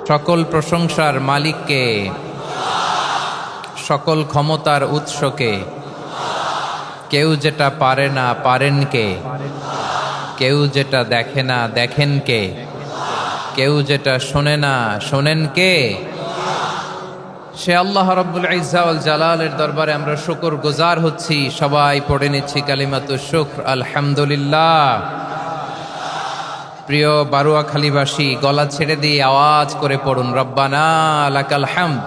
সকল প্রশংসার মালিককে, সকল ক্ষমতার উৎসকে। কেউ যেটা পারে না পারেন কে, কেউ যেটা দেখে না দেখেন কে, কেউ যেটা শোনে না শোনেন কে? সে আল্লাহ রাব্বুল ইজ্জা ওয়াল জালালের দরবারে আমরা শুকর গুজার হচ্ছি। সবাই পড়ে নিচ্ছি কালিমাতুশ শুকর, আলহামদুলিল্লাহ। প্রিয় বারুয়াখালীবাসী, গলা ছেড়ে দিয়ে আওয়াজ করে পড়ুন, রব্বানা লাকাল হামদ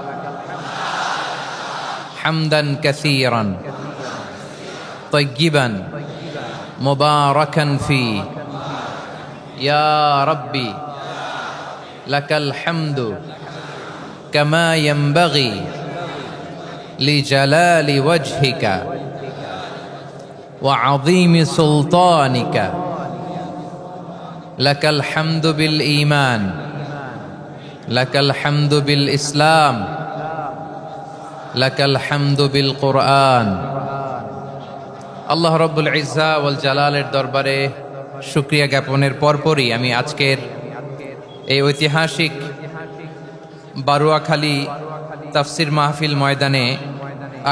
হামদান কাসীরান তাইয়্যিবান মুবারাকান ফি, ইয়া রাব্বি লাকাল হামদু কামা ইয়ানবাগি লিজালালি ওয়াজহিকা ওয়া আযীমি সুলতানিকা। লাকাল হামদু বিল ঈমান, লাকাল হামদু বিল ইসলাম, লাকাল হামদু বিল কুরআন। আল্লাহ রাব্বুল ইজ্জা ওয়াল জালালের দরবারে শুকরিয়া জ্ঞাপনের পরপরই আমি আজকের এই ঐতিহাসিক বারুয়াখালী তাফসির মাহফিল ময়দানে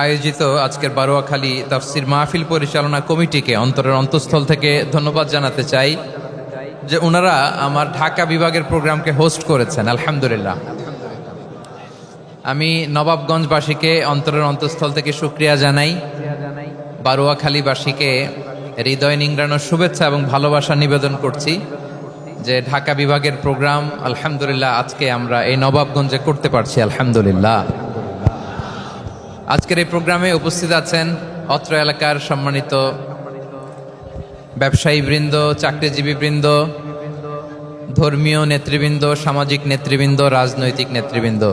আয়োজিত আজকের বারুয়াখালী তাফসির মাহফিল পরিচালনা কমিটিকে অন্তরের অন্তঃস্থল থেকে ধন্যবাদ জানাতে চাই যে ওনারা আমার ঢাকা বিভাগের প্রোগ্রামকে হোস্ট করেছেন। আলহামদুলিল্লাহ। আমি নবাবগঞ্জবাসীকে অন্তরের অন্তঃস্থল থেকে শুকরিয়া জানাই, বারুয়াখালীবাসীকে হৃদয় নিংড়ানোর শুভেচ্ছা এবং ভালোবাসা নিবেদন করছি যে ঢাকা বিভাগের প্রোগ্রাম আলহামদুলিল্লাহ আজকে আমরা এই নবাবগঞ্জে করতে পারছি। আলহামদুলিল্লাহ। আজকের এই প্রোগ্রামে উপস্থিত আছেন অত্র এলাকার সম্মানিত ব্যবসায়ী বৃন্দ, চাকরিজীবী বৃন্দ, ধর্মীয় নেতৃবৃন্দ, সামাজিক নেতৃবৃন্দ, রাজনৈতিক নেতৃবৃন্দ।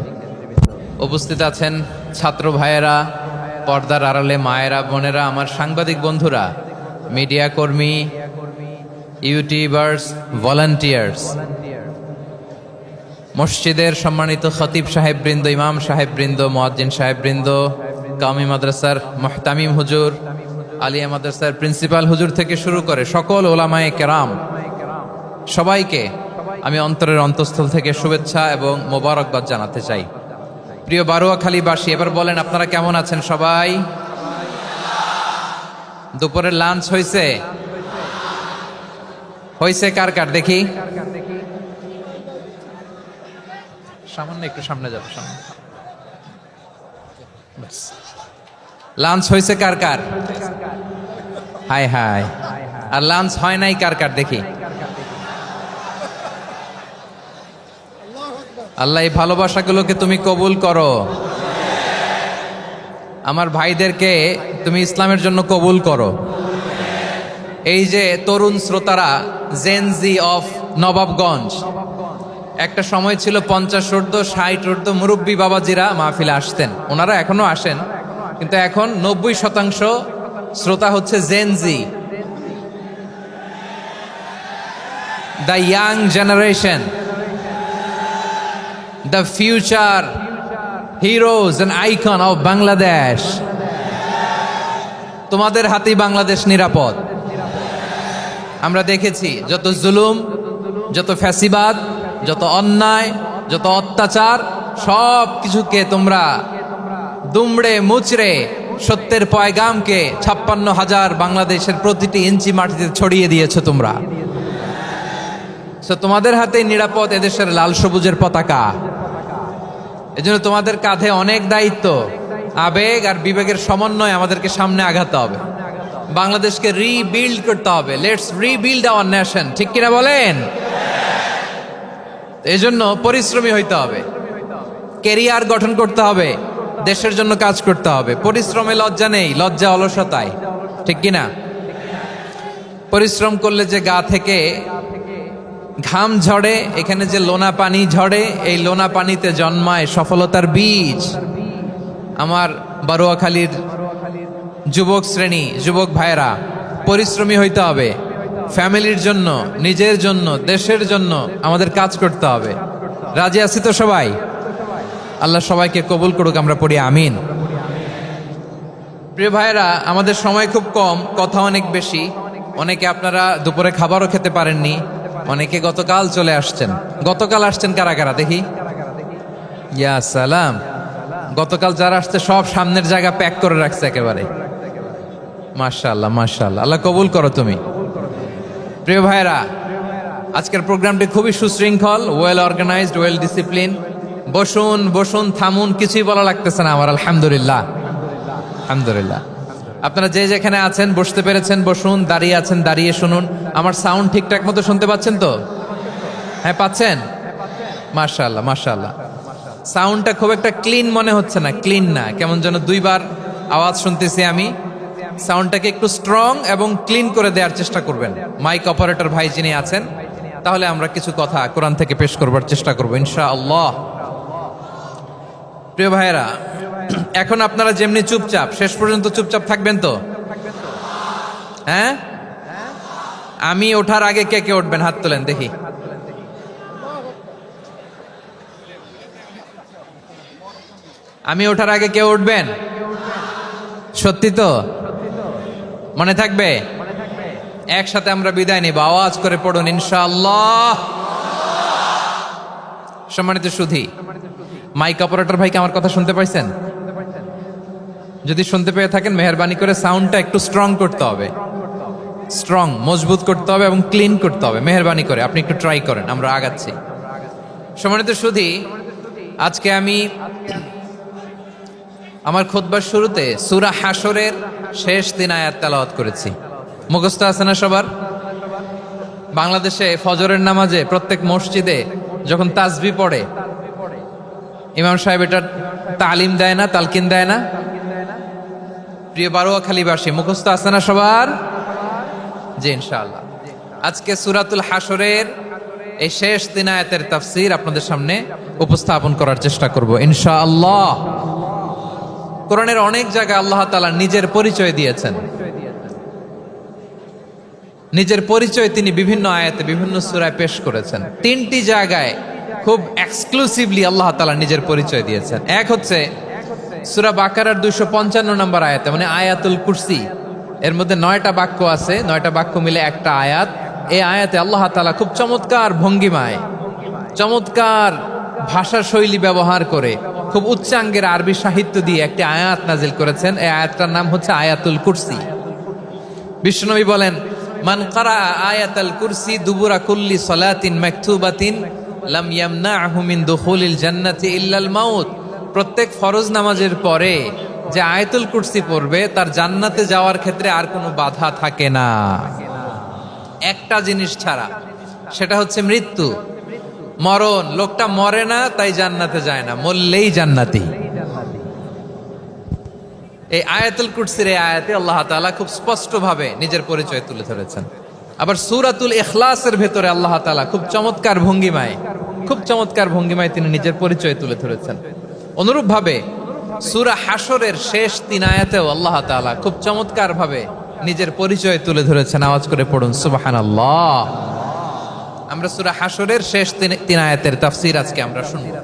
উপস্থিত আছেন ছাত্র ভাইয়েরা, পর্দার আড়ালে মায়েরা, বোনেরা, আমার সাংবাদিক বন্ধুরা, মিডিয়া কর্মী, ইউটিউবার্স, ভলান্টিয়ার্স, মসজিদের সম্মানিত খতিব সাহেববৃন্দ, ইমাম সাহেববৃন্দ, মুয়াজ্জিন সাহেববৃন্দ, কাওমি মাদ্রাসার মুহতামিম হুজুর, আলিয়া মাদ্রাসার প্রিন্সিপাল হুজুর থেকে শুরু করে সকল ওলামায়ে কেরাম, সবাইকে আমি অন্তরের অন্তঃস্থল থেকে শুভেচ্ছা এবং মোবারকবাদ জানাতে চাই। প্রিয় বারুয়াখালীবাসী, এবার বলেন আপনারা কেমন আছেন সবাই? দুপুরের লাঞ্চ হয়েছে? হয়েছে কার কার দেখি? সামান্য একটু সামনে যাবো, সামনে। লাঞ্চ হয়েছে কার কার? হাই হাই। আর লাঞ্চ হয় নাই কার কার দেখি? আল্লাহ এই ভালোবাসাগুলোকে তুমি কবুল করো। আমার ভাইদেরকে তুমি ইসলামের জন্য কবুল করো। এই যে তরুণ শ্রোতারা, জেনজি অফ নবাবগঞ্জ, একটা সময় ছিল 50 ঊর্ধ্ব 60 ঊর্ধ্ব মুরব্বী বাবাজিরা মাহফিলে আসতেন, ওনারা এখনো আসেন, কিন্তু এখন 90% শ্রোতা হচ্ছে Gen Z, the young generation, the future heroes and icon of Bangladesh. তোমাদের হাতেই বাংলাদেশ নিরাপদ। আমরা দেখেছি যত জুলুম, যত ফ্যাসিবাদ, যত অন্যায়, যত অত্যাচার, সব কিছুকে তোমরা দুমড়ে মুচড়ে সত্যের পয়গামকে 56,000 বাংলাদেশের প্রতিটি ইঞ্চি মাটিতে ছড়িয়ে দিয়েছো তোমরা। তোমাদের হাতে নিরাপদ এদেশের লাল সবুজের পতাকা। এজন্য তোমাদের কাঁধে অনেক দায়িত্ব, আবেগ আর বিবেকের সমন্বয় আমাদেরকে সামনে আগাতে হবে। বাংলাদেশকে রিবিল্ড করতে হবে। লেটস রিবিল্ড আওয়ার নেশন, ঠিক কিনা বলেন? এজন্য পরিশ্রমী হইতে হবে, ক্যারিয়ার গঠন করতে হবে, দেশের জন্য কাজ করতে হবে। পরিশ্রমে লজ্জা নেই, লজ্জা অলসতায়, ঠিক কিনা? পরিশ্রম করলে যে গা থেকে ঘাম ঝরে, এখানে যে লোনা পানি ঝরে, এই লোনা পানিতে জন্মায় সফলতার বীজ। আমার বারুয়াখালীর যুবক শ্রেণী, যুবক ভাইয়েরা, পরিশ্রমী হইতে হবে। ফ্যামিলির জন্য, নিজের জন্য, দেশের জন্য আমাদের কাজ করতে হবে। রাজি আছি তো সবাই? আল্লাহ সবাইকে কবুল করুক, আমরা পড়ি আমিন। প্রিয় ভাইয়েরা, আমাদের সময় খুব কম, কথা অনেক বেশি। অনেকে আপনারা দুপুরে খাবারও খেতে পারেননি, অনেকে গতকাল চলে আসছেন। গতকাল আসছেন কারা কারা দেখি? ইয়া সালাম, গতকাল যারা আসছে সব সামনের জায়গা প্যাক করে রাখছে একেবারে। মাশাআল্লাহ মাশাআল্লাহ, আল্লাহ কবুল করো তুমি। প্রিয় ভাইরা, আজকের প্রোগ্রামটি খুবই সুশৃঙ্খল, ওয়েল অর্গানাইজড, ওয়েল ডিসিপ্লিন। বসুন বসুন, থামুন, কিছুই বলা লাগতেছে না আমার। আলহামদুলিল্লাহ আলহামদুলিল্লাহ। আপনারা যে যেখানে আছেন বসতে পেরেছেন বসুন, দাঁড়িয়ে আছেন দাঁড়িয়ে শুনুন। আমার সাউন্ড ঠিকঠাক মতো শুনতে পাচ্ছেন তো? হ্যাঁ পাচ্ছেন? মাশাআল্লাহ মাশাআল্লাহ। সাউন্ডটা খুব একটা ক্লিন মনে হচ্ছে না, ক্লিন না, কেমন যেন দুইবার আওয়াজ শুনতেছি আমি। সাউন্ডটাকে একটু স্ট্রং এবং ক্লিন করে দেওয়ার চেষ্টা করবেন মাইক অপারেটর ভাই যিনি আছেন। তাহলে আমরা কিছু কথা কোরআন থেকে পেশ করবার চেষ্টা করবো ইনশাআল্লাহ। প্রিয় ভাইয়েরা, এখন আপনারা যেমনি চুপচাপ, শেষ পর্যন্ত চুপচাপ থাকবেন তো? হ্যাঁ, আমি ওঠার আগে কে কে উঠবেন হাত তোলেন দেখি। আমি ওঠার আগে কেউ উঠবেন? সত্যি তো? মনে থাকবে? একসাথে আমরা বিদায় নিব, আওয়াজ করে পড়ুন ইনশাআল্লাহ। সম্মানিত সুধী, মাইক অপারেটর ভাইকে আমার কথা শুনতে পাইছেন? যদি শুনতে পেয়ে থাকেন মেহেরবানি করে সাউন্ডটা একটু স্ট্রং করতে হবে, স্ট্রং মজবুত করতে হবে এবং ক্লিন করতে হবে। মেহেরবানি করে আপনি একটু ট্রাই করেন, আমরা আগাচ্ছি। সম্মানিত সুধী, আজকে আমি আমার খুতবার শুরুতে সূরা হাশরের শেষ 3 আয়াত তেলাওয়াত করেছি। মুখস্থ আছে না সবার? বাংলাদেশে ফজরের নামাজে প্রত্যেক মসজিদে যখন তাসবিহ পড়ে ইমাম সাহেব এটা তালিম দেয় না, তালকিন দেয় না? প্রিয় বারোয়াখালীবাসী, মুখস্থ আছে না সবার? জি ইনশাআল্লাহ। আজকে সূরাতুল হাশরের এই শেষ 3 আয়াতের তাফসীর আপনাদের সামনে উপস্থাপন করার চেষ্টা করব ইনশাআল্লাহ। কোরআনের অনেক জায়গায় আল্লাহ তাআলা নিজের পরিচয় দিয়েছেন। নিজের পরিচয় তিনি বিভিন্ন আয়াতে বিভিন্ন সূরায় পেশ করেছেন। 3টি জায়গায় খুব এক্সক্লুসিভলি আল্লাহ তাআলা নিজের পরিচয় দিয়েছেন। এক হচ্ছে সূরা বাকারার 255 নম্বর আয়াতে, মানে আয়াতুল কুরসি। এর মধ্যে 9টা বাক্য আছে, 9টা বাক্য মিলে একটা আয়াত। এই আয়াতে আল্লাহ তাআলা খুব চমৎকার ভঙ্গিমায়, চমৎকার ভাষা শৈলী ব্যবহার করে, খুব উচ্চাঙ্গের আরবি সাহিত্য দিয়ে একটি আয়াত নাজিল করেছেন। এই আয়াতটার নাম হচ্ছে আয়াতুল কুরসি। বিশ্বনবী বলেন, মান কারা আয়াতুল কুরসি দুবুরা কুল্লি সালাতিন মাকতুবাতিন লাম ইয়ামনাহু মিন দুখুলিল জান্নাতি ইল্লাল মাউত। প্রত্যেক ফরজ নামাজের পরে যে আয়াতুল কুরসি পড়বে তার জান্নাতে যাওয়ার ক্ষেত্রে আর কোনো বাধা থাকে না, একটা জিনিস ছাড়া, সেটা হচ্ছে মৃত্যু, মরণ। লোকটা মরে না তাই জান্নাতে যায় না, মরলেই জান্নাতি। এই আয়াতুল কুরসির এই আয়াতে আল্লাহ তাআলা খুব স্পষ্টভাবে নিজের পরিচয় তুলে ধরেছেন। আবার সূরাতুল ইখলাসের ভেতরে আল্লাহ তাআলা খুব চমৎকার ভঙ্গিমায় তিনি নিজের পরিচয় তুলে ধরেছেন। অনুরূপভাবে সূরা হাশরের শেষ 3 আয়াতেও আল্লাহ তাআলা খুব চমৎকার ভাবে নিজের পরিচয় তুলে ধরেছেন। আওয়াজ করে পড়ুন সুবহানাল্লাহ। আমরা সূরা হাশরের শেষ 3 আয়াতের তাফসীর আজকে আমরা শুনব।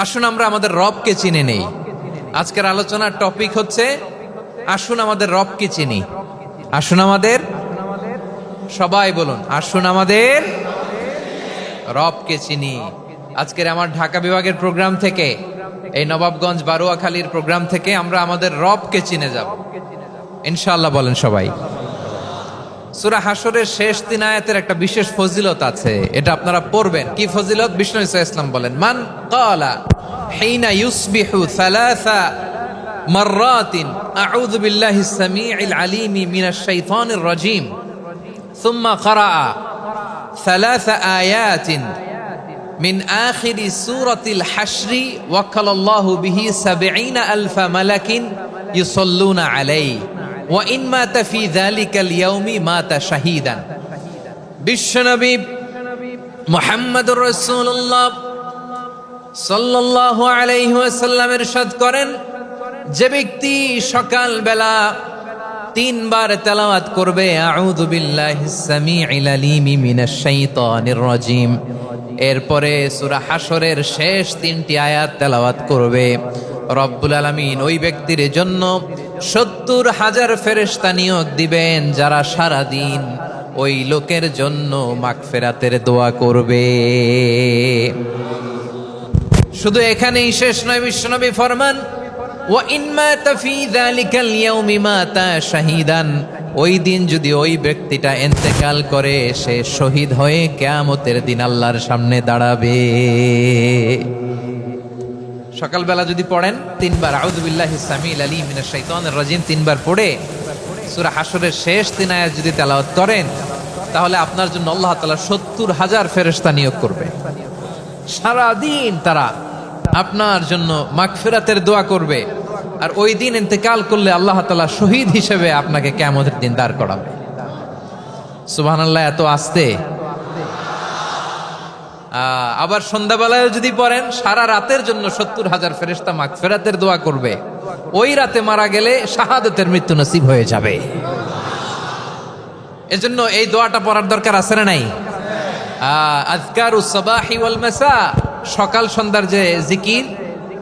আসুন আমরা আমাদের রবকে চিনে নেই। আজকের আলোচনার টপিক হচ্ছে আসুন আমাদের রবকে চিনি। আসুন আমাদের, সবাই বলুন, আসুন আমাদের রবকে চিনি। আজকের আমার ঢাকা বিভাগের প্রোগ্রাম থেকে, এই নবাবগঞ্জ বারোয়াখালীর প্রোগ্রাম থেকে আমরা আমাদের রবকে চিনে যাব ইনশাআল্লাহ। বলেন সবাই। সূরা হাশরের শেষ 3 আয়াতের একটা বিশেষ ফজিলত আছে, এটা আপনারা পড়বেন। কি ফজিলত? বিষ্ণু ইসা ইসলাম বলেন, মান ক্বালা হিনা ইউসবিহু সালাসা মাররাতিন আউযু বিল্লাহিস সামিউল আলিম মিনাশ শাইতানির রাজীম সুম্মা ক্বারা সালাসা আয়াতিন মিন আখিরি সূরাতিল হাশরি ওয়াক্কালাল্লাহু বিহি ৭০,০০০ মালাকিন ইউসাল্লুনা আলাইহি ওয়া ইন মাতা ফি যালিকাল ইয়াউমি মাতা শাহীদান। বিশ্বনবী মুহাম্মদুর রাসূলুল্লাহ সাল্লাল্লাহু আলাইহি ওয়াসাল্লাম ইরশাদ করেন, যে ব্যক্তি সকাল বেলা 3 বার তেলাওয়াত করবে আউযু বিল্লাহিস সামিউল আলিম মিনাশ শাইতানির রাজীম, এরপরে সূরা হাশরের শেষ 3টি আয়াত তেলাওয়াত করবে, রব্বুল আলামিন ওই ব্যক্তির জন্য ৭০,০০০ ফেরেশতা নিয়োগ দিবেন যারা সারা দিন ওই লোকের জন্য মাগফিরাতের দোয়া করবে। শুধু এখানেই শেষ নয়, বিশ্বনবী ফরমান ওয়া ইন মাতা ফি যালিকাল ইয়াউমি মাতা শাহীদান, ওই দিন যদি ওই ব্যক্তিটা ইন্তেকাল করে সে শহীদ হয়ে কিয়ামতের দিন আল্লাহর সামনে দাঁড়াবে। সকালবেলা যদি পড়েন 3 বার আউযু বিল্লাহিস সামিল আলিম মিনাশ শাইতানির রাজিম 3 বার পড়ে সূরা হাশরের শেষ 3 আয়াত যদি তেলাওয়াত করেন, তাহলে আপনার জন্য আল্লাহ তাআলা 70,000 ফেরেশতা নিয়োগ করবে। সারা দিন তারা আপনার জন্য মাগফিরাতের দোয়া করবে। আর ওই দিন ইন্তেকাল করলে আল্লাহ তাআলা শহীদ হিসেবে আপনাকে কিয়ামতের দিন দাঁড় করাবে। সুবহানাল্লাহ, এত আস্তে। আবার সন্ধ্যাবেলায় যদি পড়েন, সারা রাতের জন্য 70,000 ফেরেশতা মাগফিরাতের দোয়া করবে। ওই রাতে মারা গেলে শাহাদাতের মৃত্যু নসিব হয়ে যাবে। এজন্য এই দোয়াটা পড়ার দরকার আছে না নাই? আযকারুস সাবাহি ওয়াল মাসা, সকাল সন্ধ্যার যে জিকির,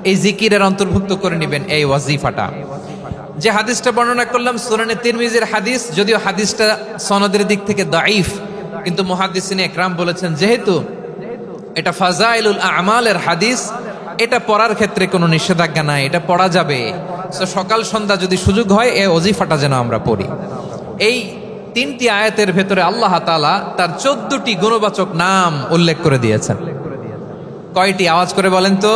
এই জিকিরের অন্তর্ভুক্ত করে নেবেন এই ওয়াজিফাটা। যে হাদিসটা বর্ণনা করলাম সুনানে তিরমিজির হাদিস, যদিও হাদিসটা সনদের দিক থেকে দাঈফ, কিন্তু মুহাদ্দিসিনে ইকরাম বলেছেন যেহেতু এটা ফাজাইলুল আমালের হাদিস, এটা পড়ার ক্ষেত্রে কোনো নিষেধাজ্ঞা নাই, এটা পড়া যাবে। তো সকাল সন্ধ্যা যদি সুযোগ হয় এই ওয়াজিফাটা যেন আমরা পড়ি। এই 3টি আয়াতের ভেতরে আল্লাহ তাআলা তার 14টি গুণবাচক নাম উল্লেখ করে দিয়েছেন। কয়টি? আওয়াজ করে বলেন তো,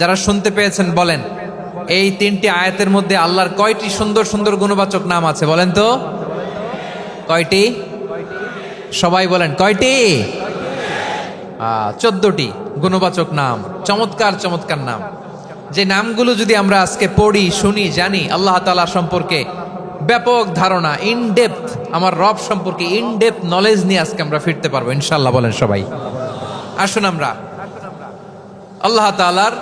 যারা শুনতে পেয়েছেন বলেন। এই 3টি আয়াতের মধ্যে আল্লাহর কয়টি সুন্দর সুন্দর গুণবাচক নাম আছে বলেন তো? কয়টি? সবাই বলেন কয়টি? 14টি গুণবাচক নাম, চমৎকার চমৎকার নাম। যে নামগুলো যদি আমরা আজকে পড়ি, শুনি, জানি, আল্লাহ তাআলা সম্পর্কে ব্যাপক ধারণা, ইনডেপথ, আমার রব সম্পর্কে ইনডেপথ নলেজ নিয়ে আজকে আমরা ফিরতে পারবো ইনশাআল্লাহ। বলেন সবাই। আসুন আমরা আল্লাহ তাআলার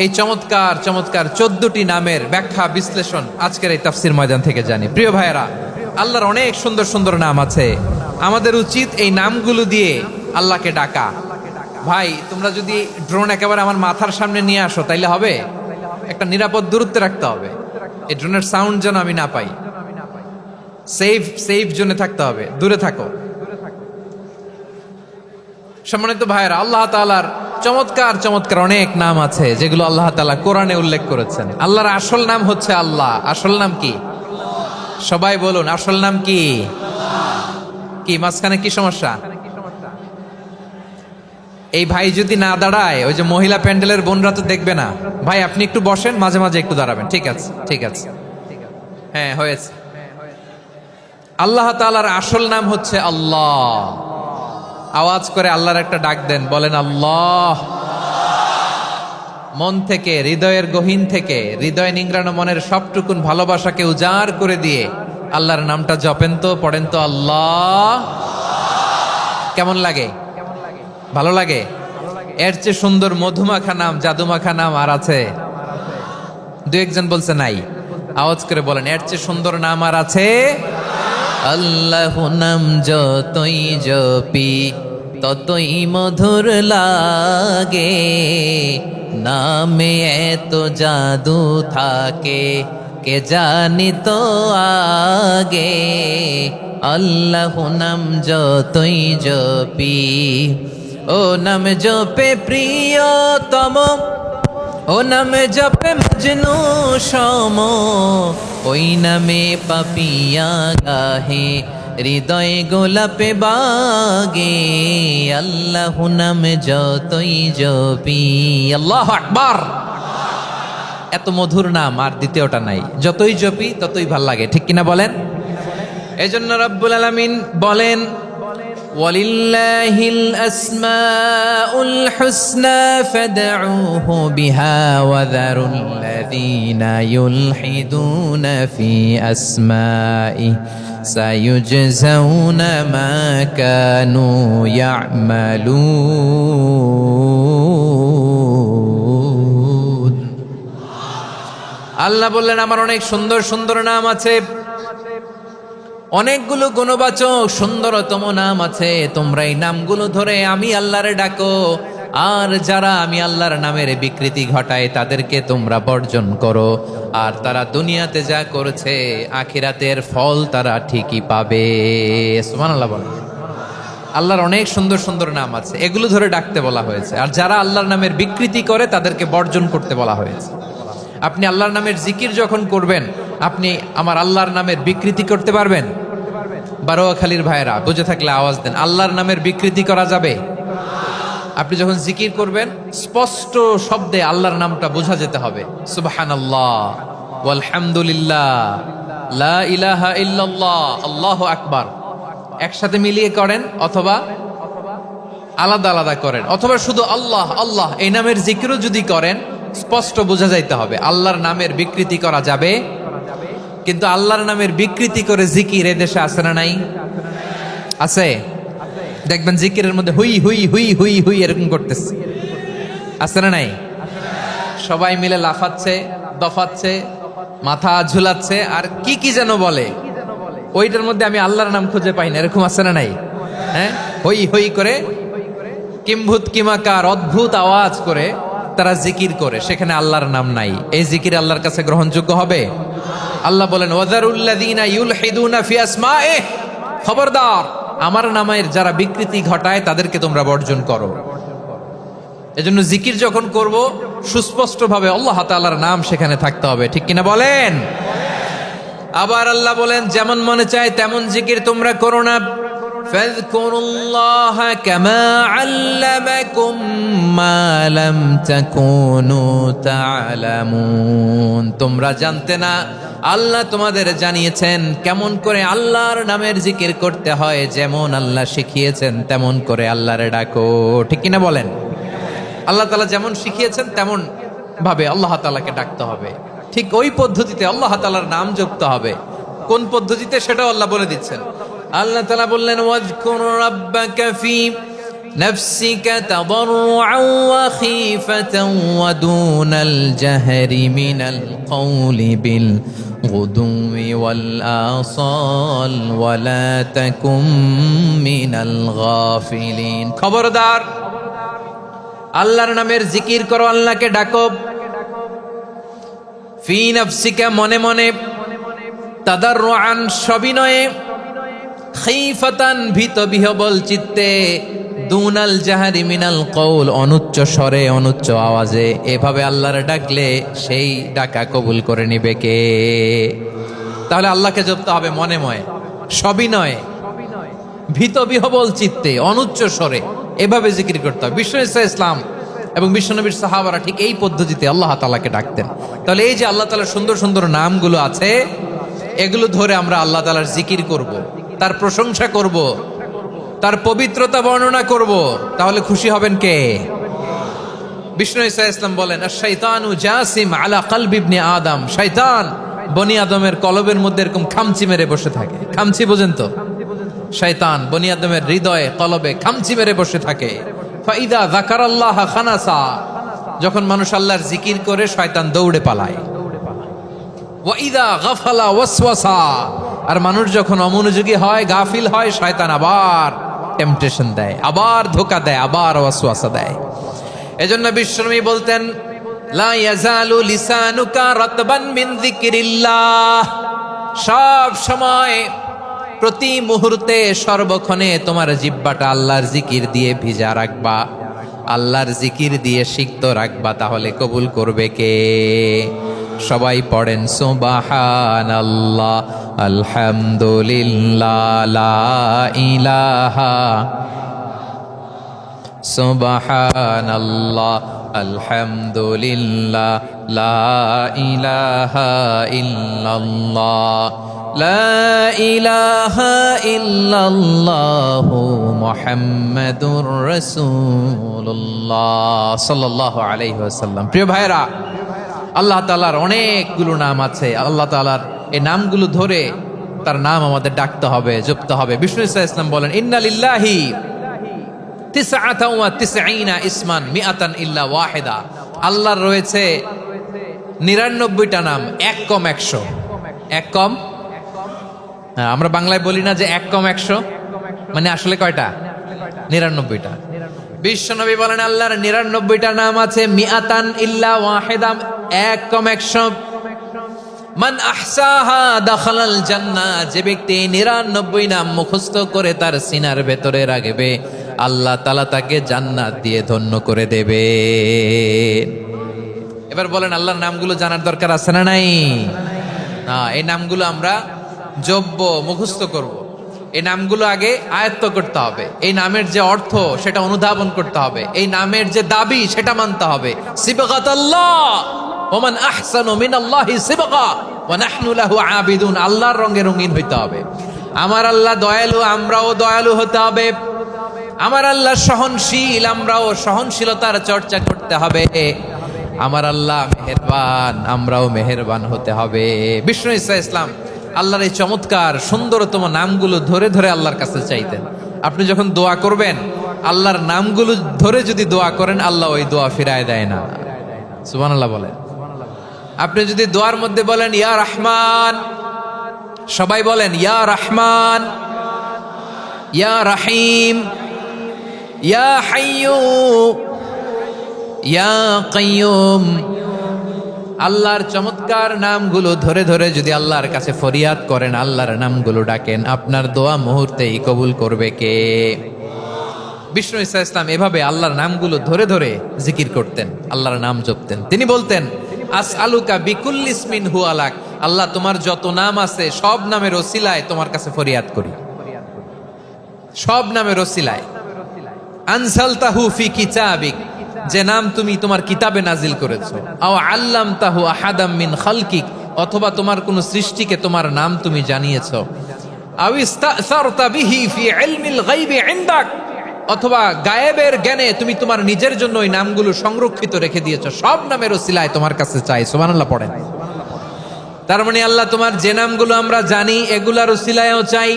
এই চমৎকার চমৎকার 14টি নামের ব্যাখ্যা বিশ্লেষণ আজকের এই তাফসীর ময়দান থেকে জানি। প্রিয় ভাইয়েরা, আল্লাহর অনেক সুন্দর সুন্দর নাম আছে। আমাদের উচিত এই নামগুলো দিয়ে আল্লাহকে ডাকা। ভাই, তোমরা যদি ড্রোন একেবারে আমার মাথার সামনে নিয়ে আসো তাইলে হবে? একটা নিরাপদ দূরত্বে রাখতে হবে। এই ড্রোনের সাউন্ড যেন আমি না পাই। সেফ জোনে থাকতে হবে, দূরে থাকো। সম্মানিত ভাইয়েরা, আল্লাহ তাআলার চমৎকার চমৎকার অনেক নাম আছে যেগুলো আল্লাহ তাআলা কোরআনে উল্লেখ করেছেন। আল্লাহর আসল নাম হচ্ছে আল্লাহ। আসল নাম কি? সবাই বলুন, আসল নাম কি? কি মাঝখানে কি সমস্যা? এই ভাই যদি না দাঁড়ায়, ওই যে মহিলা প্যান্ডেলের বোনরা তো দেখবে না। ভাই আপনি একটু বসেন, মাঝে মাঝে একটু দাঁড়াবেন। ঠিক আছে, ঠিক আছে, হ্যাঁ হয়েছে। আল্লাহ তাআলার আসল নাম হচ্ছে আল্লাহ। আওয়াজ করে আল্লাহর একটা ডাক দেন, বলেন আল্লাহ। মন থেকে, হৃদয়ের গহীন থেকে, হৃদয় নিংড়ানো মনের সবটুকুন ভালোবাসাকে উজাড় করে দিয়ে আল্লাহর নামটা জপেন তো, পড়েন তো আল্লাহ। কেমন লাগে? ভালো লাগে? এর চেয়ে সুন্দর মধুমাখা নাম, জাদুমাখা নাম আর আছে? দু একজন বলছে নাই। আওয়াজ করে বলেন, এর চেয়ে সুন্দর নাম আর আছে? আল্লাহ নাম যতই জপি ততই মধুর লাগে, নামে এত জাদু থাকে কে জানি তো আগে। আল্লাহ নাম যতই জপি, ও নাম জপে প্রিয়তম, ও নামে জপে মজনু সম, ওই নামে পাপিয়া গাহে হৃদয়ে গোলাপে বাগে। আল্লাহ নাম যতই জপি। আল্লাহু আকবার। এত মধুর নাম আর দ্বিতীয়টা নাই। যতই জপি ততই ভাল লাগে, ঠিক কিনা বলেন? এজন্য রব্বুল আলামিন বলেন, ওয়ালিল্লাহিল আসমাউল হুসনা ফাদউহু বিহা ওয়া যারুল্লাযীনা ইউলহিদুনা ফি আসমাই সায়ুজজাউনা মা কানু ইয়ামালুন। আল্লাহ বললেন, আমার অনেক সুন্দর সুন্দর নাম আছে, অনেকগুলো গুণবাচক সুন্দরতম নাম আছে। তোমরা এই নামগুলো ধরে আমি আল্লাহরে ডাকো, আর যারা আমি আল্লাহর নামের বিকৃতি ঘটায় তাদেরকে তোমরা বর্জন করো। আর তারা দুনিয়াতে যা করেছে আখিরাতের ফল তারা ঠিকই পাবে। সুবহানাল্লাহ বলেন। আল্লাহর অনেক সুন্দর সুন্দর নাম আছে, এগুলো ধরে ডাকতে বলা হয়েছে। আর যারা আল্লাহর নামের বিকৃতি করে তাদেরকে বর্জন করতে বলা হয়েছে। আপনি আল্লাহর নামের জিকির যখন করবেন, আপনি আমার আল্লাহর নামের বিকৃতি করতে পারবেন? বারোয়াখালীর ভাইয়েরা বুঝে থাকলে আওয়াজ দেন, আল্লাহর নামের বিকৃতি করা যাবে? আপনি যখন জিকির করবেন স্পষ্ট শব্দে আল্লাহর নামটা বোঝা যেতে হবে। সুবহানাল্লাহ, আলহামদুলিল্লাহ, লা ইলাহা ইল্লাল্লাহ, আল্লাহু আকবার একসাথে মিলিয়ে করেন, অথবা আলাদা আলাদা করেন, অথবা শুধু আল্লাহ আল্লাহ এই নামের জিকিরও যদি করেন স্পষ্ট বোঝা যাইতে হবে। আল্লাহর নামের বিকৃতি করা যাবে? কিন্তু আল্লাহর নামের বিকৃতি করে জিকির এদেশে আছে না নাই? আছে। দেখবেন জিকিরের মধ্যে হুই হুই হুই হুই হুই এরকম করতেছে, আছে না নাই? সবাই মিলে লাফাচ্ছে, দফাচ্ছে, মাথা ঝুলাচ্ছে, আর কি কি যেন বলে, ওইটার মধ্যে আমি আল্লাহর নাম খুঁজে পাই না, এরকম আছে না নাই? হ্যাঁ, হই হই করে কিম্ভূত কিমাকার অদ্ভুত আওয়াজ করে তারা জিকির করে, সেখানে আল্লাহর নাম নাই। এই জিকির আল্লাহর কাছে গ্রহণযোগ্য হবে? আল্লাহ বলেন ওয়াযারুল্লাযীনা ইউলহিদুনা ফি আসমাইহি, খবরদার আমার নামের যারা বিকৃতি ঘটায় তাদেরকে তোমরা বর্জন করো। এজন্য জিকির যখন করব সুস্পষ্টভাবে আল্লাহ তাআলার নাম সেখানে থাকতে হবে, ঠিক কিনা বলেন? আবার আল্লাহ বলেন যেমন মনে চায় তেমন জিকির তোমরা করো না। ফাযকুরুল্লাহা কামা আল্লামাকুম মা লাম তাকুনু তা'লামুন, তোমরা জানতে না, আল্লাহ তোমাদের জানিয়েছেন কেমন করে আল্লাহর নামের জিকির করতে হয়, যেমন আল্লাহ শিখিয়েছেন তেমন করে আল্লাহরে ডাকো, ঠিক কিনা বলেন? আল্লাহ তাআলা যেমন শিখিয়েছেন তেমন ভাবে আল্লাহ তাআলাকে ডাকতে হবে, ঠিক ওই পদ্ধতিতে আল্লাহ তাআলার নাম জপতে হবে। কোন পদ্ধতিতে সেটাও আল্লাহ বলে দিচ্ছেন। আল্লাহ তাআলা বললেন ওয়াজকুর রাব্বাকা ফি নাফসিকা তাদাররুআন ওয়া খীফাতান ওয়া দুনাল জাহরি মিনাল কওলি বিল গুদুই ওয়াল আসাল ওয়া লা তাকুম মিনাল গাফিলিন। খবরদার আল্লাহর নামের জিকির করো, আল্লাহকে ডাকো। ফি নাফসিকা মনে মনে, তাদাররুআন সবিনয়ে, খীফাতান ভীত বিহবল চিত্তে, দুনাল জাহারি মিনাল কওল অনুচ্চ স্বরে অনুচ্চ আওয়াজে। এভাবে আল্লাহর ডাকলে সেই ডাকা কবুল করে নিবে কে? তাহলে আল্লাহকে জপতে হবে মনে মনে, সবিনয়ে, ভীত বিহবল চিত্তে, অনুচ্চ স্বরে, এভাবে জিকির করতে হবে। বিষ্ণু ইসলাম এবং বিশ্বনবীর সাহাবারা ঠিক এই পদ্ধতিতে আল্লাহ তাআলাকে ডাকতেন। তাহলে এই যে আল্লাহ তাআলার সুন্দর সুন্দর নামগুলো আছে, এগুলো ধরে আমরা আল্লাহ তাআলার জিকির করব, তার প্রশংসা করব, তার পবিত্রতা বর্ণনা করব, তাহলে খুশি হবেন কে? বিষ্ণু ইসলাম বলেন আশ-শাইতানু জাসিম আলা কলবি ইবনে আদম, শয়তান বনি আদমের কলবের মধ্যে এরকম খামচি মেরে বসে থাকে। খামচি বোঝেন তো? শয়তান বনি আদমের হৃদয়ে কলবে খামচি মেরে বসে থাকে। ফাইদা যাকারাল্লাহ খানাসা, যখন মানুষ আল্লাহর জিকির করে শয়তান দৌড়ে পালায়। ওয়াইদা গাফালা ওয়াসওয়াসা, আর মানুষ যখন অমনোযোগী হয়, গাফিল হয়, শয়তান আবার টেম্পটেশন দেয়, আবার ধোঁকা দেয়, আবার ওয়াসওয়াসা দেয়। এজন্য বিশ্বনবী বলতেন লা ইয়াজালু লিসানুকা রাতবান মিন যিকরিল্লাহ, সব সময় প্রতি মুহূর্তে সর্বক্ষণে তোমার জিহ্বাটা আল্লাহর জিকির দিয়ে ভিজা রাখবা, আল্লাহর জিকির দিয়ে সিক্ত রাখবা, তাহলে কবুল করবে কে? সবাই পড়েন সুবহানাল্লাহ, আলহামদুলিল্লাহ, লা ইলাহা, সুবহানাল্লাহ, আলহামদুলিল্লাহ, লা ইলাহা ইল্লাল্লাহ, লা ইলাহা ইল্লাল্লাহু মুহাম্মাদুর রাসূলুল্লাহ সাল্লাল্লাহু আলাইহি ওয়াসাল্লাম। প্রিয় ভাইরা, আল্লাহ তাআলার অনেকগুলো নাম আছে। আল্লাহ তাআলার এই নামগুলো ধরে তার নাম আমাদের ডাকতে হবে, জপতে হবে। বিষ্ণু ইসলাম বলেন ইন্না লিল্লাহি তিসআতান ওয়া তিসঈনা ইসমান মিআতান ইল্লা ওয়াহিদা, আল্লাহর রয়েছে 99টা নাম, এক কম 100। এক কম, আমরা বাংলায় বলি না যে এক কম 100, মানে আসলে কয়টা? 99টা। বিশ্বনবী বলেন আল্লাহর 99টা নাম আছে, মিআতান ইল্লা ওয়াহিদা, এক কম 100। মান আহসাহা দাখালাল জান্নাহ, যে ব্যক্তি 99 নাম মুখস্থ করে তার সিনার ভেতরে রাখবে, আল্লাহ তাআলা তাকে জান্নাত দিয়ে ধন্য করে দেবে। এবার বলেন, আল্লাহর নামগুলো জানার দরকার আছে না নাই? না, এই নামগুলো আমরা জব্য মুখস্থ করব। এই নামগুলো আগে আয়ত্ত করতে হবে। এই নামের যে অর্থ সেটা অনুধাবন করতে হবে। এই নামের যে দাবি সেটা মানতে হবে। সিবগাতাল্লাহ ওমান আহসানু মিনাল্লাহি সিবগা ওয়া নাহনু লাহু আবিদুন। আল্লাহর রঙে রঙিন হইতে হবে। আমার আল্লাহ দয়ালু, আমরাও দয়ালু হতে হবে। আমার আল্লাহ সহনশীল, আমরাও সহনশীলতার চর্চা করতে হবে। আমার আল্লাহ মেহেরবান, আমরাও মেহেরবান হতে হবে। বিষ্ণু ঈসা ইসলাম আল্লাহর এই চমৎকার সুন্দরতম নামগুলো ধরে ধরে আল্লাহর কাছে চাইতেন। আপনি যখন দোয়া করবেন, আল্লাহর নামগুলো ধরে যদি দোয়া করেন, আল্লাহ ওই দোয়া ফিরায় দেয় না। সুবহানাল্লাহ বলেন। আপনি যদি দোয়ার মধ্যে বলেন ইয়া রহমান, সবাই বলেন ইয়া রহমান, ইয়া রহিম, ইয়া হাইয়্যু, ইয়া কাইয়্যুম। আল্লাহর চমৎকার নামগুলো ধরে ধরে যদি আল্লাহর কাছে ফরিয়াদ করেন, আল্লাহর নামগুলো ডাকেন, আপনার দোয়া মুহূর্তেই কবুল করবে কে? বিষ্ণু ঈসা ইসলাম এভাবে আল্লাহর নামগুলো ধরে ধরে জিকির করতেন, আল্লাহর নাম জপতেন। তিনি বলতেন আসআলুকা বিকুল্লি ইসমিন হুয়া লাক, আল্লাহ তোমার যত নাম আছে সব নামের ওসিলায় তোমার কাছে ফরিয়াদ করি, সব নামের ওসিলায়। আনসালতাহু ফি কিতাবিক, যে নাম তুমি তোমার কিতাবে নাজিল করেছো। আও আল্লামতাহু আহাদাম মিন খালকিক, অথবা তোমার কোন সৃষ্টিকে তোমার নাম তুমি জানিয়েছো। আও ইস্তাসারতা বিহি ফি ইলমিল গায়বি ইনদাক, অথবা গায়েবের জ্ঞানে তুমি তোমার নিজের জন্য ওই নামগুলো সংরক্ষিত রেখে দিয়েছো। সব নামের ওসিলায় তোমার কাছে চাই। সুবহানাল্লাহ পড়েন। তার মানে আল্লাহ তোমার যে নামগুলো আমরা জানি এগুলার ওসিলায়ও চাই,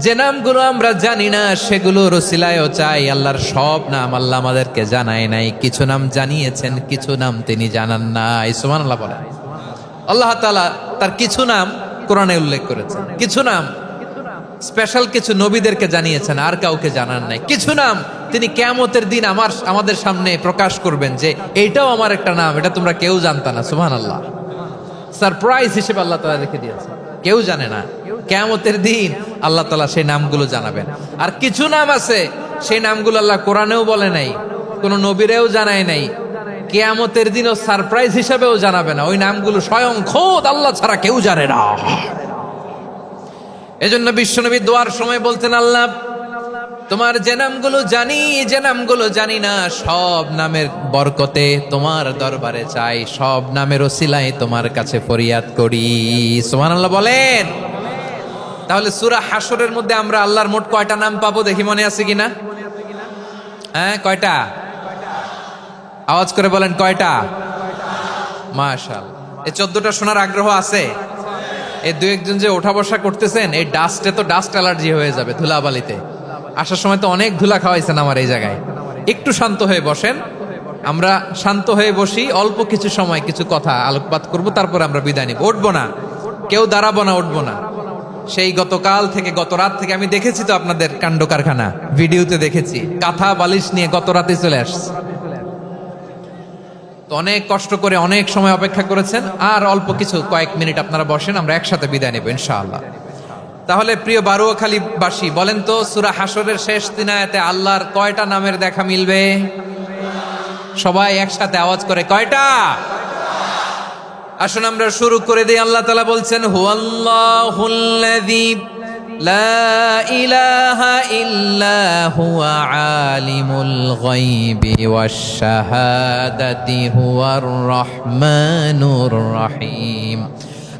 যে নামগুলো আমরা জানি না সেগুলোর ওসিলায়ও চাই। আল্লাহর সব নাম আল্লাহ আমাদেরকে জানায় নাই, কিছু নাম জানিয়েছেন, কিছু নাম তিনি জানান নাই। সুবহানাল্লাহ বলেন। আল্লাহ তাআলা তার কিছু নাম কোরআনে উল্লেখ করেছেন, কিছু নাম স্পেশাল কিছু নবীদেরকে জানিয়েছেন, আর কাউকে জানান নাই। কিছু নাম তিনি কিয়ামতের দিন আমাদের সামনে প্রকাশ করবেন যে এইটাও আমার একটা নাম, এটা তোমরা কেউ জানতা না। সুবহানাল্লাহ, সারপ্রাইজ হিসেবে আল্লাহ তাআলা রেখে দিয়েছেন, কেউ জানে না। কিয়ামতের দিন আল্লাহ তাআলা সেই নামগুলো জানাবেন। আর কিছু নাম আছে সেই নামগুলো আল্লাহ কোরআনেও বলে নাই, কোন নবীরেও জানায় নাই, কিয়ামতের দিনও সারপ্রাইজ হিসেবেও জানাবে না। ওই নামগুলো স্বয়ং খোদ আল্লাহ ছাড়া কেউ জানে না। এজন্য বিশ্বনবী দোয়ার সময় বলতেন, আল্লাহ তোমার যে নামগুলো জানি, যে নামগুলো জানি না, সব নামের বরকতে তোমার দরবারে চাই, সব নামের ওসিলায় তোমার কাছে ফরিয়াদ করি। সুবহানাল্লাহ বলেন। তাহলে সূরা হাশরের মধ্যে আমরা আল্লাহর মোট কয়টা নাম পাবো দেখি, মনে আছে কিনা? হ্যাঁ, কয়টা? আওয়াজ করে বলেন কয়টা? মাশাআল্লাহ। এই 14টা শোনার আগ্রহ আছে? এই দু একজন যে ওঠা বসা করতেছেন, এই ডাস্টে তো ডাস্ট অ্যালার্জি হয়ে যাবে, ধুলাবালিতে। আসার সময় তো অনেক ধুলা খাওয়াইছেন আমার এই জায়গায়। একটু শান্ত হয়ে বসেন, আমরা শান্ত হয়ে বসি, অল্প কিছু সময় কিছু কথা আলোকপাত করব, তারপর আমরা বিদায় নিব। উঠবো না, কেউ দাঁড়াবো না, উঠবো না। সেই গতকাল থেকে, গত রাত থেকে আমি দেখেছি তো আপনাদের কাণ্ড কারখানা, ভিডিওতে দেখেছি, কাঁথা বালিশ নিয়ে গত রাতে চলে আসছে। তো অনেক কষ্ট করে অনেক সময় অপেক্ষা করেছেন, আর অল্প কিছু কয়েক মিনিট আপনারা বসেন, আমরা একসাথে বিদায় নেব ইনশাআল্লাহ। তাহলে প্রিয় বারুয়াখালীবাসী, বলেন তো সূরা হাশরের শেষ 3 আয়াতে আল্লাহর কয়টা নামের দেখা মিলবে? সবাই একসাথে আওয়াজ করে কয়টা? আসুন আমরা শুরু করে দিই। আল্লাহ তাআলা বলছেন, হুয়াল্লাহুল্লাযী লা ইলাহা ইল্লা হুয়া আলিমুল গায়বি ওয়াশ শাহাদাতি হুয়ার রহমানুর রহিম।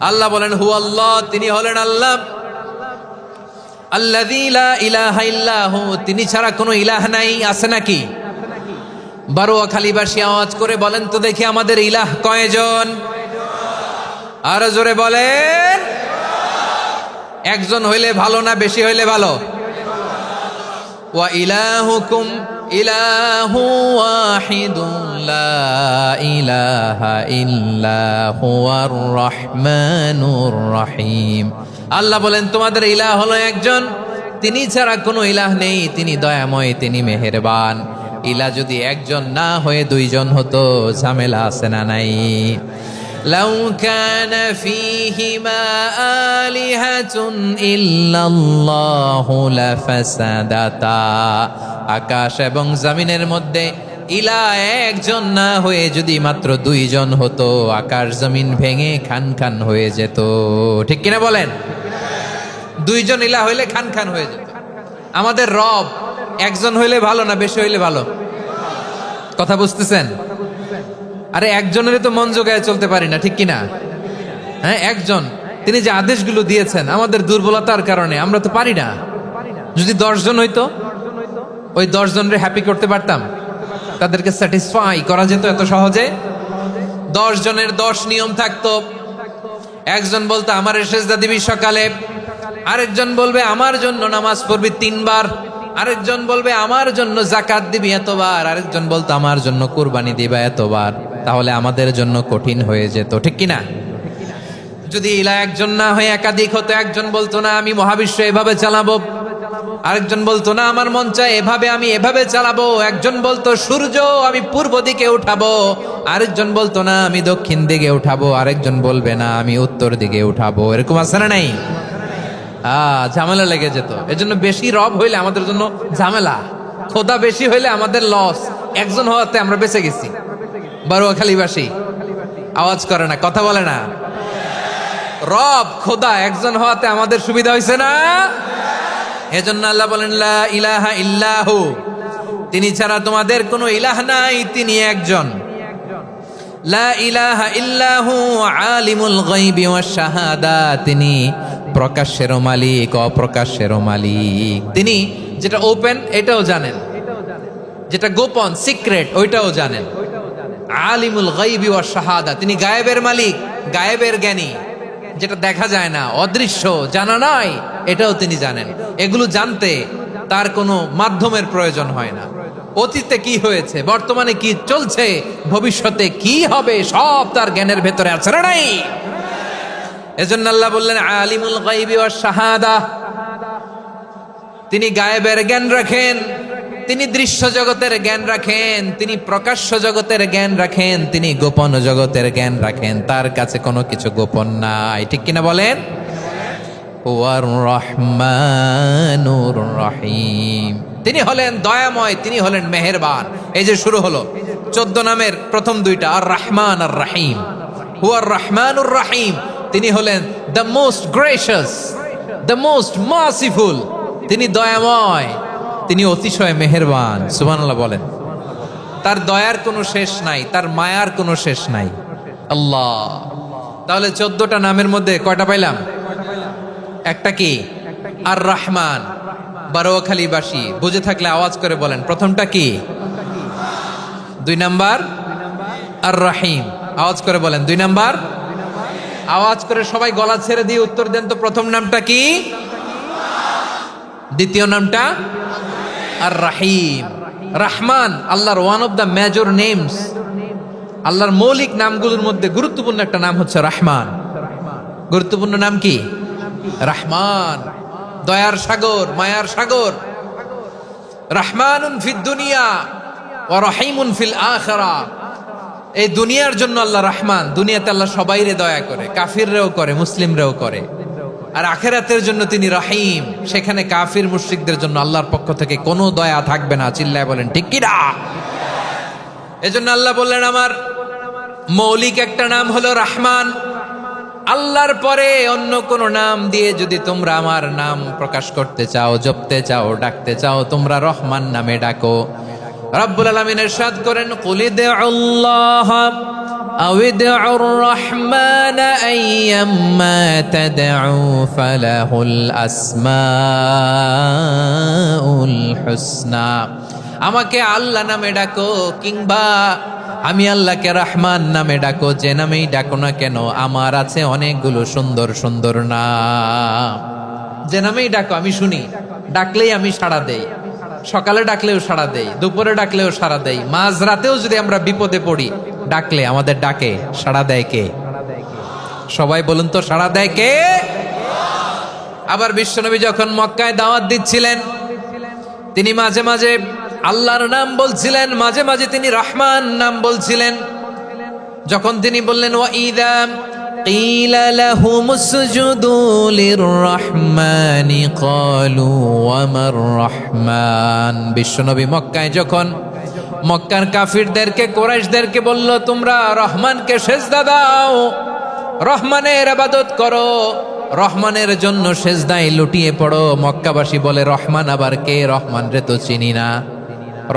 আল্লাহ বলেন হুয়াল্লাহ, তিনি হলেন আল্লাহ। আল্লাযী লা ইলাহা ইল্লা হু, তিনি ছাড়া কোনো ইলাহ নাই। আছে নাকি? বারুয়াখালীবাসী আওয়াজ করে বলেন তো দেখি, আমাদের ইলাহ কয়জন? আরো জোরে বলেন। একজন হইলে ভালো না বেশি হইলে ভালো? ওয়া ইলাহুকুম ইলাহু ওয়াহিদুন লা ইলাহা ইল্লা হুয়ার রহমানুর রহিম। আল্লাহ বলেন তোমাদের ইলাহ হলো একজন, তিনি ছাড়া কোনো ইলাহ নেই, তিনি দয়াময়, তিনি মেহেরবান। ইলাহ যদি একজন না হয়ে দুইজন হতো, ঝামেলা আছে না নাই? লাউ কানা ফীহিমা আলিহাতুন ইল্লাল্লাহু লাফাসাদাতা, আকাশ এবং জমিনের মধ্যে ইলাহ একজন না হয়ে যদি মাত্র দুইজন হতো, আকাশ জমিন ভেঙে খান খান হয়ে যেত। ঠিক কিনা বলেন? দুইজন ইলাহ হইলে খান খান হয়ে যেত। আমাদের রব একজন হইলে ভালো না বেশি হইলে ভালো? কথা বুঝতেছেন? আরে একজনের তো মন জোগায় চলতে পারি না, ঠিক কিনা? হ্যাঁ, একজন, তিনি যে আদেশগুলো দিয়েছেন আমাদের দুর্বলতার কারণে আমরা তো পারি না। যদি 10 জন হইতো, ওই 10 জনের হ্যাপি করতে পারতাম, তাদেরকে স্যাটিসফাই করা যেত এত সহজে? 10 জনের 10 নিয়ম থাকতো। একজন বলতো আমার সেজদা দিবি সকালে, আরেকজন বলবে আমার জন্য নামাজ পড়বি 3 বার, আরেকজন বলবে আমার জন্য যাকাত দিবি এতবার, আরেকজন বলতো আমার জন্য কুরবানি দিবা এতবার। তাহলে আমাদের জন্য কঠিন হয়ে যেত, ঠিক কিনা? যদি ইলাহ একজন না হয়ে একাধিক হতো, একজন বলতো না আমি মহাবিশ্ব এভাবে চালাবো, আরেকজন বলতো না আমার মন চায় এভাবে, আমি এভাবে চালাবো, একজন বলতো সূর্য আমি পূর্ব দিকে উঠাবো, আরেকজন বলতো না আমি দক্ষিণ দিকে উঠাবো, আরেকজন বলবে না আমি উত্তর দিকে উঠাবো। এরকম আছে না নাই? ঝামেলা লেগে যেত। এজন্য বেশি রব হইলে আমাদের জন্য ঝামেলা, খোদা বেশি হইলে আমাদের লস। একজন হওয়াতে আমরা বেঁচে গেছি। বারুয়াখালীবাসী আওয়াজ করে না, কথা বলে না। রব খোদা একজন হওয়াতে আমাদের সুবিধা হয়েছে না? এজন্য আল্লাহ বলেন লা ইলাহা ইল্লাহু, তিনি ছাড়া তোমাদের কোনো ইলাহ নাই, তিনি একজন। লা ইলাহা ইল্লাহু আলিমুল গায়বি ওয়াশ শাহাদা, তিনি প্রকাশ্যেরও মালিক অপ্রকাশ্যেরও মালিক। তিনি যেটা ওপেন এটাও জানেন, যেটা গোপন সিক্রেট ওইটাও জানেন। আলিমুল গায়বি ওয়াশ শাহাদা, তিনি গায়েবের মালিক, গায়েবের জ্ঞানী, যেটা দেখা যায় না, অদৃশ্য, জানা নাই, এটাও তিনি জানেন। এগুলো জানতে তার কোনো মাধ্যমের প্রয়োজন হয় না। অতীতে কি হয়েছে, বর্তমানে কি চলছে, ভবিষ্যতে কি হবে, সব তার জ্ঞানের ভেতরে আছে না নাই? এজন্য আল্লাহ বললেন আলিমুল গায়বি ওয়াশ শাহাদা, তিনি গায়েবের জ্ঞান রাখেন, তিনি দৃশ্য জগতের জ্ঞান রাখেন, তিনি প্রকাশ্য জগতের জ্ঞান রাখেন, তিনি গোপন জগতের জ্ঞান রাখেন। তার কাছে কোনো কিছু গোপন নাই, ঠিক কিনা বলেন? হুয়ার রহমানুর রহিম, তিনি হলেন দয়াময়, তিনি হলেন মেহেরবান। এই যে শুরু হলো 14 নামের প্রথম দুইটা, আর রহমান আর রহিম। হুয়ার রহমানুর রহিম, তিনি হলেন the most gracious, the most merciful, তিনি দয়াময়, তিনি অতিশয় মেহেরবান। সুবহানাল্লাহ বলেন। তার দয়ার কোনো শেষ নাই, তার মায়ার কোনো শেষ নাই। আল্লাহ, তাহলে 14টা নামের মধ্যে কয়টা পাইলাম? একটা কি? আর রহমান। বারোয়াখালীবাসী বুঝে থাকলে আওয়াজ করে বলেন প্রথমটা কি? 2 নাম্বার আর রহিম। আওয়াজ করে বলেন 2 নাম্বার। আওয়াজ করে সবাই গলা ছেড়ে দিয়ে উত্তর দেন তো, প্রথম নামটা কি? দ্বিতীয় নামটা? আর রহিম। রহমান আল্লাহর one of the major names, আল্লাহর মৌলিক নামগুলোর মধ্যে গুরুত্বপূর্ণ একটা নাম হচ্ছে রহমান। গুরুত্বপূর্ণ নাম কি? রহমান, দয়ার সাগর, মায়ার সাগর। রহমানুন ফিদ দুনিয়া ওয়া রহিমুন ফিল আখিরা। এই দুনিয়ার জন্য আল্লাহ রহমান, দুনিয়াতে আল্লাহ সবাইরে দয়া করে, কাফিররেও করে, মুসলিমরেও করে। আর আখিরাতের জন্য তিনি রহিম, সেখানে কাফির মুশরিকদের জন্য আল্লাহর পক্ষ থেকে কোনো দয়া থাকবে না। চিল্লায় বলেন ঠিক কি না? এজন্য আল্লাহ বললেন আমার মৌলিক একটা নাম হলো রহমান। আল্লাহর পরে অন্য কোন নাম দিয়ে যদি তোমরা আমার নাম প্রকাশ করতে চাও, জপতে চাও, ডাকতে চাও, তোমরা রহমান নামে ডাকো। রব্বুল আলামিন ইরশাদ করেন কুলিদুল্লাহ আউইদুর রহমান আইয়াম্মা তাদউ ফালাহুল আসমাউল হুসনা। আমাকে আল্লাহ নামে ডাকো, কিংবা আমি আল্লাহকে রহমান নামে ডাকো, যে নামেই ডাকো না কেন আমার আছে অনেকগুলো সুন্দর সুন্দর নাম। যে নামেই ডাকো আমি শুনি, ডাকলেই আমি সাড়া দেই। সকালে ডাকলেও সাড়া দেই, দুপুরে ডাকলেও সাড়া দেই, মাঝরাতেও যদি আমরা বিপদে পড়ি ডাকলে আমাদের ডাকে সাড়া দেয় কে? সবাই বলুন তো, সাড়া দেয় কে? আবার বিশ্বনবী যখন মক্কায় দাওয়াত দিচ্ছিলেন, তিনি মাঝে মাঝে আল্লাহর নাম বলছিলেন, মাঝে মাঝে তিনি রহমান নাম বলছিলেন। যখন তিনি বললেন ওয়াইদা قيل لهم اسجدوا للرحمن قالوا وما الرحمن বিশ্বনবী মক্কায় যখন মক্কার কাফিরদেরকে কুরাইশদেরকে বলল তোমরা রহমানকে সিজদা দাও, রহমানের ইবাদত করো, রহমানের জন্য সিজদায় লুটিয়ে পড়ো। মক্কাবাসী বলে রহমান আবার কে? রহমান রে তো চিনি না।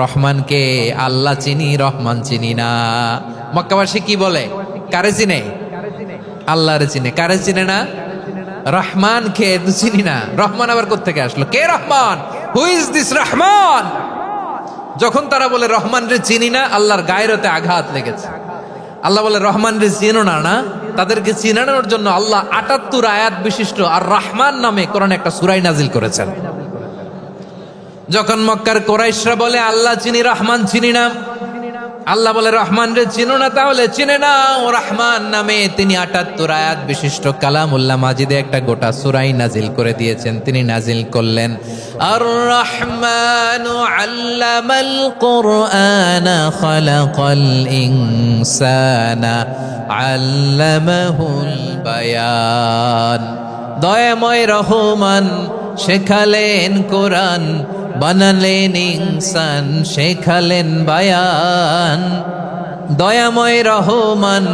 রহমানকে আল্লাহ চিনি, রহমান চিনি না। মক্কাবাসী কি বলে? কারে চিনে? আল্লাহরে চিনে। কারে চিনে না? রহমান কে তো চিনি না। রহমান আবার কোত্থেকে আসলো? কে Rahman? Who is this Rahman? যখন তারা বলে রহমান রে চিনি না, আল্লাহর গায়রতে আঘাত লেগেছে। আল্লাহ বলে রহমান রে চিনো না, না তাদেরকে চিনানোর জন্য আল্লাহ ৭৮ আয়াত বিশিষ্ট আর রহমান নামে কোরআনে একটা সূরা নাজিল করেছেন। যখন মক্কার কুরাইশরা বলে আল্লাহ চিনি, রহমান চিনি না, আল্লাহ বলে রহমান রে চিনো না, তাহলে চিনে নাও রহমান নামে তিনি ৭৮ আয়াত বিশিষ্ট কালামুল্লাহ মাজিদে একটা গোটা সূরাই নাজিল করে দিয়েছেন। তিনি নাজিল করলেন আর রহমানু আল্লামাল কুরআনা খালাকাল ইনসানা আল্লামাহুল বায়ান। দয়াময় রহমান শেখালেন কোরআন, বানালেন ইনসান, শেখালেন বায়ান। দয়াময় রহমান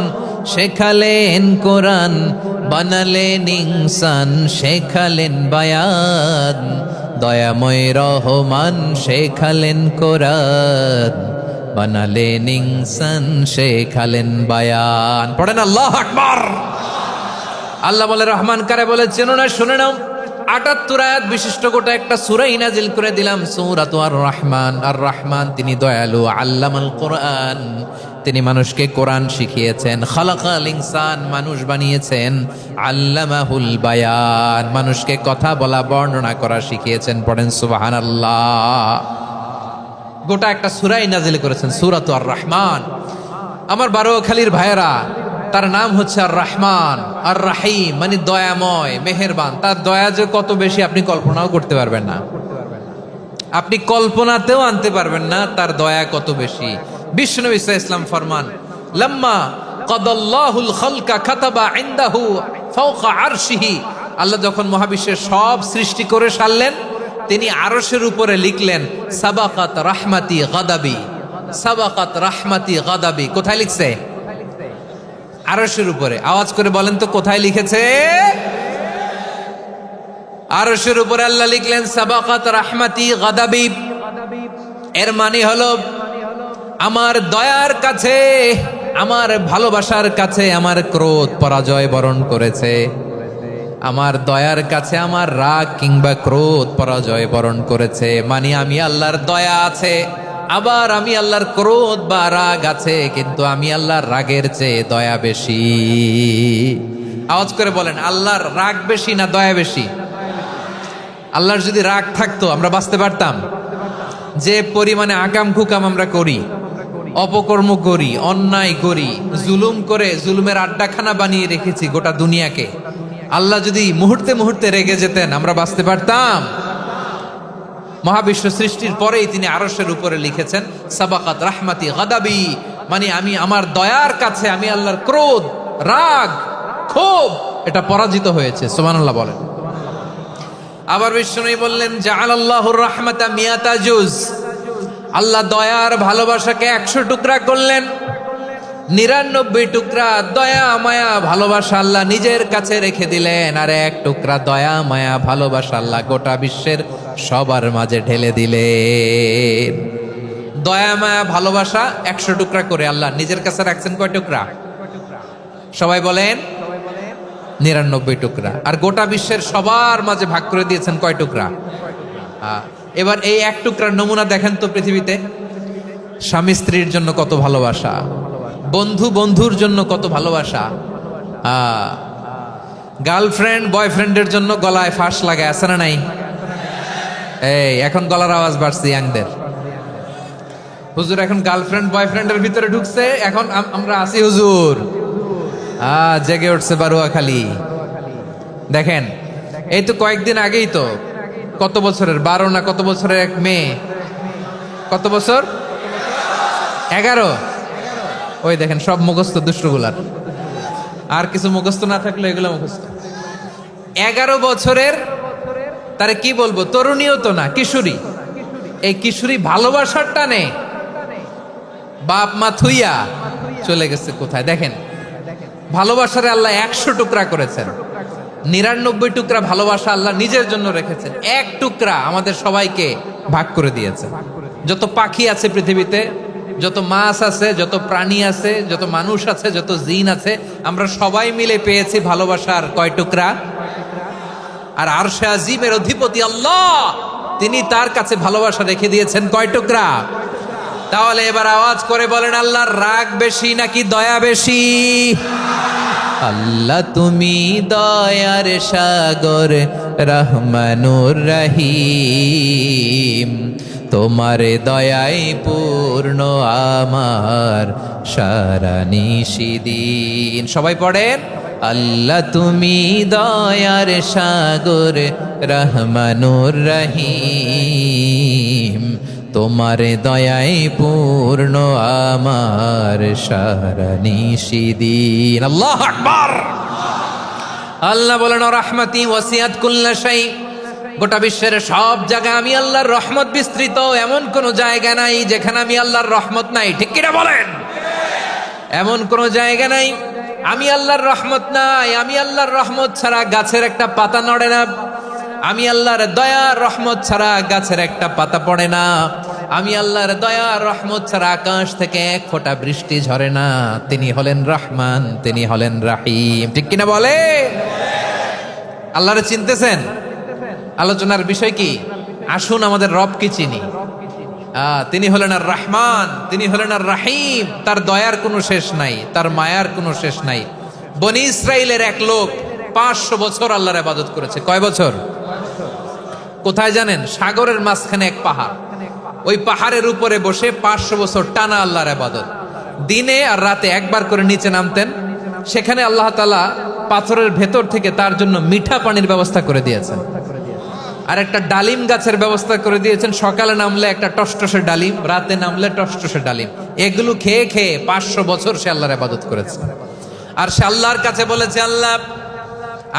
শেখালেন কোরআন, বানালেন ইনসান, শেখালেন বায়ান। দয়াময় রহমান শেখালেন কোরআন, বানালেন ইনসান, শেখালেন বায়ান। পড়েন আল্লাহু আকবার। আল্লাহ বলে রহমান কারে বলে চেনো না? শুনে নাও, ৭৮ আয়াত বিশিষ্ট গোটা একটা সূরাই নাজিল করে দিলাম, সূরাতু আর রহমান। আর রহমান তিনি দয়ালু, আল্লামাল কোরআন তিনি মানুষকে কোরআন শিখিয়েছেন, খালাকাল ইনসান মানুষ বানিয়েছেন, আল্লামাহুল বায়ান মানুষকে কথা বলা বর্ণনা করা শিখিয়েছেন। পড়েন সুবহানাল্লাহ। গোটা একটা সূরাই নাজিল করেছেন, সূরাতু আর রহমান। আমার বারোয়াখালীর ভাইয়েরা, তার নাম হচ্ছে আর রহমান আর রাহিম, মানে দয়াময়, মেহেরবান। তার দয়া যে কত বেশি আপনি কল্পনাও করতে পারবেন না, আপনি কল্পনাতেও আনতে পারবেন না তার দয়া কত বেশি। বিশ্বনবী সাল্লাল্লাহু আলাইহি ওয়াসাল্লাম ফরমান লাম্মা কাদাল্লাহুল খালকা কাতাবা ইনদাহু ফাওকা আরশিহি। আল্লাহ যখন মহাবিশ্বের সব সৃষ্টি করে সারলেন, তিনি আরশের উপরে লিখলেন সাবাকাত রাহমাতি গাদাবি, সাবাকাত রাহমাতি গাদাবি। কোথায় লিখছে? আরশের উপরে। আওয়াজ করে বলেন তো কোথায় লিখেছে? আরশের উপরে আল্লাহ লিখলেন সাবাকাত রাহমাতি গাদাবি। এর মানে হলো আমার দয়ার কাছে, আমার ভালোবাসার কাছে আমার ক্রোধ পরাজয় বরণ করেছে। আমার দয়ার কাছে আমার রাগ কিংবা ক্রোধ পরাজয় বরণ করেছে। মানে আমি আল্লাহর দয়া আছে, আবার আমি আল্লাহর ক্রোধ বা রাগ আছে, কিন্তু আমি আল্লাহর রাগের চেয়ে দয়া বেশি। আওয়াজ করে বলেন আল্লাহর রাগ বেশি না দয়া বেশি? আল্লাহর যদি রাগ থাকতো আমরা বাঁচতে পারতাম? যে পরিমাণে আকাম কুকাম আমরা করি, অপকর্ম করি, অন্যায় করি, জুলুম করে জুলুমের আড্ডাখানা বানিয়ে রেখেছি গোটা দুনিয়াকে, আল্লাহ যদি মুহূর্তে মুহূর্তে রেগে যেতেন আমরা বাঁচতে পারতাম? মহাবিশ্ব সৃষ্টির পরেই তিনি আরশের উপরে লিখেছেন সাবাকাত রাহমাতি গাদাবি, মানে আমি আমার দয়ার কাছে আমি আল্লাহর ক্রোধ, রাগ, ক্ষোভ এটা পরাজিত হয়েছে। সুবহানাল্লাহ বলেন। আবার বিষ্ণু বললেন জাআলাল্লাহুর রাহমাতা মিয়াতা জুজ। আল্লাহ দয়ার ভালোবাসাকে ১০০ টুকরা করলেন, ৯৯ টুকরা দয়া মায়া ভালোবাসা আল্লাহ নিজের কাছে রেখে দিলেন, আর ১ টুকরা দয়া মায়া ভালোবাসা আল্লাহ গোটা বিশ্বের সবার মাঝে ঢেলে দিলেন। দয়া মায়া ভালোবাসা ১০০ টুকরা করে আল্লাহ নিজের কাছে রাখছেন কয় টুকরা? সবাই বলেন ৯৯ টুকরা। আর গোটা বিশ্বের সবার মাঝে ভাগ করে দিয়েছেন কয় টুকরা? এবার এই ১ টুকরার নমুনা দেখেন তো পৃথিবীতে। স্বামী স্ত্রীর জন্য কত ভালোবাসা, বন্ধু বন্ধুর জন্য কত ভালোবাসা, গার্লফ্রেন্ড বয়ফ্রেন্ডের জন্য গলায় ফাঁস লাগায়, আছে না নাই? এই এখন গলার আওয়াজ বাড়ছে ইয়াংদের। হুজুর এখন গার্লফ্রেন্ড বয়ফ্রেন্ডের ভিতরে ঢুকছে, এখন আমরা আছি হুজুর। জেগে উঠছে বারোয়াখালী। দেখেন এই তো কয়েকদিন আগেই তো, কত বছরের ১২ না কত বছরের এক মেয়ে, কত বছর? ১১। ওই দেখেন সব মুখস্থ দুষ্টগুলার, আর কিছু মুখস্থ না থাকলে এগুলো মুখস্থ। 11 বছরের, তারে কি বলবো, তরুণীও তো না, কিশোরী। এই কিশোরী ভালোবাসার টানে বাপ মা থুইয়া চলে গেছে কোথায়। দেখেন ভালোবাসারে আল্লাহ 100 টুকরা করেছেন, 99 টুকরা ভালোবাসা আল্লাহ নিজের জন্য রেখেছেন, 1 টুকরা আমাদের সবাইকে ভাগ করে দিয়েছে। যত পাখি আছে পৃথিবীতে, যত মাছ আছে, যত প্রাণী আছে, যত মানুষ আছে, যত জিন আছে, আমরা সবাই মিলে পেয়েছি ভালোবাসার কয় টুকরা? আর আরশে আজিমের অধিপতি আল্লাহ, তিনি তার কাছে ভালোবাসা রেখে দিয়েছেন কয় টুকরা? তাহলে এবার আওয়াজ করে বলেন, আল্লাহর রাগ বেশি নাকি দয়া বেশি? আল্লাহ তুমি দয়ার সাগর, রহমানুর রহিম, তোমার দয়াই পূর্ণ আমার সারা নিশিদিন। সবাই পড়েন, আল্লাহ তুমি দয়ার সাগর, রহমানুর রহিম, তোমার দয়াই পূর্ণ আমার সারা নিশিদিন। আল্লাহু আকবার। আল্লাহ বলেন, রাহমাতি ওয়াসিআত কুল্লা শাই, গোটা বিশ্বের সব জায়গায় আমি আল্লাহর রহমত বিস্তৃত, এমন কোন জায়গা নাই যেখানে আমি আল্লাহর রহমত নাই। ঠিক কিনা বলেন? এমন কোন জায়গা নাই আমি আল্লাহর রহমত নাই। আমি আল্লাহর রহমত ছাড়া গাছের একটা পাতা নড়ে না, আমি আল্লাহর দয়া রহমত ছাড়া গাছের একটা পাতা পড়ে না, আমি আল্লাহর দয়া রহমত ছাড়া আকাশ থেকে এক ফোঁটা বৃষ্টি ঝরে না। তিনি হলেন রহমান, তিনি হলেন রাহিম। ঠিক কিনা বলে? আল্লাহরে চিনতেছেন? আলোচনার বিষয় কি? আসুন আমাদের রবকে চিনি। তিনি হলেন আর রহমান, তিনি হলেন আর রাহিম। তার দয়ার কোনো শেষ নাই, তার মায়ার কোনো শেষ নাই। বনি ইসরাইলের এক লোক 500 বছর আল্লাহর ইবাদত করেছে। কয় বছর? কোথায় জানেন? সাগরের মাঝখানে এক পাহাড়, ওই পাহাড়ের উপরে বসে 500 বছর টানা আল্লাহর ইবাদত। দিনে আর রাতে একবার করে নিচে নামতেন। সেখানে আল্লাহ তাআলা পাথরের ভেতর থেকে তার জন্য মিঠা পানির ব্যবস্থা করে দিয়েছেন, আর একটা ডালিম গাছের ব্যবস্থা করে দিয়েছেন। সকালে নামলে একটা টসটসে ডালিম, রাতে নামলে টসটসে ডালিম। এগুলো খেয়ে খেয়ে 500 বছর সে আল্লাহর ইবাদত করেছে। আর সে আল্লাহর কাছে বলেছে, আল্লাহ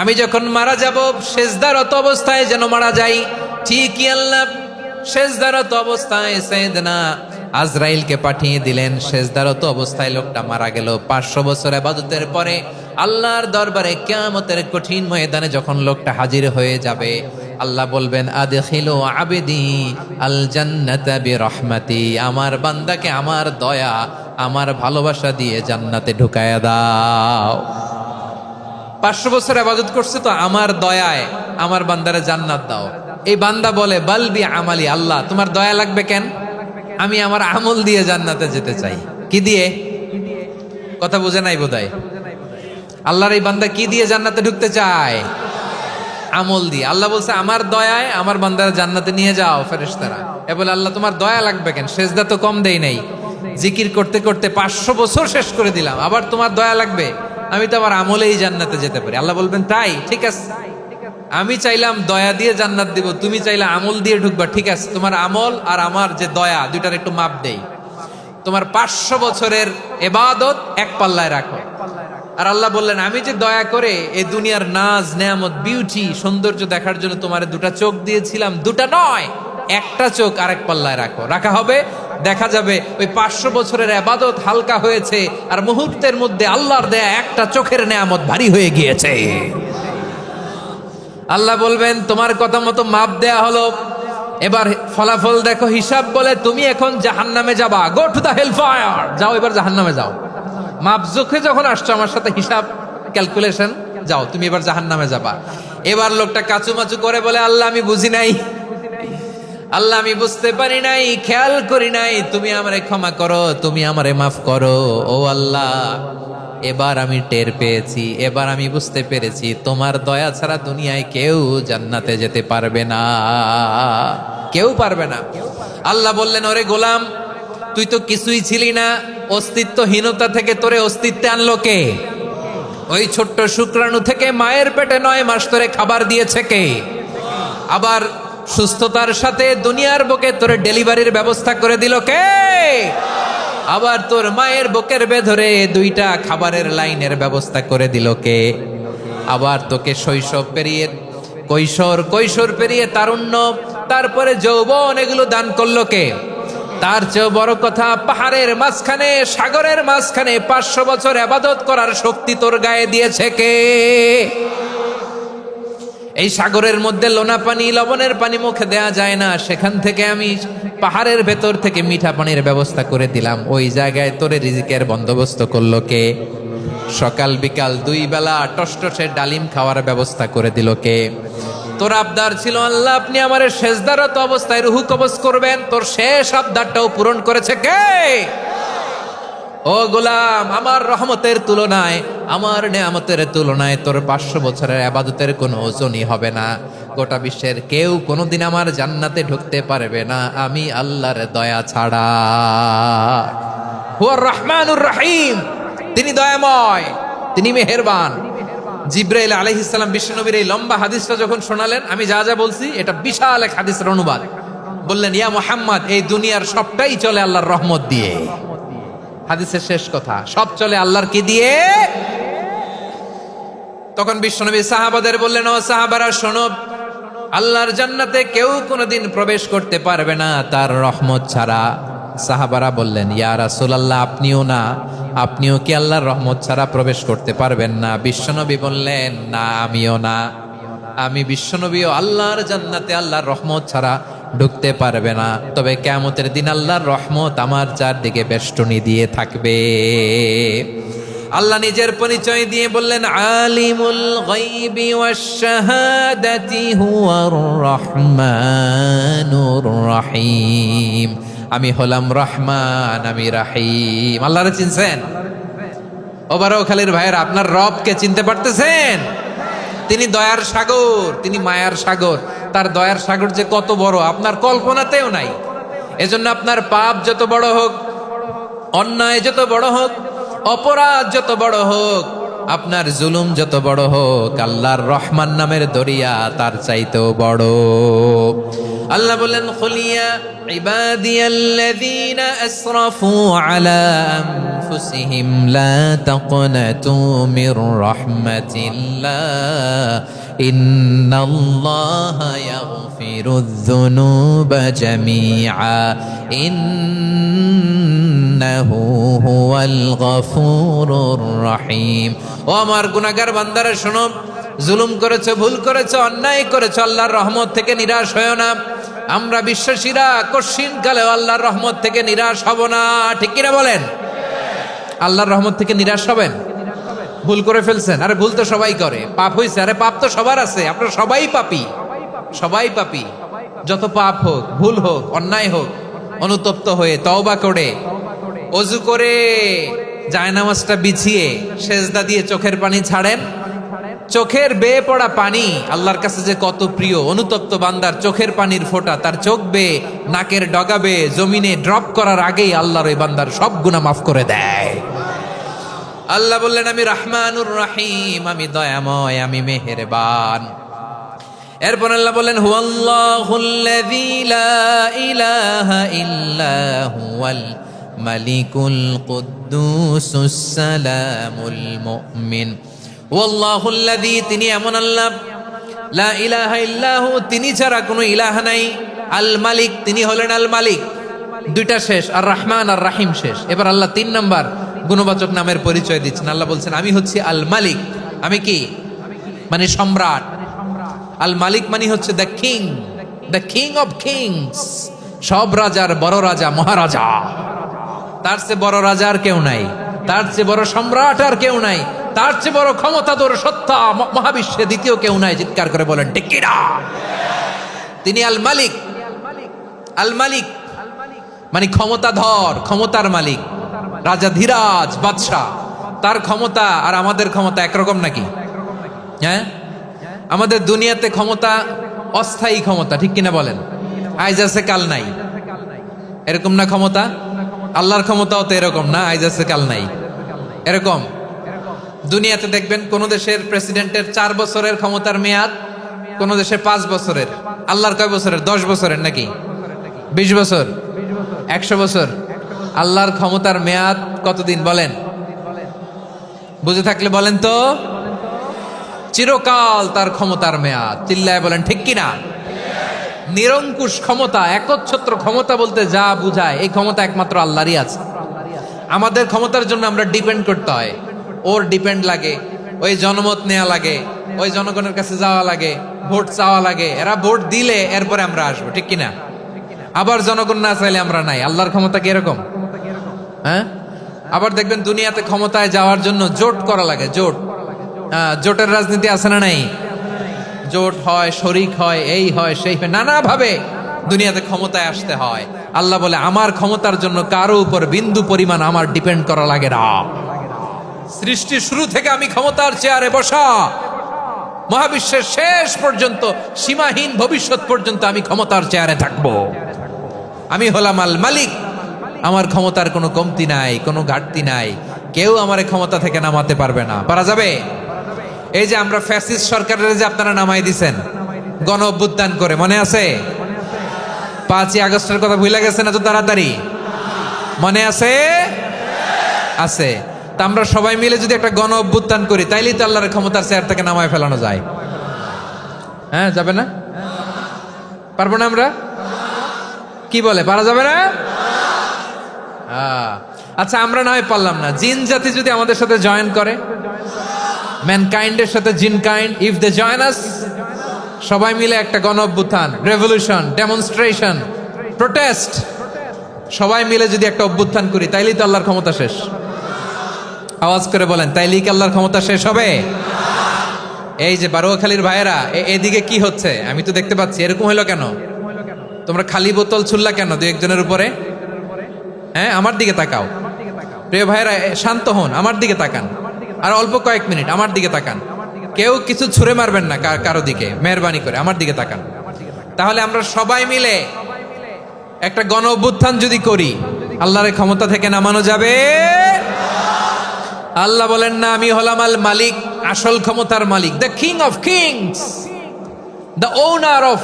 আমি যখন মারা যাব সেজদারত অবস্থায় যেন মারা যাই। ঠিকই আল্লাহ সেজদারত অবস্থায় সাইয়েদনা আজরাইলকে পাঠিয়ে দিলেন। সেজদারত অবস্থায় লোকটা মারা গেল। 500 বছর ইবাদতের পরে আল্লাহর দরবারে কিয়ামতের কঠিন ময়দানে যখন লোকটা হাজির হয়ে যাবে, আল্লাহ বলবেন, আদখিলু আবদি আল জান্নাতা বিরহমাতি, আমার বান্দাকে আমার দয়া, আমার ভালোবাসা দিয়ে জান্নাতে ঢুকায়া দাও। 500 বছর ইবাদত করছে তো আমার দয়ায় আমার বান্দারে জান্নাত দাও। এই বান্দা বলে, বালবি আমালি, আল্লাহ তোমার দয়া লাগবে কেন? আমি আমার আমল দিয়ে জান্নাতে যেতে চাই। কি দিয়ে? কথা বুঝে নাই বোধহয়। আল্লাহর এই বান্দা কি দিয়ে জান্নাতে ঢুকতে চায়? আমল দিয়ে। আল্লাহ বলছে, আমার দয়ায় আমার বান্দারা জান্নাতে নিয়ে যাও ফেরেশতারা। এ বলে, আল্লাহ তোমার দয়া লাগবে কেন? সেজদা তো কম দেই নাই, জিকির করতে করতে 500 বছর শেষ করে দিলাম, আবার তোমার দয়া লাগবে? আমি তো আমার আমলেই জান্নাতে যেতে পারি। আল্লাহ বলবেন, তাই ঠিক আছে, আমি চাইলাম দয়া দিয়ে জান্নাত দিব, তুমি চাইলে আমল দিয়ে ঢুকবা। ঠিক আছে, তোমার আমল আর আমার যে দয়া, দুইটার একটু মাপ দেই। তোমার 500 বছরের ইবাদত এক পাল্লায় রাখো। আর আল্লাহ বললেন, আমি যে দয়া করে এই দুনিয়ার নাজ নেয়ামত বিউটি সৌন্দর্য দেখার জন্য তোমার 2টা চোখ দিয়েছিলাম, 2টা নয়, একটা চোখ আরেক পাল্লায় রাখো। রাখা হবে, দেখা যাবে ওই 500 বছরের ইবাদত হালকা হয়েছে, আর মুহূর্তের মধ্যে আল্লাহর দেয়া একটা চোখের নেয়ামত ভারী হয়ে গিয়েছে। আল্লাহ বলবেন, তোমার কথা মতো মাপ দেয়া হলো, এবার ফলাফল দেখো, হিসাব বলে তুমি এখন জাহান্নামে যাবা। Go to the hell fire, যাও এবার জাহান্নামে যাও। মাপ জোখে যখন আসছো আমার সাথে হিসাব ক্যালকুলেশন, যাও তুমি এবার জাহান্নামে যাবা। এবার লোকটা কাচুমাচু করে বলে, আল্লাহ আমি বুঝি নাই, আল্লাহ আমি বুঝতে পারি নাই, খেয়াল করি নাই, তুমি আমারে ক্ষমা করো, তুমি আমারে মাফ করো। ও আল্লাহ, এবার আমি টের পেয়েছি, এবার আমি বুঝতে পেরেছি, তোমার দয়া ছাড়া দুনিয়ায় কেউ জান্নাতে যেতে পারবে না, কেউ পারবে না। আল্লাহ বললেন, ওরে গোলাম, তুই তো কিছুই ছিলি না, অস্তিত্বহীনতা থেকে তোরে অস্তিত্বে আনলো কে? ওই ছোট্ট শুক্রাণু থেকে মায়ের পেটে 9 মাস ধরে খাবার দিয়েছে কে? আবার সুস্থতার সাথে দুনিয়ার বুকে তোরে ডেলিভারির ব্যবস্থা করে দিল কে? আবার তোর মায়ের বুকের ভেতরে দুইটা খাবারের লাইনের ব্যবস্থা করে দিল কে? আবার তোকে শৈশব পেরিয়ে কৈশোর পেরিয়ে তারুণ্য, তারপরে যৌবন, এগুলো দান করলো কে? তার চেয়ে বড় কথা, পাহাড়ের মাঝখানে, সাগরের মাঝখানে 500 বছর ইবাদত করার শক্তি তোর গায়ে দিয়েছে কে? এই সাগরের মধ্যে লোনা পানি, লবণের পানি মুখে দেয়া যায় না, সেখান থেকে আমি পাহাড়ের ভেতর থেকে মিঠা পানির ব্যবস্থা করে দিলাম। ওই জায়গায় তোরে রিজিকের বন্দোবস্ত করলো কে? সকাল বিকাল 2 বেলা টসটসে ডালিম খাওয়ার ব্যবস্থা করে দিল কে? তোর আবদার ছিল, আল্লাহ আপনি আমার সেজদারত অবস্থায় রুহু কবজ করবেন, তোর শেষ আবদারটাও পূরণ করেছে কে? ও গোলাম, আমার রহমতের তুলনায়, আমার নেয়ামতের তুলনায় তোর 500 বছরের ইবাদতের কোনো ওজনই হবে না। গোটা বিশ্বের কেউ কোনোদিন আমার জান্নাতে ঢুকতে পারবে না আমি আল্লাহর দয়া ছাড়া। হুয়ার রহমানুর রহিম, তিনি দয়াময়, তিনি মেহেরবান। জিব্রাইল আলাইহিস সালাম বিশ্বনবীর এই লম্বা হাদিসটা যখন শোনালেন, আমি যা যা বলছি এটা বিশাল এক হাদিসের অনুবাদ। বললেন, ইয়া মুহাম্মদ, এই দুনিয়ার সবটাই চলে আল্লাহর রহমত দিয়ে। হাদিসের শেষ কথা, সব চলে আল্লাহর কি দিয়ে? তখন বিশ্বনবী সাহাবাদের বললেন, ও সাহাবারা শোনো, আল্লাহর জান্নাতে কেউ কোনোদিন প্রবেশ করতে পারবে না তার রহমত ছাড়া। সাহাবারা বললেন, ইয়া রাসূলুল্লাহ, আপনিও না? আপনিও কি আল্লাহর রহমত ছাড়া প্রবেশ করতে পারবেন না? বিশ্বনবী বললেন, না, আমিও না। আমি বিশ্বনবীও আল্লাহর জান্নাতে আল্লাহর রহমত ছাড়া ঢুকতে পারবে না। তবে কিয়ামতের দিন আল্লাহর রহমত আমার চারদিকে বেষ্টনী দিয়ে থাকবে। আল্লাহ নিজের পরিচয় দিয়ে বললেন, আলিমুল গায়বি ওয়াশ শাহাদাতি হুয়ার রহমানুর রহিম। আমি হলাম রহমান, আমি রাহিম। আল্লাহরে চিনছেন? ও বারোখালীর ভাইয়েরা, আপনার রবকে চিনতে পারতেছেন? তিনি দয়ার সাগর, তিনি মায়ার সাগর। তার দয়ার সাগর যে কত বড় আপনার কল্পনাতেও নাই। এজন্য আপনার পাপ যত বড় হোক, অন্যায় যত বড় হোক, অপরাধ যত বড় হোক, আপনার জুলুম যত বড় হোক, আল্লাহর রহমান নামের দরিয়া তার চাইতেও বড়। আল্লাহ বললেন, খুলিয়া ইবাদিয়াল্লাযীনা আসরাফু আলা আনফুসিহিম লা তাকনাতু মির রাহমাতিল্লাহ ইন্নাল্লাহা ইয়াগফিরুয যুনুবা জামিআ ইন্নাহু হুয়াল গফুরুর রহিম। ও আমার গুনাহগার বান্দারা শোনো, জুলুম করেছো, ভুল করেছো, অন্যায় করেছো, আল্লাহর রহমত থেকে নিরাশ হয়ো না। আমরা বিশ্বাসীরা কঠিনকালেও আল্লাহর রহমত থেকে নিরাশ হব না। ঠিক কিনা বলেন? আল্লাহর রহমত থেকে নিরাশ হবেন? ভুল করে ফেলছেন, আরে ভুল তো সবাই করে। পাপ হয়েছে, আরে পাপ তো সবার আছে। আপনারা সবাই পাপী, সবাই পাপী। যত পাপ হোক, ভুল হোক, অন্যায় হোক, অনুতপ্ত হয়ে তওবা করে, ওযু করে, জায়নামাজটা বিছিয়ে, সেজদা দিয়ে চোখের পানি ছাড়েন। চোখের বেয়ে পড়া পানি আল্লাহর কাছে যে কত প্রিয়। অনুতপ্ত বান্দার চোখের পানির ফোঁটা তার চোখ বেয়ে, নাকের ডগা বেয়ে জমিনে ড্রপ করার আগেই আল্লাহর ওই বান্দার সব গুনাহ মাফ করে দেয়। আল্লাহ বললেন, আমি রহমানুর রহিম, আমি দয়াময়, আমি মেহেরবান। এরপর আল্লাহ বললেন, হুয়াল্লাহুল্লাযী লা ইলাহা ইল্লা হুয়াল মালিকুল কুদ্দুসুস সালামুল মুমিন। ওয়াল্লাহুল্লাযী, তিনি এমন আল্লাহ, লা ইলাহা ইল্লাহু, তিনি ছাড়া কোনো ইলাহ নাই। আল মালিক, তিনি হলেন আল মালিক। দুইটা শেষ, আর রহমান আর রাহিম শেষ। এবার আল্লাহ 3 নাম্বার গুণবাচক নামের পরিচয় দিচ্ছেন। আল্লাহ বলছেন, আমি হচ্ছি আল মালিক। আমি কি? মানে সম্রাট। আল মালিক মানে হচ্ছে the king, the king of kings. সব রাজার বড় রাজা, মহারাজা। তার চেয়ে বড় রাজা আর কেউ নাই, তার চেয়ে বড় সম্রাট আর কেউ নাই, তার চেয়ে বড় ক্ষমতাধর সত্তা মহাবিশ্বে দ্বিতীয় কেউ নাই। চিৎকার করে বলেন ঠিক কিনা? তিনি আল মালিক। আল মালিক মানে ক্ষমতাধর, ক্ষমতার মালিক, রাজা ধীরাজ বাদশাহ। তার ক্ষমতা আর আমাদের ক্ষমতা একরকম নাকি? হ্যাঁ, আমাদের দুনিয়াতে ক্ষমতা অস্থায়ী ক্ষমতা, ঠিক কিনা বলেন? আইজ আছে কাল নাই, এরকম না ক্ষমতা? আল্লাহর ক্ষমতাও তো এরকম না, আইজ আছে কাল নাই এরকম। দুনিয়াতে দেখবেন কোন দেশের প্রেসিডেন্টের 4 বছরের ক্ষমতার মেয়াদ, কোন দেশের 5 বছরের। আল্লাহর কয় বছরের? 10 বছরের নাকি 20 বছর, 100 বছর, আল্লাহর ক্ষমতার মেয়াদ কতদিন বলেন? বুঝে থাকলে বলেন তো। চিরকাল তার ক্ষমতার মেয়াদ। চিল্লায় বলেন ঠিক কিনা? নিরঙ্কুশ ক্ষমতা, একচ্ছত্র ক্ষমতা বলতে যা বুঝায়, এই ক্ষমতা একমাত্র আল্লাহরই আছে। আমাদের ক্ষমতার জন্য আমরা ডিপেন্ড করতে হয়, ওর ডিপেন্ড লাগে, ওই জনমত নেওয়া লাগে, ওই জনগণের কাছে যাওয়া লাগে, ভোট চাওয়া লাগে, এরা ভোট দিলে এরপরে আমরা আসবো, ঠিক কিনা? আবার জনগণ না চাইলে আমরা নাই। আল্লাহর ক্ষমতা কি এরকম? হ্যাঁ, আবার দেখবেন দুনিয়াতে ক্ষমতায় যাওয়ার জন্য জোট করা লাগে। জোট, জোটের রাজনীতি আছে না নাই? জোট হয়, শরিক হয়, এই হয়, সেই হয়, নানাভাবে দুনিয়াতে ক্ষমতায় আসতে হয়। আল্লাহ বলে আমার ক্ষমতার জন্য কারো উপর বিন্দু পরিমাণ আমার ডিপেন্ড করা লাগে না। সৃষ্টির শুরু থেকে আমি ক্ষমতার চেয়ারে বসা, মহাবিশ্বের শেষ পর্যন্ত, সীমাহীন ভবিষ্যৎ পর্যন্ত আমি ক্ষমতার চেয়ারে থাকবো। আমি হলাম আল মালিক। আমার ক্ষমতার কোনো কমতি নাই, কোনো ঘাটতি নাই। কেউ আমার ক্ষমতা থেকে নামাতে পারবে না। পারা যাবে? এই যে আমরা ফ্যাসিস্ট সরকারের যে আপনারা নামাই দিছেন গণ অভ্যুত্থান করে, মনে আছে? 5ই আগস্টের কথা ভুলে গেছেন এত তাড়াতাড়ি? মনে আছে? আছে। তা আমরা সবাই মিলে যদি একটা গণ অভ্যুত্থান করি, তাইলেই তো আল্লাহর ক্ষমতার চেয়ার থেকে নামায় ফেলানো যায়। হ্যাঁ, যাবে না? পারবো না আমরা? কি বলে, পারা যাবে না? আচ্ছা, আমরা না হয় পারলাম না, জিন জাতি যদি আমাদের সাথে জয়েন করে, ম্যানকাইন্ডের সাথে জিনকাইন্ড, ইফ দে জয়েন আস, সবাই মিলে একটা গণ অভ্যুত্থান, রেভলিউশন, ডেমনস্ট্রেশন, প্রোটেস্ট, সবাই মিলে যদি একটা অভ্যুত্থান করি, তাইলেই তো আল্লাহর ক্ষমতা শেষ। আওয়াজ করে বলেন, তাইলেই কি আল্লাহর ক্ষমতা শেষ হবে? এই যে বারোয়াখালীর ভাইয়েরা, এদিকে কি হচ্ছে আমি তো দেখতে পাচ্ছি, এরকম হলো কেন? তোমরা খালি বোতল ছুড়লা কেন দুই একজনের উপরে? হ্যাঁ, আমার দিকে তাকাও। প্রিয় ভাইয়েরা, শান্ত হন, আমার দিকে তাকান, আর অল্প কয়েক মিনিট আমার দিকে তাকান। কেউ কিছু ছুঁড়ে মারবেন না কারো দিকে, মেহরবানি করে আমার দিকে তাকান। তাহলে আমরা সবাই মিলে একটা গণ অভ্যুত্থান যদি করি, আল্লাহর ক্ষমতা থেকে নামানো যাবে? আল্লাহ বলেন না, আমি হলাম আল মালিক, আসল ক্ষমতার মালিক, the king of kings, the owner of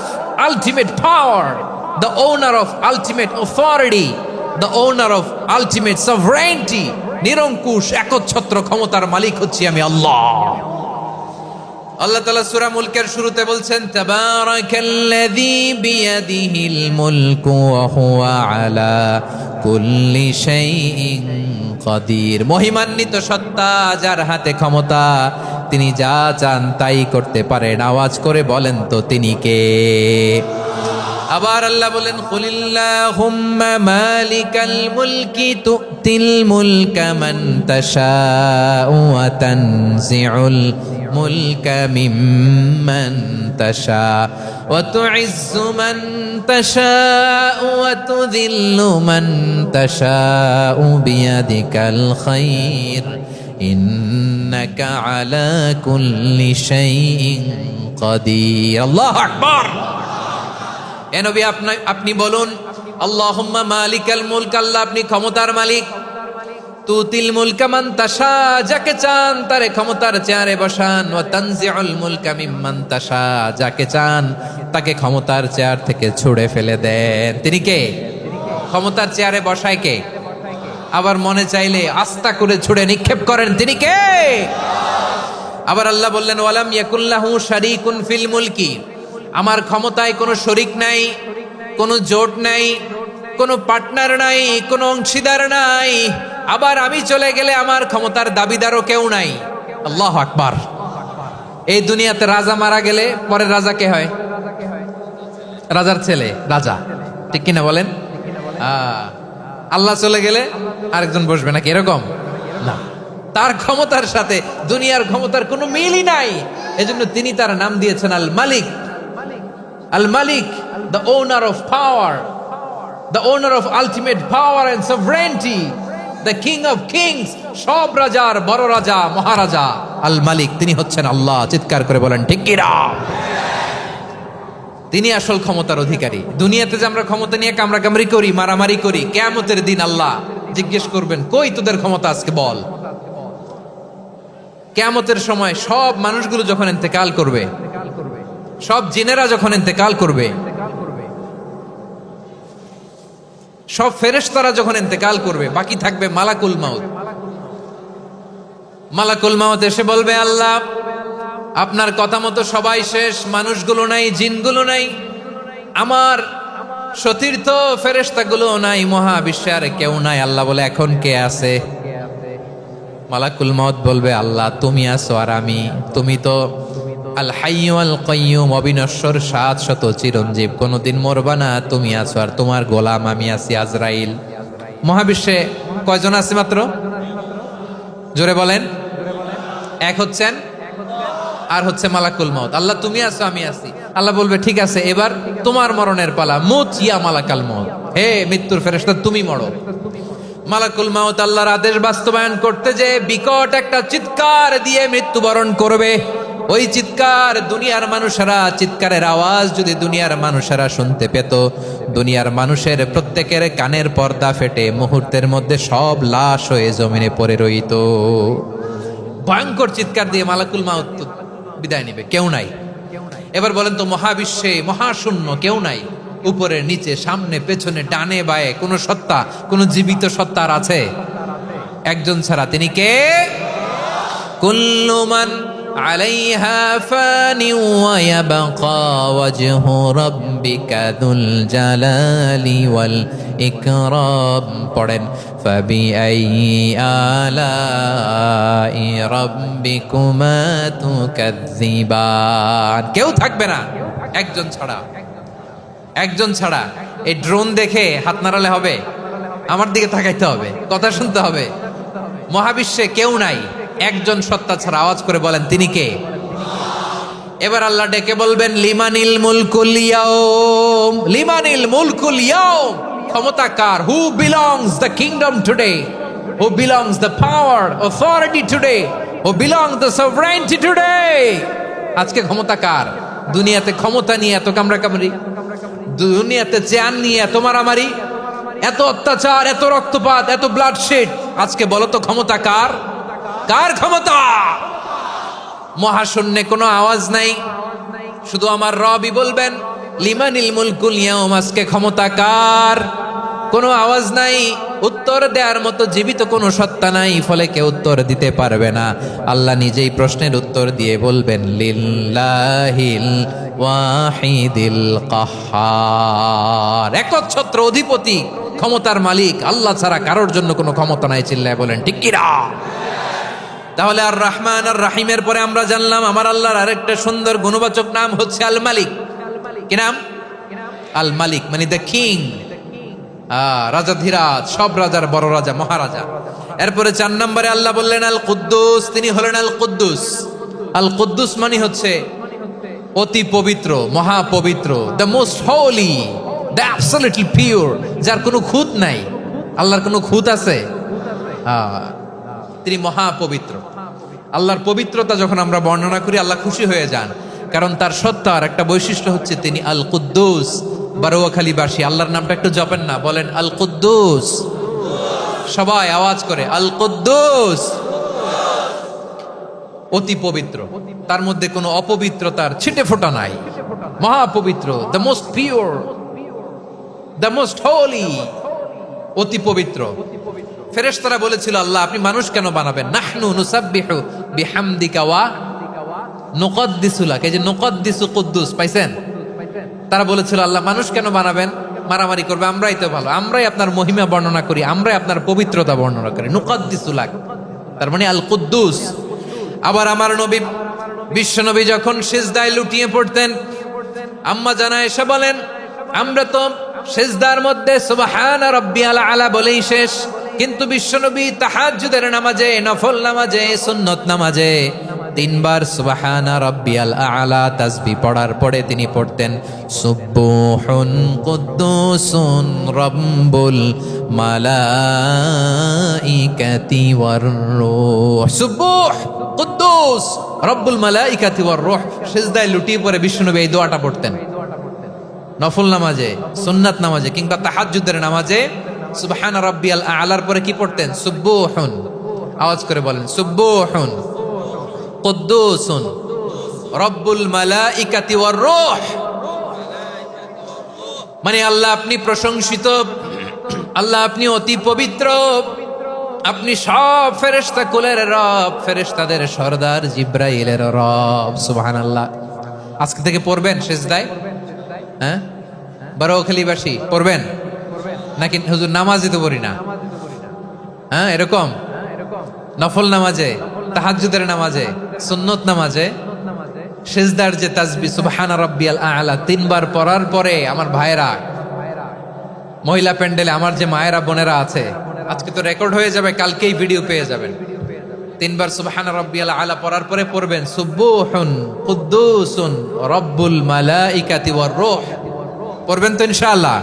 ultimate power, the owner of ultimate authority, the owner of ultimate sovereignty. নিরঙ্কুশ একচ্ছত্র ক্ষমতার মালিক হচ্ছি আমি আল্লাহ। আল্লাহ তাআলা সূরা মুলকের শুরুতে বলছেন, তাবারাকাল্লাযী বিয়াদিহিল মুলকু ওয়া হুয়া আলা কুল্লি শাইইন কাদির। মহিমান্বিত সত্তা, যার হাতে ক্ষমতা, তিনি যা চান তাই করতে পারেন। আওয়াজ করে বলেন তো তিনি কে? আবার আল্লাহ বলেন, কুলিল্লাহুম্মা মালিকাল মুলকি তুতিল মুলকা মান তাশাউ ওয়া তানজিউল মুলকা মিম্মান তাশা ওয়া তুইজ্জু মান তাশাউ ওয়া তুযিল্লু মান তাশাউ বিয়াদিকাল খায়র ইন্নাকা আলা কুল্লি শাইইন কাদির। আল্লাহু আকবার। এ নবী, আপনি বলুন, আল্লাহুম্মা মালিকাল মুলক, আল্লাহ আপনি ক্ষমতার মালিক। তুতিল মুলকা মান তাশা, যাকে চান তারে ক্ষমতার চেয়ারে বসান। ওয়া তানজিউল মুলকা মিম্মান তাশা, যাকে চান তাকে ক্ষমতার চেয়ার থেকে ছুঁড়ে ফেলে দেন। তিনি কে? ক্ষমতার চেয়ারে বসায় কে? আবার মনে চাইলে আস্তা করে ছুঁড়ে নিক্ষেপ করেন, তিনি কে? আবার আল্লাহ বললেন, ওয়ালাম ইয়াকুল্লাহু শারীকুন ফিল মুলকি, আমার ক্ষমতায় কোনো শরিক নাই, কোনো জোট নাই, কোনো পার্টনার নাই, কোনো অংশীদার নাই। আবার আমি চলে গেলে আমার ক্ষমতার দাবিদারও কেউ নাই। আল্লাহু আকবার। এই দুনিয়াতে রাজা মারা গেলে পরে রাজা কে হয়? রাজার ছেলে রাজা, ঠিক কিনা বলেন? আল্লাহ চলে গেলে আরেকজন বসবে নাকি? এরকম না, তার ক্ষমতার সাথে দুনিয়ার ক্ষমতার কোনো মিলই নাই। এজন্য তিনি তার নাম দিয়েছেন আল মালিক। আল মালিক, the owner of power, the owner of ultimate power and sovereignty, the king of kings, সব রাজার বড় রাজা, মহারাজা আল মালিক, তিনি হচ্ছেন আল্লাহ। চিৎকার করে বলেন ঠিক কি না? তিনি আসল ক্ষমতার অধিকারী। দুনিয়াতে যে আমরা ক্ষমতা নিয়ে কামড়াকামড়ি করি, মারামারি করি, কিয়ামতের দিন আল্লাহ জিজ্ঞেস করবেন, কই তোদের ক্ষমতা আজকে বল। কিয়ামতের সময় সব মানুষগুলো যখন ইন্তেকাল করবে, সব জিনেরা যখন ইন্তেকাল করবে, সব ফেরেশতারা যখন ইন্তেকাল করবে, বাকি থাকবে মালাকুল মাউত। মালাকুল মাউত এসে বলবে, আল্লাহ আপনার কথা মতো সবাই শেষ, মানুষগুলো নাই, জিনগুলো নাই, আমার সতীর্থ ফেরেশতাগুলো নাই, মহাবিশ্বে আর কেউ নাই। আল্লাহ বলে, এখন কে আছে? মালাকুল মাউত বলবে, আল্লাহ তুমি আছো আর আমি। তুমি তো আল হাইয়্যু আল কাইয়্যুম, অবিনশ্বর, শাশ্বত, চিরঞ্জীব, কোনোদিন মরবা না, তুমি আছো আর তোমার গোলাম আমি আছি আজরাইল। মহাবিশ্বে কয়জন আছে মাত্র? জোরে বলেন। এক হচ্ছেন আর হচ্ছে মালাকুল মাউত। আল্লাহ তুমি আছো আমি আছি। আল্লাহ বলবে, ঠিক আছে, এবার তোমার মরণের পালা, মুত ইয়া মালাকাল মাউত, হে মৃত্যুর ফেরেশতা তুমি মরো। মালাকুল মাউত আল্লাহর আদেশ বাস্তবায়ন করতে যে বিকট একটা চিৎকার দিয়ে মৃত্যুবরণ করবে। ওই চিৎকার দুনিয়ার মানুষেরা, চিৎকারের আওয়াজ যদি দুনিয়ার মানুষেরা শুনতে পেত, দুনিয়ার মানুষের প্রত্যেকের কানের পর্দা ফেটে মুহূর্তের মধ্যে সব লাশ হয়ে জমিনে পড়ে রইত। ভয়ঙ্কর চিৎকার দিয়ে মালাকুল মাউত বিদায় নিবে, কেউ নাই। এবার বলেন তো, মহাবিশ্বে মহাশূন্য, কেউ নাই, উপরে নিচে সামনে পেছনে ডানে বায়ে কোন সত্তা, কোন জীবিত সত্তার আছে? একজন ছাড়া, তিনি কে? কুল্লু মান আলাইহা ফানি ওয়া ইয়াবকা ওয়াজহু রাব্বিকা যুল জালালি ওয়াল ইকরাম। পড়েন, ফাবিআইয়ি আলাই রাব্বিকুমা তুকাযযিবান। কেউ থাকবে না একজন ছাড়া, একজন ছাড়া। এই ড্রোন দেখে হাত নাড়ালে হবে? আমার দিকে তাকাইতে হবে, কথা শুনতে হবে। মহাবিশ্বে কেউ নাই, একজন সত্তা ছাড়া। আওয়াজ করে বলেন, তিনি কে? এবার আল্লাহ ডেকে বলবেন, লিমানিল মুলকুল ইয়াউম, লিমানিল মুলকুল ইয়াউম। ক্ষমতা কার? Who belongs the kingdom today, who belongs the power authority today, who belongs the sovereignty today. আজকে ক্ষমতা কার? দুনিয়াতে ক্ষমতা নিয়ে এত কামড়াকামড়ি, দুনিয়াতে চেয়ার নিয়ে এত মারামারি, এত অত্যাচার, এত রক্তপাত, এত ব্লাডশেড। আজকে বলো তো ক্ষমতা কার? কার ক্ষমতা? মহাশূন্যে কোনো আওয়াজ নাই, শুধু আমার রবই বলবেন, লিমানিল মুলকুল ইয়াউম। আজকে ক্ষমতা কার? কোনো আওয়াজ নাই, উত্তর দেওয়ার মতো জীবিত কোনো সত্তা নাই, ফলে কেউ উত্তর দিতে পারবে না। আল্লাহ নিজেই প্রশ্নের উত্তর দিয়ে বলবেন, লিল্লাহিল ওয়াহিদিল কাহ্হার। একচ্ছত্র অধিপতি, ক্ষমতার মালিক আল্লাহ ছাড়া কারোর জন্য কোনো ক্ষমতা নাই। চিল্লায় বলেন ঠিক কিনা? তাহলে আর রহমান আর রাহিমের পরে আমরা জানলাম আমার আল্লাহর আরেকটা সুন্দর গুণবাচক নাম হচ্ছে আল মালিক। কি নাম? আল মালিক, মানে দ্য কিং, রাজাধিরাজ, সব রাজার বড় রাজা, মহারাজা। এরপরে 4 নম্বরে আল্লাহ বললেন আল কুদ্দুস, তিনি হলেন আল কুদ্দুস। আল কুদ্দুস মানে হচ্ছে অতি পবিত্র, মহাপবিত্র, the most holy, the absolutely pure, যার কোনো খুঁত নাই। আল্লাহর কোনো খুঁত আছে? তিনি মহাপবিত্র। আল্লাহর পবিত্রতা যখন আমরা বর্ণনা করি, আল্লাহ খুশি হয়ে যান, কারণ তার সত্তার একটা বৈশিষ্ট্য হচ্ছে তিনি আল কুদ্দুস। বারোয়াখালীবাসী আল্লাহর নামটা একটু জপেন না, বলেন আল কুদ্দুস। সবাই আওয়াজ করে আল কুদ্দুস। অতি পবিত্র, তার মধ্যে কোনো অপবিত্রতার ছিটে ফোঁটা নাই, মহাপবিত্র, the most pure, the most holy, অতি পবিত্র। ফেরেশতারা বলেছিল, আল্লাহ আপনি মানুষ কেন বানাবেন? নাহনু নুসাব্বিহু বিহামদিকা ওয়া নুকদ্দিসু লাক। এই যে নুকদ্দিসু কুদ্দুস পাইছেন? তারা বলেছিল, আল্লাহ মানুষ কেন বানাবেন? মারামারি করবে, আমরাই তো ভালো, আমরাই আপনার মহিমা বর্ণনা করি, আমরাই আপনার পবিত্রতা বর্ণনা করি। নুকদ্দিসু লাক, তার মানে আল কুদ্দুস। আবার আমার নবী, বিশ্ব নবী যখন সিজদায় লুটিয়ে পড়তেন, আম্মা জানা এসে বলেন, আমরা তো সিজদার মধ্যে সুবহান রাব্বিয়াল আলা বলেই শেষ, কিন্তু বিশ্বনবী তাহাজ্জুদের নামাজে, নফল নামাজে, সুন্নত নামাজে 3 বার সুবহানা রাব্বিয়াল আলা তাসবিহ পড়ার পরে তিনি পড়তেন সুবহুন কুদ্দুসুন রাব্বুল মালাইকাতি ওয়ার রূহ। সুবহ কুদ্দুস রব্বুল মালাইকাতি ওয়ার রূহ। সিজদায় লুটিয়ে পড়ে বিশ্বনবী এই দোয়াটা পড়তেন নফল নামাজে, সুন্নাত নামাজে কিংবা তাহাজ্জুদের নামাজে। সুবহান রাব্বিয়াল আলার পরে কি পড়তেন? সুবহুন। আওয়াজ করে বলেন সুবহুন কুদ্দুসুন রব্বুল মালাইকাতি ওয়ার রূহ। মানে আল্লাহ আপনি প্রশংসিত, আল্লাহ আপনি অতি পবিত্র, আপনি সব ফেরেশতা কুলের রব, ফেরেশতাদের সরদার জিব্রাইলের রব। সুবহানাল্লাহ। আজকে থেকে পড়বেন সিজদায়? হ্যাঁ, বারোয়াখালীবাসী পড়বেন নাকি? হুজুর নামাজই তো পড়ি না। হ্যাঁ, এরকম নফল নামাজে, তাহাজ্জুদের নামাজে, সুন্নত নামাজে সিজদার যে তাসবিহ সুবহানা রাব্বিয়াল আ'লা 3 বার পড়ার পরে আমার ভাইরা, মহিলা প্যান্ডেলে আমার যে মায়েরা বোনেরা আছে, আজকে তো রেকর্ড হয়ে যাবে, কালকেই ভিডিও পেয়ে যাবেন। 3 বার সুবহানা রাব্বিয়াল আ'লা পড়ার পরে পড়বেন সুবহুন কুদ্দুসুন রব্বুল মালাইকাতি ওয়ার রূহ। পড়বেন তো ইনশাআল্লাহ।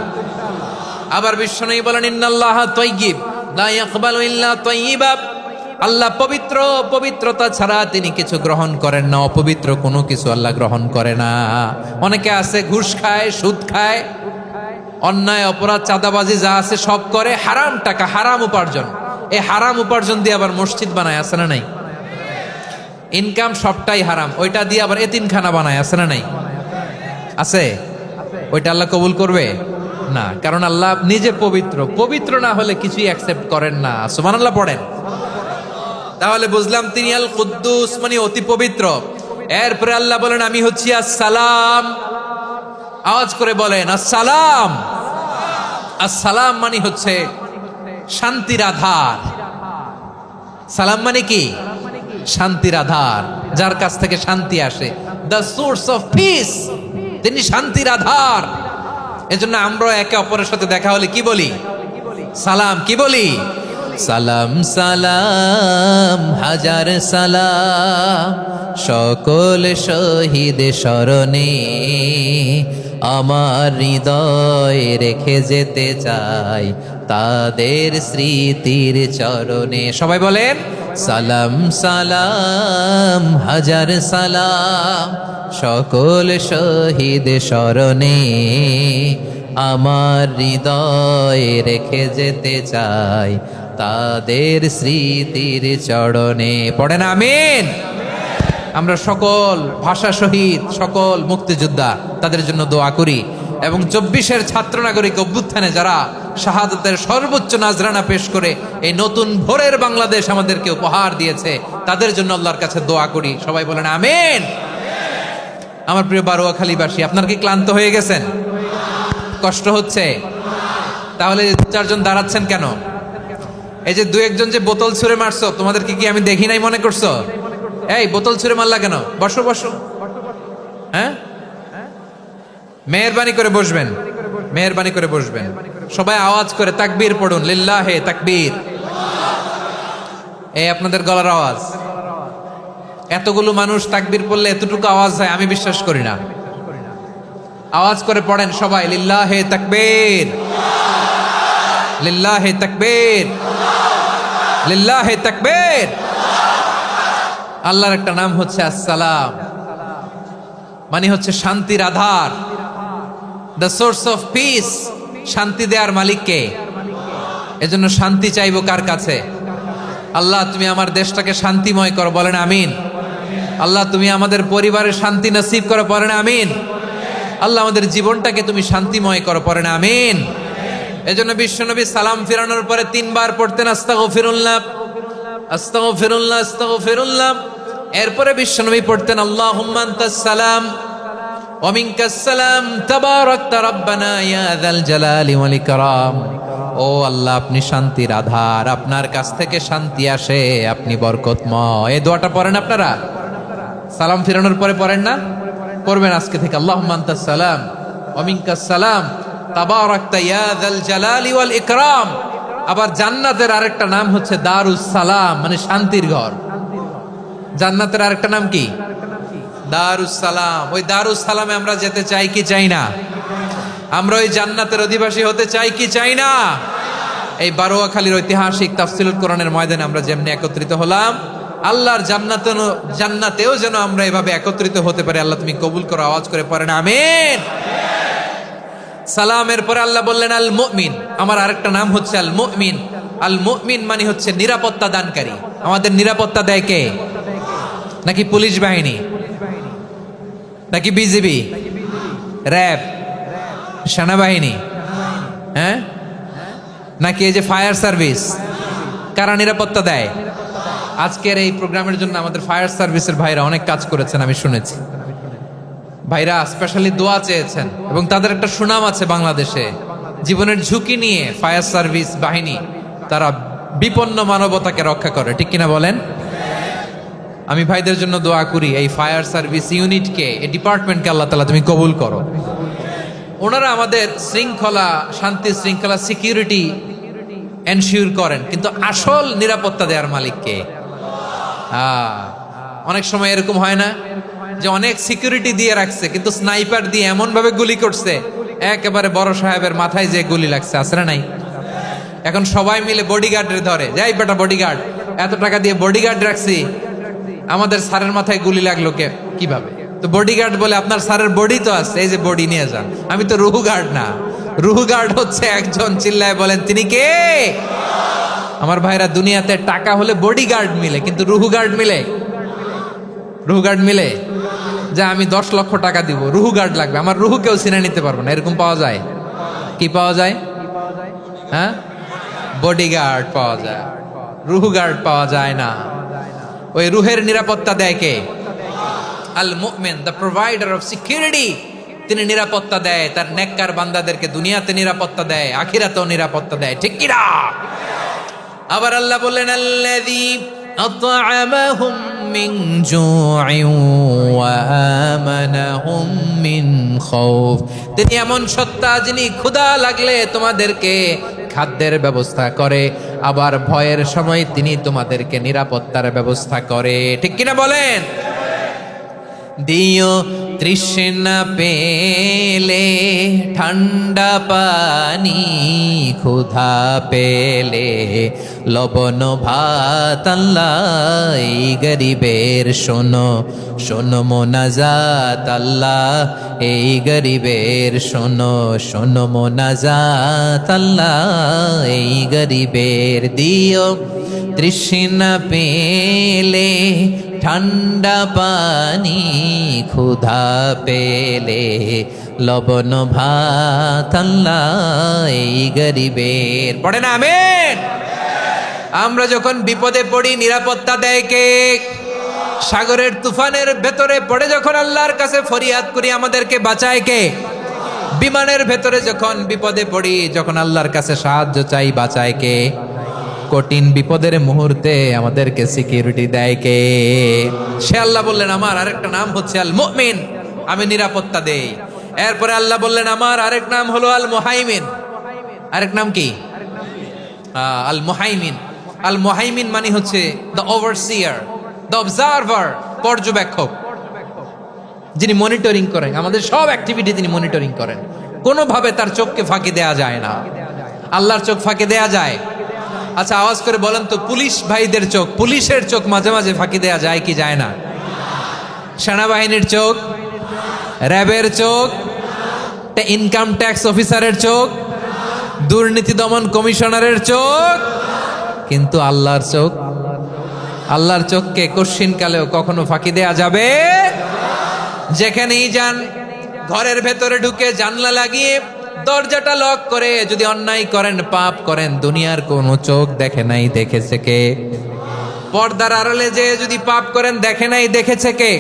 আবার বিশ্বনবী বলেন ইন্নাল্লাহা তাইয়্যিব লা ইয়াকবালু ইল্লা তাইয়্যিবা। আল্লাহ পবিত্র, পবিত্রতা ছাড়া তিনি কিছু গ্রহণ করেন না, অপবিত্র কোনো কিছু আল্লাহ গ্রহণ করে না। অনেকে আছে ঘুষ খায়, সুদ খায়, অন্যায় অপরাধ চাঁদাবাজি যা আছে সব করে, হারাম টাকা, হারাম উপার্জন। এই হারাম উপার্জন দিয়ে আবার মসজিদ বানায়, আছে না নাই? ইনকাম সবটাই হারাম, ওইটা দিয়ে আবার এতিমখানা বানায়, আছে না নাই? আছে। ওইটা আল্লাহ কবুল করবে না, কারণ আল্লাহ নিজে পবিত্র। পবিত্র না হলে কিছুই অ্যাকসেপ্ট করেন না। সুবহানাল্লাহ পড়েন। তাহলে বুঝলাম তিনি আল কুদ্দুস মানে অতি পবিত্র। এরপরে আল্লাহ বলেন আমি হচ্ছি আসসালাম। আওয়াজ করে বলেন আসসালাম। আসসালাম মানে হচ্ছে শান্তির আধার। সালাম মানে কি? শান্তির আধার, যার কাছ থেকে শান্তি আসে। দ্য সোর্স অফ পিস, তিনি শান্তির আধার। এজন্য আমরা একে অপরের সাথে দেখা হলে কি বলি? সালাম। কি বলি? সালাম সালাম হাজার সালাম সকল শহীদ স্মরণে, আমার হৃদয় রেখে যেতে চাই তাদের স্মৃতির চরণে। সবাই বলেন সালাম সালাম হাজার সালাম সকল শহীদ স্মরণে, আমার হৃদয় রেখে যেতে চাই তাদের স্মৃতির চরণে। পড়েন আমিন। আমরা সকল ভাষা শহীদ, সকল মুক্তিযোদ্ধা, তাদের জন্য দোয়া করি। এবং 24-এর ছাত্র নাগরিক অভ্যুত্থানে যারা শাহাদাতের সর্বোচ্চ নাজরানা পেশ করে এই নতুন ভোরের বাংলাদেশ আমাদেরকে উপহার দিয়েছে, তাদের জন্য আল্লাহর কাছে দোয়া করি। সবাই বলেন আমিন। আমার প্রিয় বারোয়াখালীবাসী, আপনারা কি ক্লান্ত হয়ে গেছেন? কষ্ট হচ্ছে? তাহলে 4জন দাঁড়াচ্ছেন কেন? এই যে 2-1জন যে বোতল ছুঁড়ে মারছো, তোমাদেরকে কি আমি দেখি নাই মনে করছো? এই বোতল ছুঁড়ে মারলা কেন? বসো বসো। হ্যাঁ, মেহেরবানি করে বসবেন, মেহেরবানি করে বসবেন। সবাই আওয়াজ করে তাকবীর পড়ুন, লিল্লাহে তাকবীর। এই আপনাদের গলার আওয়াজ। এতগুলো মানুষ তাকবীর পড়লে এতটুকু আওয়াজ হয়, আমি বিশ্বাস করি না। আওয়াজ করে পড়েন সবাই, লিল্লাহে তাকবীর, লিল্লাহে তাকবীর, লিল্লাহে তাকবীর। আল্লাহর একটা নাম হচ্ছে আসসালাম, মানে হচ্ছে শান্তির আধার, দ্য সোর্স অফ পিস। শান্তি দেওয়ার মালিক কে? এজন্য শান্তি চাইবো কার কাছে? আল্লাহ তুমি আমার দেশটাকে শান্তিময় করো, বলেন আমিন। আল্লাহ তুমি আমাদের পরিবারের শান্তি নসিব করো, পড়েন আমিন। আল্লাহ আমাদের জীবনটাকে তুমি শান্তিময় করো, পড়েন আমিন। এজন্য বিশ্বনবী সালাম ফিরানোর পরে 3 বার পড়তেন আস্তাগফিরুল্লাহ, আস্তাগফিরুল্লাহ, আস্তাগফিরুল্লাহ। এরপরে বিশ্বনবী পড়তেন আল্লাহুম্মা আনতাস সালাম ওয়া মিনকাস সালাম তাবারাকতা রাব্বানা ইয়া যাল জালালি ওয়াল ইকরাম। ও আল্লাহ আপনি শান্তির আধার, আপনার কাছ থেকে শান্তি আসে, আপনি বরকতময়। এই দোয়াটা পড়েন আপনারা? সালাম ফিরানোর পরে পড়েন না? পড়বেন আজকে থেকে। আল্লাহুম্মা আনতাস সালাম ওয়া মিনকাস সালাম তাবারাকতা ইয়া যাল জালালি ওয়াল ইকরাম। আবার জান্নাতের আরেকটা নাম হচ্ছে দারুস সালাম, মানে শান্তির ঘর। জান্নাতের আরেকটা নাম কি? দারুস সালাম। ওই দারুস সালামে আমরা যেতে চাই কি চাই না? আমরা ওই জান্নাতের অধিবাসী হতে চাই কি চাই না? এই বারোয়াখালীর ঐতিহাসিক তাফসীরুল কোরআনের ময়দানে আমরা যেমনি একত্রিত হলাম, আল্লাহর জান্নাতেও যেন আমরা এভাবে একত্রিত হতে পারি। আল্লাহ তুমি কবুল করো। আওয়াজ করে পড়েন আমিন। সালামের পরে আল্লাহ বললেন আল মুমিন। আমার আরেকটা নাম হচ্ছে আল মুমিন। আল মুমিন মানে হচ্ছে নিরাপত্তা দানকারী। আমাদের নিরাপত্তা দেয় কে? নাকি পুলিশ বাহিনী, নাকি বিজিবি, র্যাব, সেনাবাহিনী? হ্যাঁ, নাকি এই যে ফায়ার সার্ভিস? কারা নিরাপত্তা দেয়? আজকের এই প্রোগ্রামের জন্য আমাদের ফায়ার সার্ভিসের ভাইরা অনেক কাজ করেছেন, আমি শুনেছি। ভাইরা স্পেশালি দোয়া চেয়েছেন এবং তাদের একটা সুনাম আছে বাংলাদেশে। জীবনের ঝুঁকি নিয়ে ফায়ার সার্ভিস বাহিনী তারা বিপন্ন মানবতাকে রক্ষা করে, ঠিক কিনা বলেন? আমি ভাইদের জন্য দোয়া করি, এই ফায়ার সার্ভিস ইউনিটকে, এই ডিপার্টমেন্টকে আল্লাহ তাআলা তুমি কবুল করো। ওনারা আমাদের শৃঙ্খলা, শান্তি শৃঙ্খলা, সিকিউরিটি এনশিওর করেন, কিন্তু আসল নিরাপত্তা দেওয়ার মালিককে। অনেক সময় এরকম হয় না যে অনেক সিকিউরিটি দিয়ে রাখছে, কিন্তু স্নাইপার দিয়ে এমন ভাবে গুলি করছে একেবারে বড় সাহেবের মাথায় যে গুলি লাগছে, আছে না নাই? এখন সবাই মিলে বডিগার্ডের ধরে, যাই বেটা বডিগার্ড, এত টাকা দিয়ে বডিগার্ড রাখছি, আমাদের স্যারের মাথায় গুলি লাগলো কিভাবে? তো বডিগার্ড বলে, আপনার স্যারের বডি তো আছে, এই যে বডি নিয়ে যান। আমি তো রুহু গার্ড না, রুহু গার্ড হচ্ছে একজন, চিল্লায় বলেন তিনি কে? আমার ভাইরা, দুনিয়াতে টাকা হলে বডিগার্ড মিলে, কিন্তু রুহু গার্ড মিলে? রুহু গার্ড মিলে? যে আমি 10 লক্ষ টাকা দিব, রুহু গার্ড লাগবে, আমার রুহু কেউ চিনে নিতে পারবো না, এরকম পাওয়া যায়? কি পাওয়া যায়? হ্যাঁ, বডিগার্ড পাওয়া যায়, রুহু গার্ড পাওয়া যায় না। ওই রুহের নিরাপত্তা দেয় কে? আল মুমিন, দ্য প্রোভাইডার অফ সিকিউরিটি। তিনি নিরাপত্তা দেয় তার নেককার বান্দাদেরকে, দুনিয়াতে নিরাপত্তা দেয়, আখিরাতেও নিরাপত্তা দেয়, ঠিক কি না? আবার আল্লাহ বললেন, আল্লাযী আত'আমাহুম মিন জু'ইন ওয়া আমানাহুম মিন খাউফ। তিনি এমন সত্তা যিনি ক্ষুধা লাগলে তোমাদেরকে খাদ্যের ব্যবস্থা করে, আবার ভয়ের সময় তিনি তোমাদেরকে নিরাপত্তার ব্যবস্থা করে, ঠিক কিনা বলেন? দিও তৃষ্ণা পেলে ঠান্ডা পানি, ক্ষুধা পেলে লবণ ভাত, আল্লাহ এই গরিবের শোনো শোনো মোনাজাত, আল্লাহ এই গরিবের শোনো শোনো মোনাজাত, আল্লাহ এই গরিবের। দিও তৃষ্ণা পেলে ঠান্ডা পানি, ক্ষুধা পেলে লবণ ভাত, আল্লাহ এই গরিবের। পড়ে না আমিন? আমরা যখন বিপদে পড়ি নিরাপত্তা দেয় কে? সাগরের তুফানের ভেতরে পড়ে যখন আল্লাহর কাছে ফরিয়াদ করি আমাদেরকে বাঁচায় কে? বিমানের ভেতরে যখন বিপদে পড়ি, যখন আল্লাহর কাছে সাহায্য চাই, বাঁচায় কে? কঠিন বিপদের মুহূর্তে আমাদেরকে সিকিউরিটি দেয় কে? সে আল্লাহ বললেন, আমার আরেকটা নাম হচ্ছে আল মুমিন, আমি নিরাপত্তা দেই। এরপরে আল্লাহ বললেন, আমার আরেক নাম হলো আল মুহাইমিন। আরেক নাম কি? আল মুহাইমিন। আল মুহাইমিন মানে হচ্ছে দ্য ওভারসিয়ার, দ্য অবজারভার, পর্যবেক্ষক, যিনি মনিটরিং করেন আমাদের সব অ্যাক্টিভিটি, তিনি মনিটরিং করেন। কোনোভাবে তার চোখকে ফাঁকি দেয়া যায় না। আল্লাহর চোখ ফাঁকি দেয়া যায়? আচ্ছা, আওয়াজ করে বলেন তো, পুলিশ ভাইদের চোখ, পুলিশের চোখ মাঝে মাঝে ফাঁকি দেয়া যায় কি যায় না? সেনাবাহিনীর চোখ, র্যাবের চোখ, ইনকাম ট্যাক্স অফিসারের চোখ, দুর্নীতি দমন কমিশনারের চোখ, কিন্তু আল্লাহর চোখ? আল্লাহর চোখকে কশ্চিনকালেও কখনো ফাঁকি দেয়া যাবে? যেখানেই যান, ঘরের ভেতরে ঢুকে জানলা লাগিয়ে দরজাটা লক করে যদি অন্যায় করেন, পাপ করেন, দুনিয়ার কোনো চোখ দেখে নাই, দেখেছে কে? পর্দার আড়ালে যে যদি পাপ করেন, দেখে নাই, দেখেছে কে?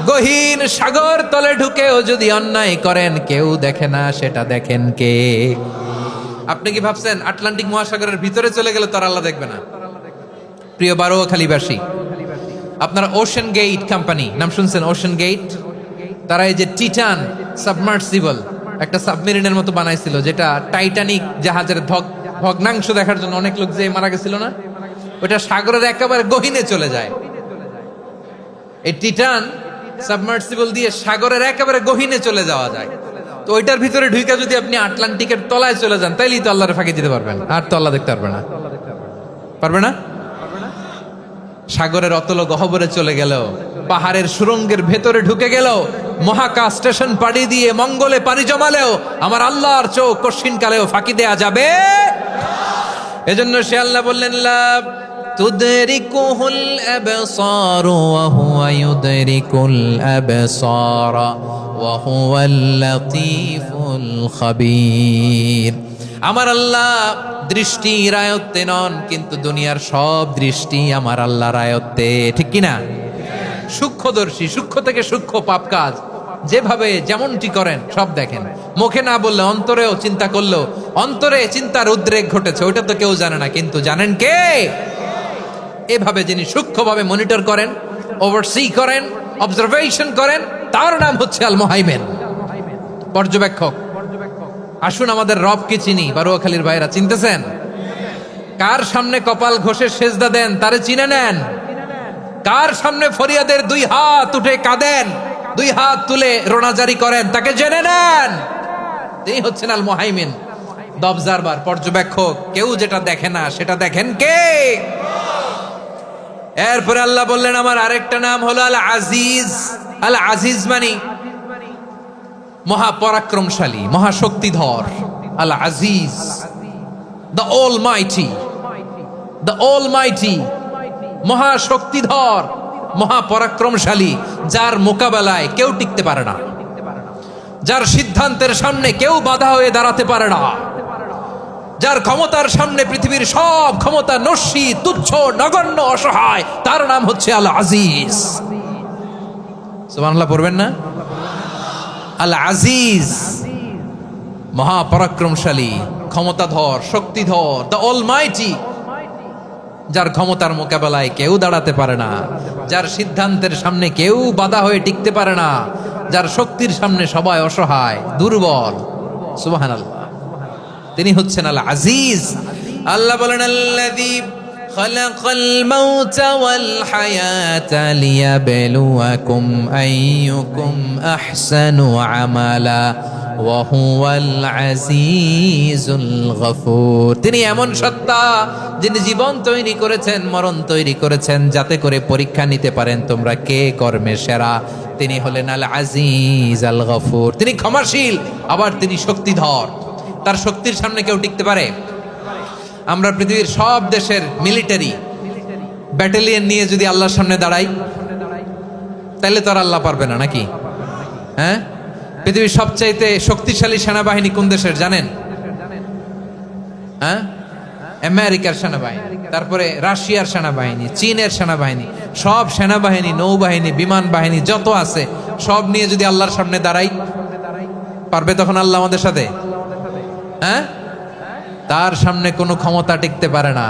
গহীন সাগর তলে ঢুকেও যদি অন্যায় করেন, কেউ দেখে না, সেটা দেখেন কে? আপনি কি ভাবছেন আটলান্টিক মহাসাগরের ভিতরে চলে গেলে তার আল্লাহ দেখবে না? প্রিয় বারোয়াখালীবাসী, আপনারা ওশেন গেট কোম্পানি নাম শুনছেন? ওশেন গেট, তারা এই যে টিটান সাবমার্সিবল একটা সাবমেরিনের মতো বানাইছিল, যেটা টাইটানিক জাহাজের ভগ্নাংশ দেখার জন্য অনেক লোক যে মারা গেছিল না, ওটা সাগরের একেবারে গহীনে চলে যায়। এই টিটান সাবমার্সিবল দিয়ে সাগরের একেবারে গহীনে চলে যাওয়া যায়। তো ওইটার ভিতরে ঢুকে যদি আপনি আটলান্টিকের তলায় চলে যান, তাইলেই তো আল্লাহর ফাঁকি দিতে পারবেন, আর তো আল্লাহ দেখতে পারবে না। পারবে না? সাগরের অতল গহ্বরে চলে গেল, পাহাড়ের সুরঙ্গের ভেতরে ঢুকে গেল, মহাকাশ স্টেশন পাড়ি দিয়ে মঙ্গলে পাড়ি জমালেও আমার আল্লাহর চোখ কশিনকালেও ফাঁকি দেয়া যাবে? এজন্য সে আল্লাহ বললেন, লা তুদরিকুহুল আবসার ওয়া হুয়া ইউদরিকুল আবসার ওয়া হুয়াল লাতীফুল খাবীর। আমার আল্লাহ দৃষ্টির আয়ত্তে নন, কিন্তু দুনিয়ার সব দৃষ্টি আমার আল্লাহর আয়ত্তে, ঠিক কিনা? সূক্ষ্মদর্শী, সূক্ষ্ম থেকে সূক্ষ্ম পাপ কাজ যেভাবে যেমনটি করেন সব দেখেন। মুখে না বললে অন্তরেও চিন্তা করলেও অন্তরে চিন্তার উদ্রেক ঘটেছে, ওইটা তো কেউ জানে না, কিন্তু জানেন কে? এভাবে যিনি সূক্ষ্মভাবে মনিটর করেন, ওভারসি করেন, অবজারভেশন করেন, তার নাম হচ্ছে আল মুহাইমিন, পর্যবেক্ষক। আসুন আমাদের রবকে চিনি। বারুয়াখালীর ভাইরা চিনতেছেন? কার সামনে কপাল ঘষে সেজদা দেন তারে চিনে নেন। কার সামনে ফরিয়াদের দুই হাত উঠে কাঁদেন, দুই হাত তুলে রোনাজারি করেন, তাকে জেনে নেন। তিনি হচ্ছেন আল মুহাইমিন, দ্য অবজারভার, পর্যবেক্ষক। কেউ যেটা দেখে না সেটা দেখেন কে? এরপরে আল্লাহ বললেন আমার আরেকটা নাম হলো আল আজিজ। আল আজিজ মানে মহাপরাক্রমশালী, মহাশক্তিধর। আল আজিজ, দ্য অলমাইটি, দ্য অলমাইটি, মহাশক্তিধর, মহাপরাক্রমশালী, যার মোকাবেলায় কেউ টিকতে পারে না, যার সিদ্ধান্তের সামনে কেউ বাধা হয়ে দাঁড়াতে পারে না, যার ক্ষমতার সামনে পৃথিবীর সব ক্ষমতা নস্যি, তুচ্ছ, নগণ্য, অসহায়, তার নাম হচ্ছে আল আজিজ। সুবহানাল্লাহ পড়বেন না? আল আজিজ, মহাপরাক্রমশালী, ক্ষমতাধর, শক্তিধর, দ্য অলমাইটি, যার ক্ষমতার মোকাবেলায় কেউ দাঁড়াতে পারে না, যার সিদ্ধান্তের সামনে কেউ বাধা হয়ে টিকতে পারে না, যার শক্তির সামনে সবাই অসহায়, দুর্বল। সুবহানাল্লাহ, তিনি হচ্ছেন আল আজিজ। আল্লাহ বলেন আল্লাযী খালাকাল মাউতা ওয়াল হায়াতা লিয়াবলুয়াকুম আইয়ুকুম আহসানু আমালা ওয়া হুয়াল আজিজুল গফুর। তিনি এমন সত্তা যিনি জীবন তৈরি করেছেন, মরণ তৈরি করেছেন, যাতে করে পরীক্ষা নিতে পারেন তোমরা কে কর্মে সেরা। তিনি হলেন আল আজিজ আল গফুর। তিনি ক্ষমাশীল, আবার তিনি শক্তিধর। তার শক্তির সামনে কেউ টিকতে পারে? আমরা পৃথিবীর সব দেশের মিলিটারি ব্যাটালিয়ন নিয়ে যদি আল্লাহর সামনে দাঁড়াই, তাহলে তো আর আল্লাহ পারবে না, নাকি? হ্যাঁ, পৃথিবীর সবচাইতে শক্তিশালী সেনাবাহিনী কোন দেশের জানেন? হ্যাঁ, আমেরিকার সেনাবাহিনী, তারপরে রাশিয়ার সেনাবাহিনী, চীনের সেনাবাহিনী, সব সেনাবাহিনী, নৌবাহিনী, বিমান বাহিনী যত আছে সব নিয়ে যদি আল্লাহর সামনে দাঁড়াই, পারবে তখন আল্লাহ আমাদের সাথে? হ্যাঁ, তার সামনে কোনো ক্ষমতা টিকতে পারে না,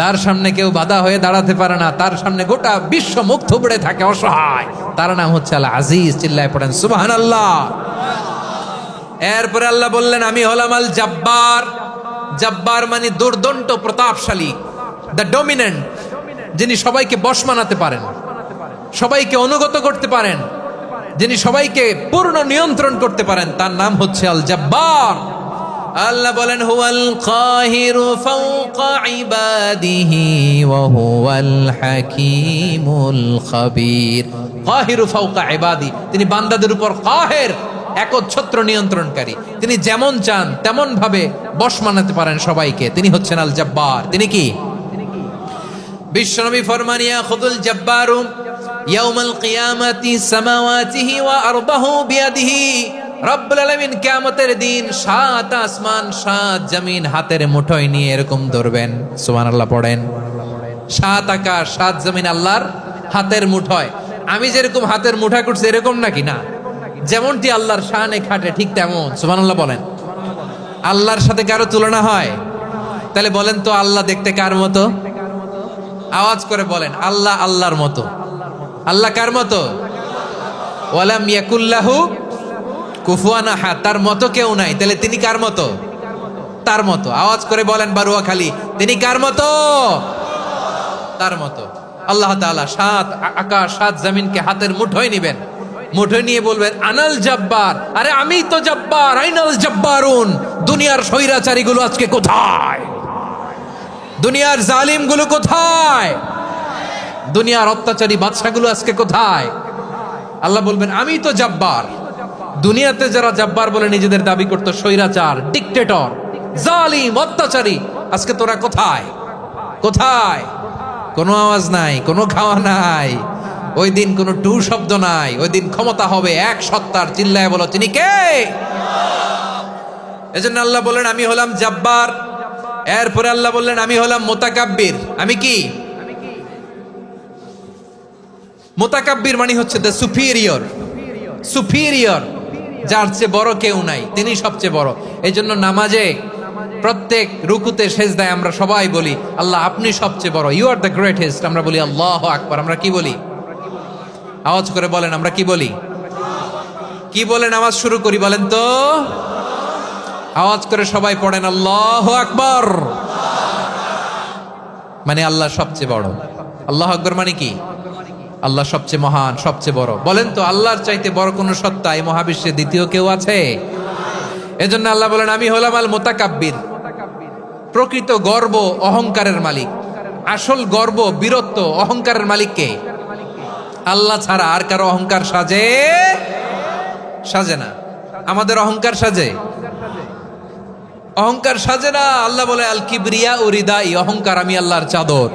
তার সামনে কেউ বাধা হয়ে দাঁড়াতে পারে না, তার সামনে গোটা বিশ্ব মুখ থুবড়ে থাকে, অসহায়। তার নাম হচ্ছে আল আজিজ। চিল্লায় পড়েন সুবহানাল্লাহ। এরপরে আল্লাহ বললেন আমি হলাম আল জব্বার। জব্বার মানে দুর্দণ্ড, প্রতাপশালী, দ্য ডমিনেন্ট, যিনি সবাইকে বশ মানাতে পারেন, সবাইকে অনুগত করতে পারেন, যিনি সবাইকে পূর্ণ নিয়ন্ত্রণ করতে পারেন, তার নাম হচ্ছে আল জব্বার। আল্লাহ বলেন হুয়াল কাহিরু ফাওকা ইবাদিহি ওয়া হুয়াল হাকীমুল খাবীর। কাহিরু ফাওকা ইবাদি, তিনি বান্দাদের উপর কাহের, একচ্ছত্র নিয়ন্ত্রণকারী। তিনি যেমন চান তেমন ভাবে বশ মানাতে পারেন সবাইকে। তিনি হচ্ছেন আল জব্বার। তিনি কি? বিশ্বনবী ফরমান ইয়াখুদুল জব্বারু ইয়াউমাল কিয়ামাতি সামাওয়াতিহি ওয়া আরদাহু বিয়াদিহি। রব্বুল আলামিন কিয়ামতের দিন 7 আসমান 7 জমিন হাতের মুঠোয় নিয়ে এরকম ধরবেন। সুবহানাল্লাহ পড়েন। 7 আকাশ 7 জমিন আল্লাহর হাতের মুঠোয়। আমি যেরকম হাতের মুঠা করছি এরকম নাকি? না, যেমনটি আল্লাহর শানে খাটে ঠিক তেমন। সুবহানাল্লাহ বলেন। আল্লাহর সাথে কারো তুলনা হয়? তাহলে বলেন তো আল্লাহ দেখতে কার মতো? আওয়াজ করে বলেন, আল্লাহ আল্লাহর মতো। আল্লাহ কার মতো? ওয়ালাম ইয়াকুল্লাহু কুফুয়ান আহাদ, তার মতো কেউ নাই। তাহলে তিনি কার মতো? তার মতো। আওয়াজ করে বলেন বারুয়াখালী, তিনি কার মতো? তার মতো। আল্লাহ তাআলা 7 আকাশ 7 জমিনকে হাতের মুঠোয় নিবেন, মুঠোয় নিয়ে বলবেন আনাল জব্বার। আরে আমি তো জব্বার, আইনাল জব্বারুন। দুনিয়ার স্বৈরাচারীগুলো আজকে কোথায়? দুনিয়ার জালিমগুলো কোথায়? দুনিয়ার অত্যাচারী বাদশাগুলো আজকে কোথায়? আল্লাহ বলবেন আমি তো জব্বার। দুনিয়াতে যারা জব্বার বলে নিজেদের দাবি করতো, স্বৈরাচার, ডিক্টেটর, জালিম, অত্যাচারী, আজকে তোরা কোথায়? কোথায়? কোনো আওয়াজ নাই, কোনো খাওয়া নাই। ওই দিন কোনো টু শব্দ নাই। ওই দিন ক্ষমতা হবে এক সত্তার। চিল্লায় বলো তিনি কে? এজন্য আল্লাহ বললেন আমি হলাম জাব্বার। এরপরে আল্লাহ বললেন আমি হলাম মুতাকাব্বির। আমি কি? মুতাকাব্বির মানে হচ্ছে দ্য সুপিরিয়র, সুপিরিয়র, যার চেয়ে বড় কেউ নাই, তিনি সবচেয়ে বড়। এই জন্য নামাজে প্রত্যেক রুকুতে সেজদায় আমরা সবাই বলি আল্লাহ আপনি সবচেয়ে বড়, ইউ আর দ্য গ্রেটেস্ট। আমরা বলি আল্লাহু আকবার। আমরা কি বলি? আওয়াজ করে বলেন, আমরা কি বলি? কি বলে নামাজ শুরু করি বলেন তো? আওয়াজ করে সবাই পড়েন আল্লাহু আকবার। মানে আল্লাহ সবচেয়ে বড়। আল্লাহু আকবার মানে কি? আল্লাহ সবচেয়ে মহান, সবচেয়ে বড়। বলেন তো আল্লাহর চাইতে বড় কোন সত্তা এই মহাবিশ্বে দ্বিতীয় কেউ আছে? এজন্য আল্লাহ বলেন আমি হলাম আল মুতাকাব্বির, প্রকৃত গর্ব অহংকারের মালিক। আসল গর্ব, বীরত্ব, অহংকারের মালিক কে? আল্লাহ ছাড়া আর কারো অহংকার সাজে? সাজে না। আমাদের অহংকার সাজে? অহংকার সাজে না। আল্লাহ বলে আল কিবরিয়া উরিদাই, অহংকার আমি আল্লাহর চাদর।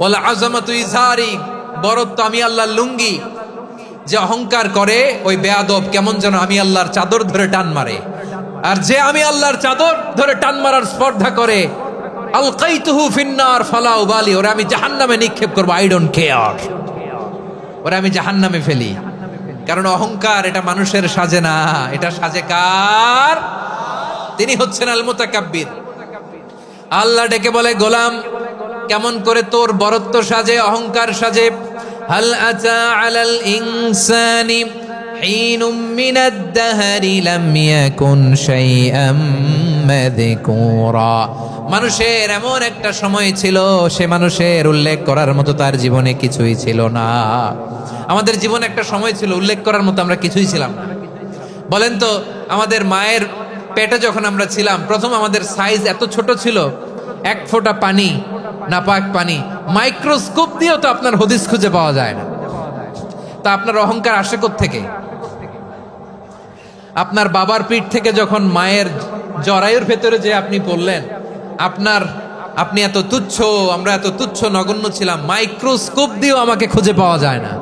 বলে আযামাতু ইজারি, বরত্ব আমি আল্লাহর লুঙ্গি। যে অহংকার করে ওই বেয়াদব কেমন যেন আমি আল্লাহর চাদর ধরে টান মারে। আর যে আমি আল্লাহর চাদর ধরে টান মারার স্পর্ধা করে আলকাইতুহু ফিন্নার ফালা উবালি, ওরে আমি জাহান্নামে নিক্ষেপ করব, আই ডোন্ট কেয়ার, ওরে আমি জাহান্নামে ফেলি। কারণ অহংকার এটা মানুষের সাজে না, এটা সাজে কার? তিনি হচ্ছেন আল মুতাকাব্বির। আল্লাহ ডেকে বলে গোলাম কেমন করে তোর বরত্ব সাজে, অহংকার সাজে? হাল আতা আলাল ইনসানি হিনুম মিনাদ দাহরি লাম ইয়াকুন শাইআম মাযকুরা। মানুষের এমন একটা সময় ছিল, সে মানুষের উল্লেখ করার মতো তার জীবনে কিছুই ছিল না। আমাদের জীবনে একটা সময় ছিল উল্লেখ করার মতো আমরা কিছুই ছিলাম না। বলেন তো আমাদের মায়ের পেটে যখন আমরা ছিলাম প্রথম আমাদের সাইজ এত ছোট ছিল, এক ফোঁটা পানি, নাপাক পানি, মাইক্রোস্কোপ দিয়েও তো আপনার হদিস খুঁজে পাওয়া যায় না। তা আপনার অহংকার আসে কোত্থেকে? আপনার বাবার পিঠ থেকে যখন মায়ের জরায়ুর ভেতরে যে আপনি পড়লেন, আপনি এত তুচ্ছ, আমরা এত তুচ্ছ নগণ্য ছিলাম, মাইক্রোস্কোপ দিয়েও আমাকে খুঁজে পাওয়া যায় না,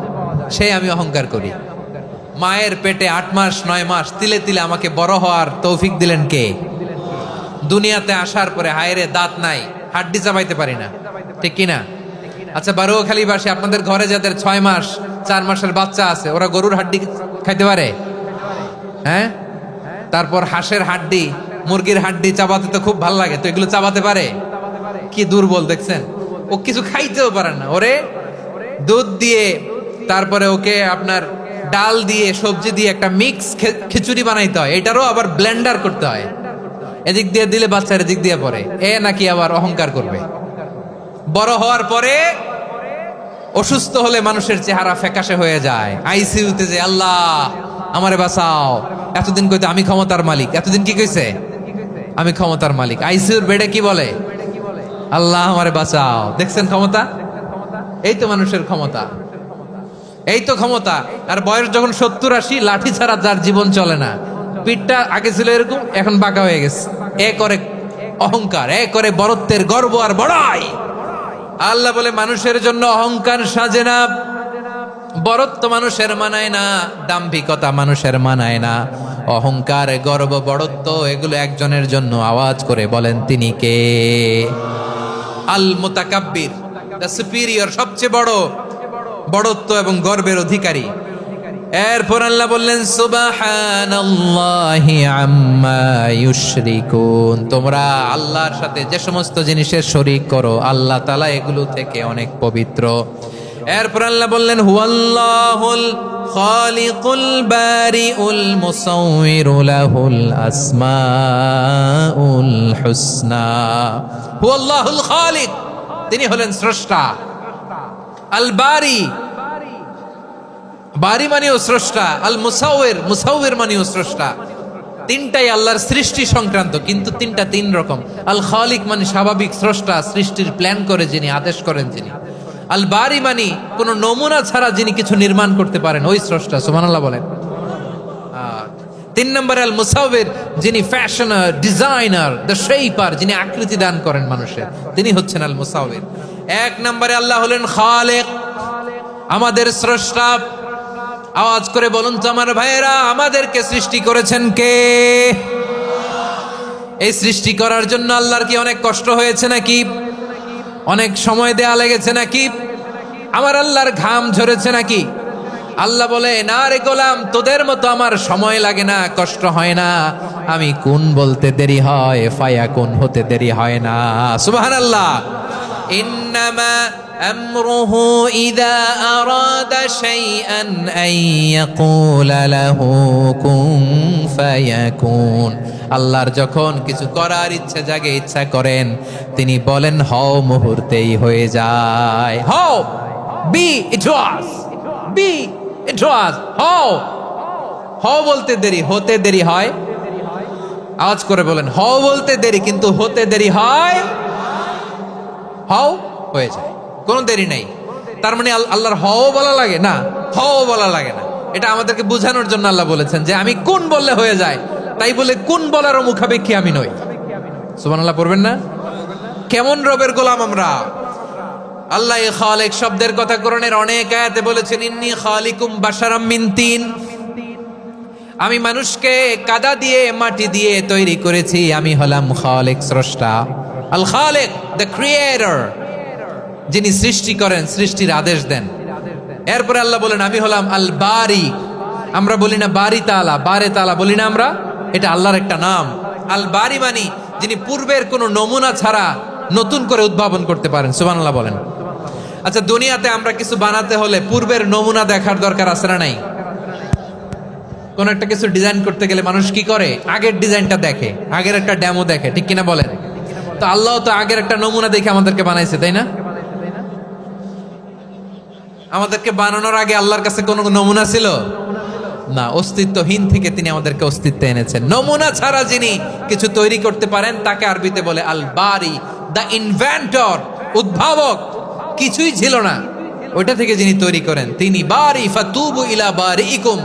সেই আমি অহংকার করি। মায়ের পেটে 8 মাস 9 মাস তিলে তিলে আমাকে বড় হওয়ার তৌফিক দিলেন কে? দুনিয়াতে আসার পরে হায়রে দাঁত নাই, হাড্ডি চাবাইতে পারি না, ঠিক কিনা? আচ্ছা বারুয়াখালীবাসী, আপনাদের ঘরে যাদের 6 মাস 4 মাসের বাচ্চা আছে, ওরা গরুর হাড্ডি খাইতে পারে? হ্যাঁ। তারপর হাঁসের হাড্ডি, মুরগির হাড্ডি চাবাতে তো খুব ভালো লাগে, তো এগুলো চাবাতে পারে? কি দুর্বল দেখছেন, ও কিছু খাইতেও পারে না। ওরে দুধ দিয়ে, তারপরে ওকে আপনার ডাল দিয়ে, সবজি দিয়ে একটা মিক্স খিচুড়ি বানাইতে হয়, এটারও আবার ব্লেন্ডার করতে হয়। এদিক দিয়ে দিলে বাচ্চার এদিক দিয়ে পড়ে, এ নাকি আবার অহংকার করবে। বড় হওয়ার পরে অসুস্থ হলে মানুষের চেহারা ফ্যাকাশে হয়ে যায়, আইসিইউতে যে আল্লাহ আমারে বাঁচাও। এতদিন কইতে আমি ক্ষমতার মালিক, এতদিন কি কইছে? আমি ক্ষমতার মালিক। আইসিইউর বেডে কি বলে? আল্লাহ আমারে বাঁচাও। দেখছেন ক্ষমতা? এই তো মানুষের ক্ষমতা, এই তো ক্ষমতা। আর বয়স যখন 70-80, লাঠি ছাড়া যার জীবন চলে না। পিঠটা আগে ছিল এরকম, এখন বাঁকা হয়ে গেছে। এ করে অহংকার, এ করে বরত্বের গর্ব আর বড়াই। আল্লাহ বলে মানুষের জন্য অহংকার সাজে না, বরত্ব মানুষের মানায় না, দাম্ভিকতা মানুষের মানায় না, অহংকার, গর্ব, বড়ত্ব এগুলো একজনের জন্য। আওয়াজ করে বলেন তিনি কে? আল মুতাকাব্বির, দ্য সুপিরিয়র, সবচেয়ে বড়, বড়ত্ব এবং গর্বের অধিকারী। এরপর আল্লাহ বললেন সুবহানাল্লাহি আম্মা ইউশরিকুন, তোমরা আল্লাহর সাথে যে সমস্ত জিনিসের শরীক করো আল্লাহ তাআলা এগুলো থেকে অনেক পবিত্র। এরপর আল্লাহ বললেন হুয়াল্লাহুল খালিকুল বারিউল মুসাউউরু লাহুল আসমাউল হুসনা। হুয়াল্লাহুল খালিক, তিনি হলেন স্রষ্টা। আল বারি, বারি মানেও স্রষ্টা। আল মুসাউইর, মুসাউইর মানেও স্রষ্টা। তিনটাই আল্লাহর সৃষ্টি সংক্রান্ত, কিন্তু তিনটা তিন রকম। আল খালিক মানে স্বাভাবিক স্রষ্টা, সৃষ্টির প্ল্যান করে যিনি, আদেশ করেন যিনি। আল বারি মানে কোন নমুনা ছাড়া যিনি কিছু নির্মাণ করতে পারেন, ওই স্রষ্টা। সুবহানাল্লাহ বলেন। 3 নম্বরে আল মুসাউইর, যিনি ফ্যাশনার, ডিজাইনার, দ্য শেপার, যিনি আকৃতি দান করেন মানুষের, তিনি হচ্ছেন আল মুসাউইর। 1 নম্বরে আল্লাহ হলেন খালিক, আমাদের স্রষ্টা। আওয়াজ করে বলুন তো আমার ভাইয়েরা, আমাদেরকে সৃষ্টি করেছেন কে? এই সৃষ্টি করার জন্য আল্লাহর কি অনেক কষ্ট হয়েছে নাকি? অনেক সময় দেয়া লেগেছে নাকি? আমার আল্লাহর ঘাম ঝরেছে নাকি? আল্লাহ বলে, না রে গোলাম, তোদের মতো আমার সময় লাগে না, কষ্ট হয় না। আমি কোন বলতে দেরি হয়, ফায়াকুন হতে দেরি হয় না। সুবহানাল্লাহ। ইন্নামা আমরুহু ইযা আরাদা শাইআন আন ইয়াকুলা লাহু কুন ফায়াকুন। আল্লাহর যখন কিছু করার ইচ্ছা জাগে, ইচ্ছা করেন, তিনি বলেন হও, মুহূর্তেই হয়ে যায়। হও, বি ইট ওয়াজ, বি ইট ওয়াজ। হও, হও বলতে দেরি, হতে দেরি হয়। আওয়াজ করে বলেন, হও বলতে দেরি কিন্তু হতে দেরি হয়। হও হয়ে যায়, কোনো দেরি নেই। তার মানে আল্লাহর হও বলা লাগে না, হও বলা লাগে না। এটা আমাদেরকে বোঝানোর জন্য আল্লাহ বলেছেন যে আমি কোন বললে হয়ে যায়, তাই বলে কোন বলারও মুখাপেক্ষী আমি নই। সুবহানাল্লাহ পড়বেন না? কেমন রবের গোলাম আমরা! আল্লাহ খালিক শব্দের কথা কোরআনের অনেক আয়াতে বলেছেন, ইন্নী খালিকুম বাশারাম মিন তিন। আমি মানুষকে কাদা দিয়ে, মাটি দিয়ে তৈরি করেছি। আমি হলাম খালিক, স্রষ্টা। আল খালিক, দ্য ক্রিয়েটর, যিনি সৃষ্টি করেন, সৃষ্টির আদেশ দেন। এরপরে আল্লাহ বলেন, আমি হলাম আল বারি। আমরা বলি না বারি তাআলা, বারে তাআলা বলি না আমরা, এটা আল্লাহর একটা নাম। আল বারি মানে যিনি পূর্বের কোনো নমুনা ছাড়া নতুন করে উদ্ভাবন করতে পারেন। সুবহানাল্লাহ বলেন। আচ্ছা, দুনিয়াতে আমরা কিছু বানাতে হলে পূর্বের নমুনা দেখার দরকার আছে না নাই? কোন একটা কিছু ডিজাইন করতে গেলে মানুষ কি করে? আগের ডিজাইনটা দেখে, আগের একটা ডেমো দেখে, ঠিক কিনা বলেন? তো আল্লাহ তো আগের একটা নমুনা দেখে আমাদেরকে বানাইছে, তাই না? আমাদেরকে বানানোর আগে আল্লাহর কাছে কোনো নমুনা ছিল না। অস্তিত্বহীন থেকে তিনি আমাদেরকে অস্তিত্বে এনেছেন। নমুনা ছাড়া যিনি কিছু তৈরি করতে পারেন তাকে আরবিতে বলে আল বারি, দ্য ইনভেন্টর, উদ্ভাবক। কিছুই ছিল না, ওইটা থেকে যিনি তৈরি করেন তিনি বারি। ফাতুবু ইলা বারিইকুম,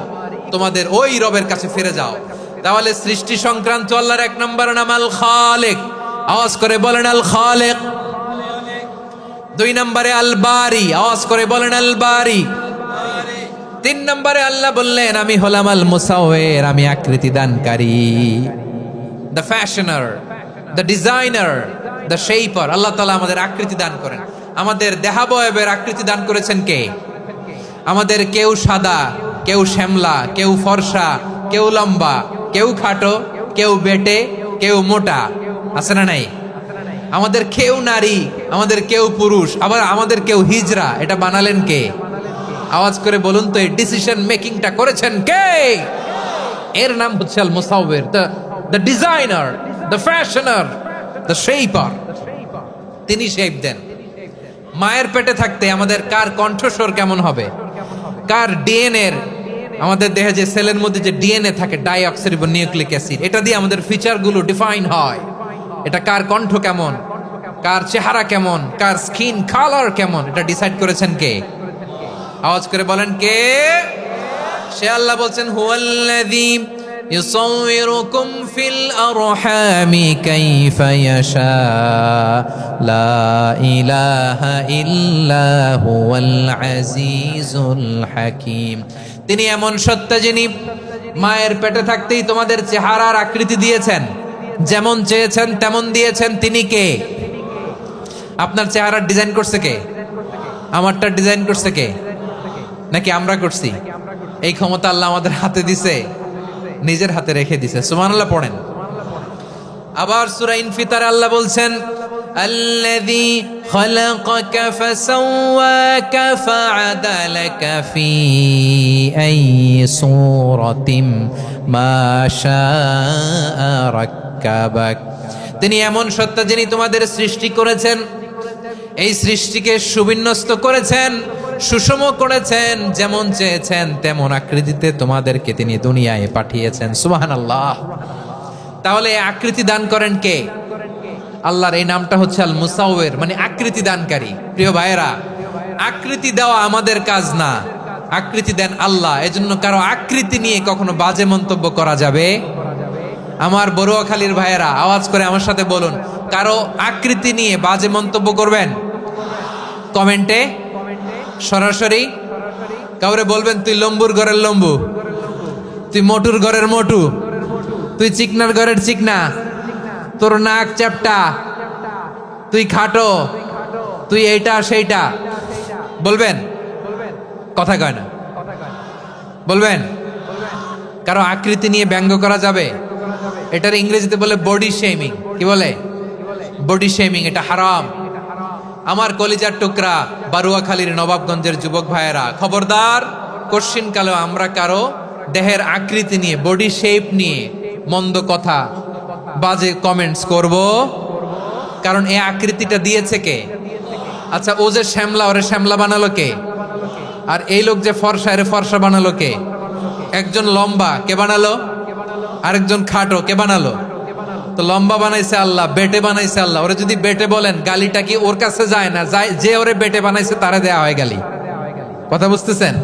তোমাদের ওই রবের কাছে ফিরে যাও। তাহলে সৃষ্টি সংক্রান্ত আল্লাহর এক নম্বর নাম আল খালিক। আওয়াজ করে বলেন আল খালিক। দুই নম্বরে আল বারি, আওয়াজ করে বলেন আল বারি। তিন নম্বরে আল্লাহ বললেন, আমি হলাম আল মুসাওয়ির, আমি আকৃতি দানকারী। The fashioner, the designer, the shaper. Allah তাআলা আমাদের আকৃতি দান করেন। আমাদের দেহাবয়বের আকৃতি দান করেছেন কে? আমাদের কেউ সাদা, কেউ শ্যামলা, কেউ ফর্সা, কেউ লম্বা, কেউ খাটো, কেউ বেটে, কেউ মোটা, আছে না নাই? আমাদের কেউ নারী, আমাদের কেউ পুরুষ, আবার আমাদের কেউ হিজড়া। এটা বানালেন কে? আওয়াজ করে বলুন তো, এই ডিসিশন মেকিংটা করেছেন কে? এর নাম হচ্ছে আল মুসাওয়ির, the designer, the fashioner, the shaper. তিনি শেপ দেন। মায়ের পেটে থাকতে আমাদের কার কণ্ঠস্বর কেমন হবে, কার ডিএনএ, আমাদের দেহে যে সেলের মধ্যে যে ডিএনএ থাকে, ডাইঅক্সিরিবোনিউক্লিক অ্যাসিড, এটা দিয়ে আমাদের ফিচারগুলো ডিফাইন হয়। এটা কার কণ্ঠ কেমন, কার চেহারা কেমন, কার স্কিন কালার কেমন, এটা ডিসাইড করেছেন কে? আওয়াজ করে বলেন কে? সে আল্লাহ বলছেন, হুয়াল্লাযী ইউসাউয়িরুকুম ফিল আরহামি কাইফা ইয়াশা লা ইলাহা ইল্লা হুয়াল আজিজুল হাকীম। তিনি এমন সত্তা যিনি মায়ের পেটে থাকতেই তোমাদের চেহারার আকৃতি দিয়েছেন, যেমন চেয়েছেন তেমন দিয়েছেন। তিনি কে? আপনার চেহারার ডিজাইন করছে কে? আমারটা ডিজাইন করছে কে? নাকি আমরা করছি? এই ক্ষমতা আল্লাহ আমাদের হাতে দিছে, নিজের হাতে রেখে দিছে। সুবহানাল্লাহ পড়েন। আবার সূরা ইনফিতারে আল্লাহ বলছেন, আল্লাযী খালাকাকা ফাসাওয়াকা ফাআদালাকা ফি আইয়ি সূরাতিন মা শাআ রাক্কাবাক। তিনি এমন সত্তা যিনি তোমাদের সৃষ্টি করেছেন, এই সৃষ্টিকে সুবিন্যস্ত করেছেন, সুষম করেছেন, যেমন চেয়েছেন তেমন আকৃতিতে তোমাদেরকে তিনি দুনিয়ায় পাঠিয়েছেন। সুবহানাল্লাহ। তাহলে এই আকৃতি দান করেন কে? আল্লাহর এই নামটা হচ্ছে আল মুসাওয়ির, মানে আকৃতি দানকারী। প্রিয় ভাইয়েরা, আকৃতি দেওয়া আমাদের কাজ না, আকৃতি দেন আল্লাহ। এজন্য কারো আকৃতি নিয়ে কখনো বাজে মন্তব্য করা যাবে? আমার বড়ুয়াখালীর ভাইয়েরা আওয়াজ করে আমার সাথে বলুন, কারো আকৃতি নিয়ে বাজে মন্তব্য করবেন? কমেন্টে সরাসরি কাউরে বলবেন, তুই লম্বুর ঘরের লম্বু, তুই মোটুর ঘরের মোটু, তুই চিকনার ঘরের চিকনা, তোর নাক চ্যাপটা, তুই খাটো, তুই এইটা সেইটা বলবেন? কথা কয় না, বলবেন? কারো আকৃতি নিয়ে ব্যঙ্গ করা যাবে? এটার ইংরেজিতে বলে বডি শেমিং। কি বলে? Body shaming. এটা হারাম। আমার কলিজার টুকরা বারুয়াখালীর নবাবগঞ্জের যুবক ভাইয়েরা, খবরদার, কোশ্চিন কালেও আমরা কারো দেহের আকৃতি নিয়ে, বডি শেপ নিয়ে মন্দ কথা, বাজে কমেন্টস করব? কারণ এই আকৃতিটা দিয়েছে কে? আচ্ছা, ও যে শ্যামলা, ওরে শ্যামলা বানালো কে? আর এই লোক যে ফর্সা, এরে ফর্সা বানালো কে? একজন লম্বা, কে বানালো? আরেকজন খাটো, কে বানালো? তো লম্বা বানাইছে আল্লাহ, বেটে বানাইছে আল্লাহ। ওরে যদি বেটে বলেন, গালিটা কি ওর কাছে যায় না? যায়। যে ওরে বেটে বানাইছে তারে দেয়া হয় গালি। কথা বুঝতেছেন?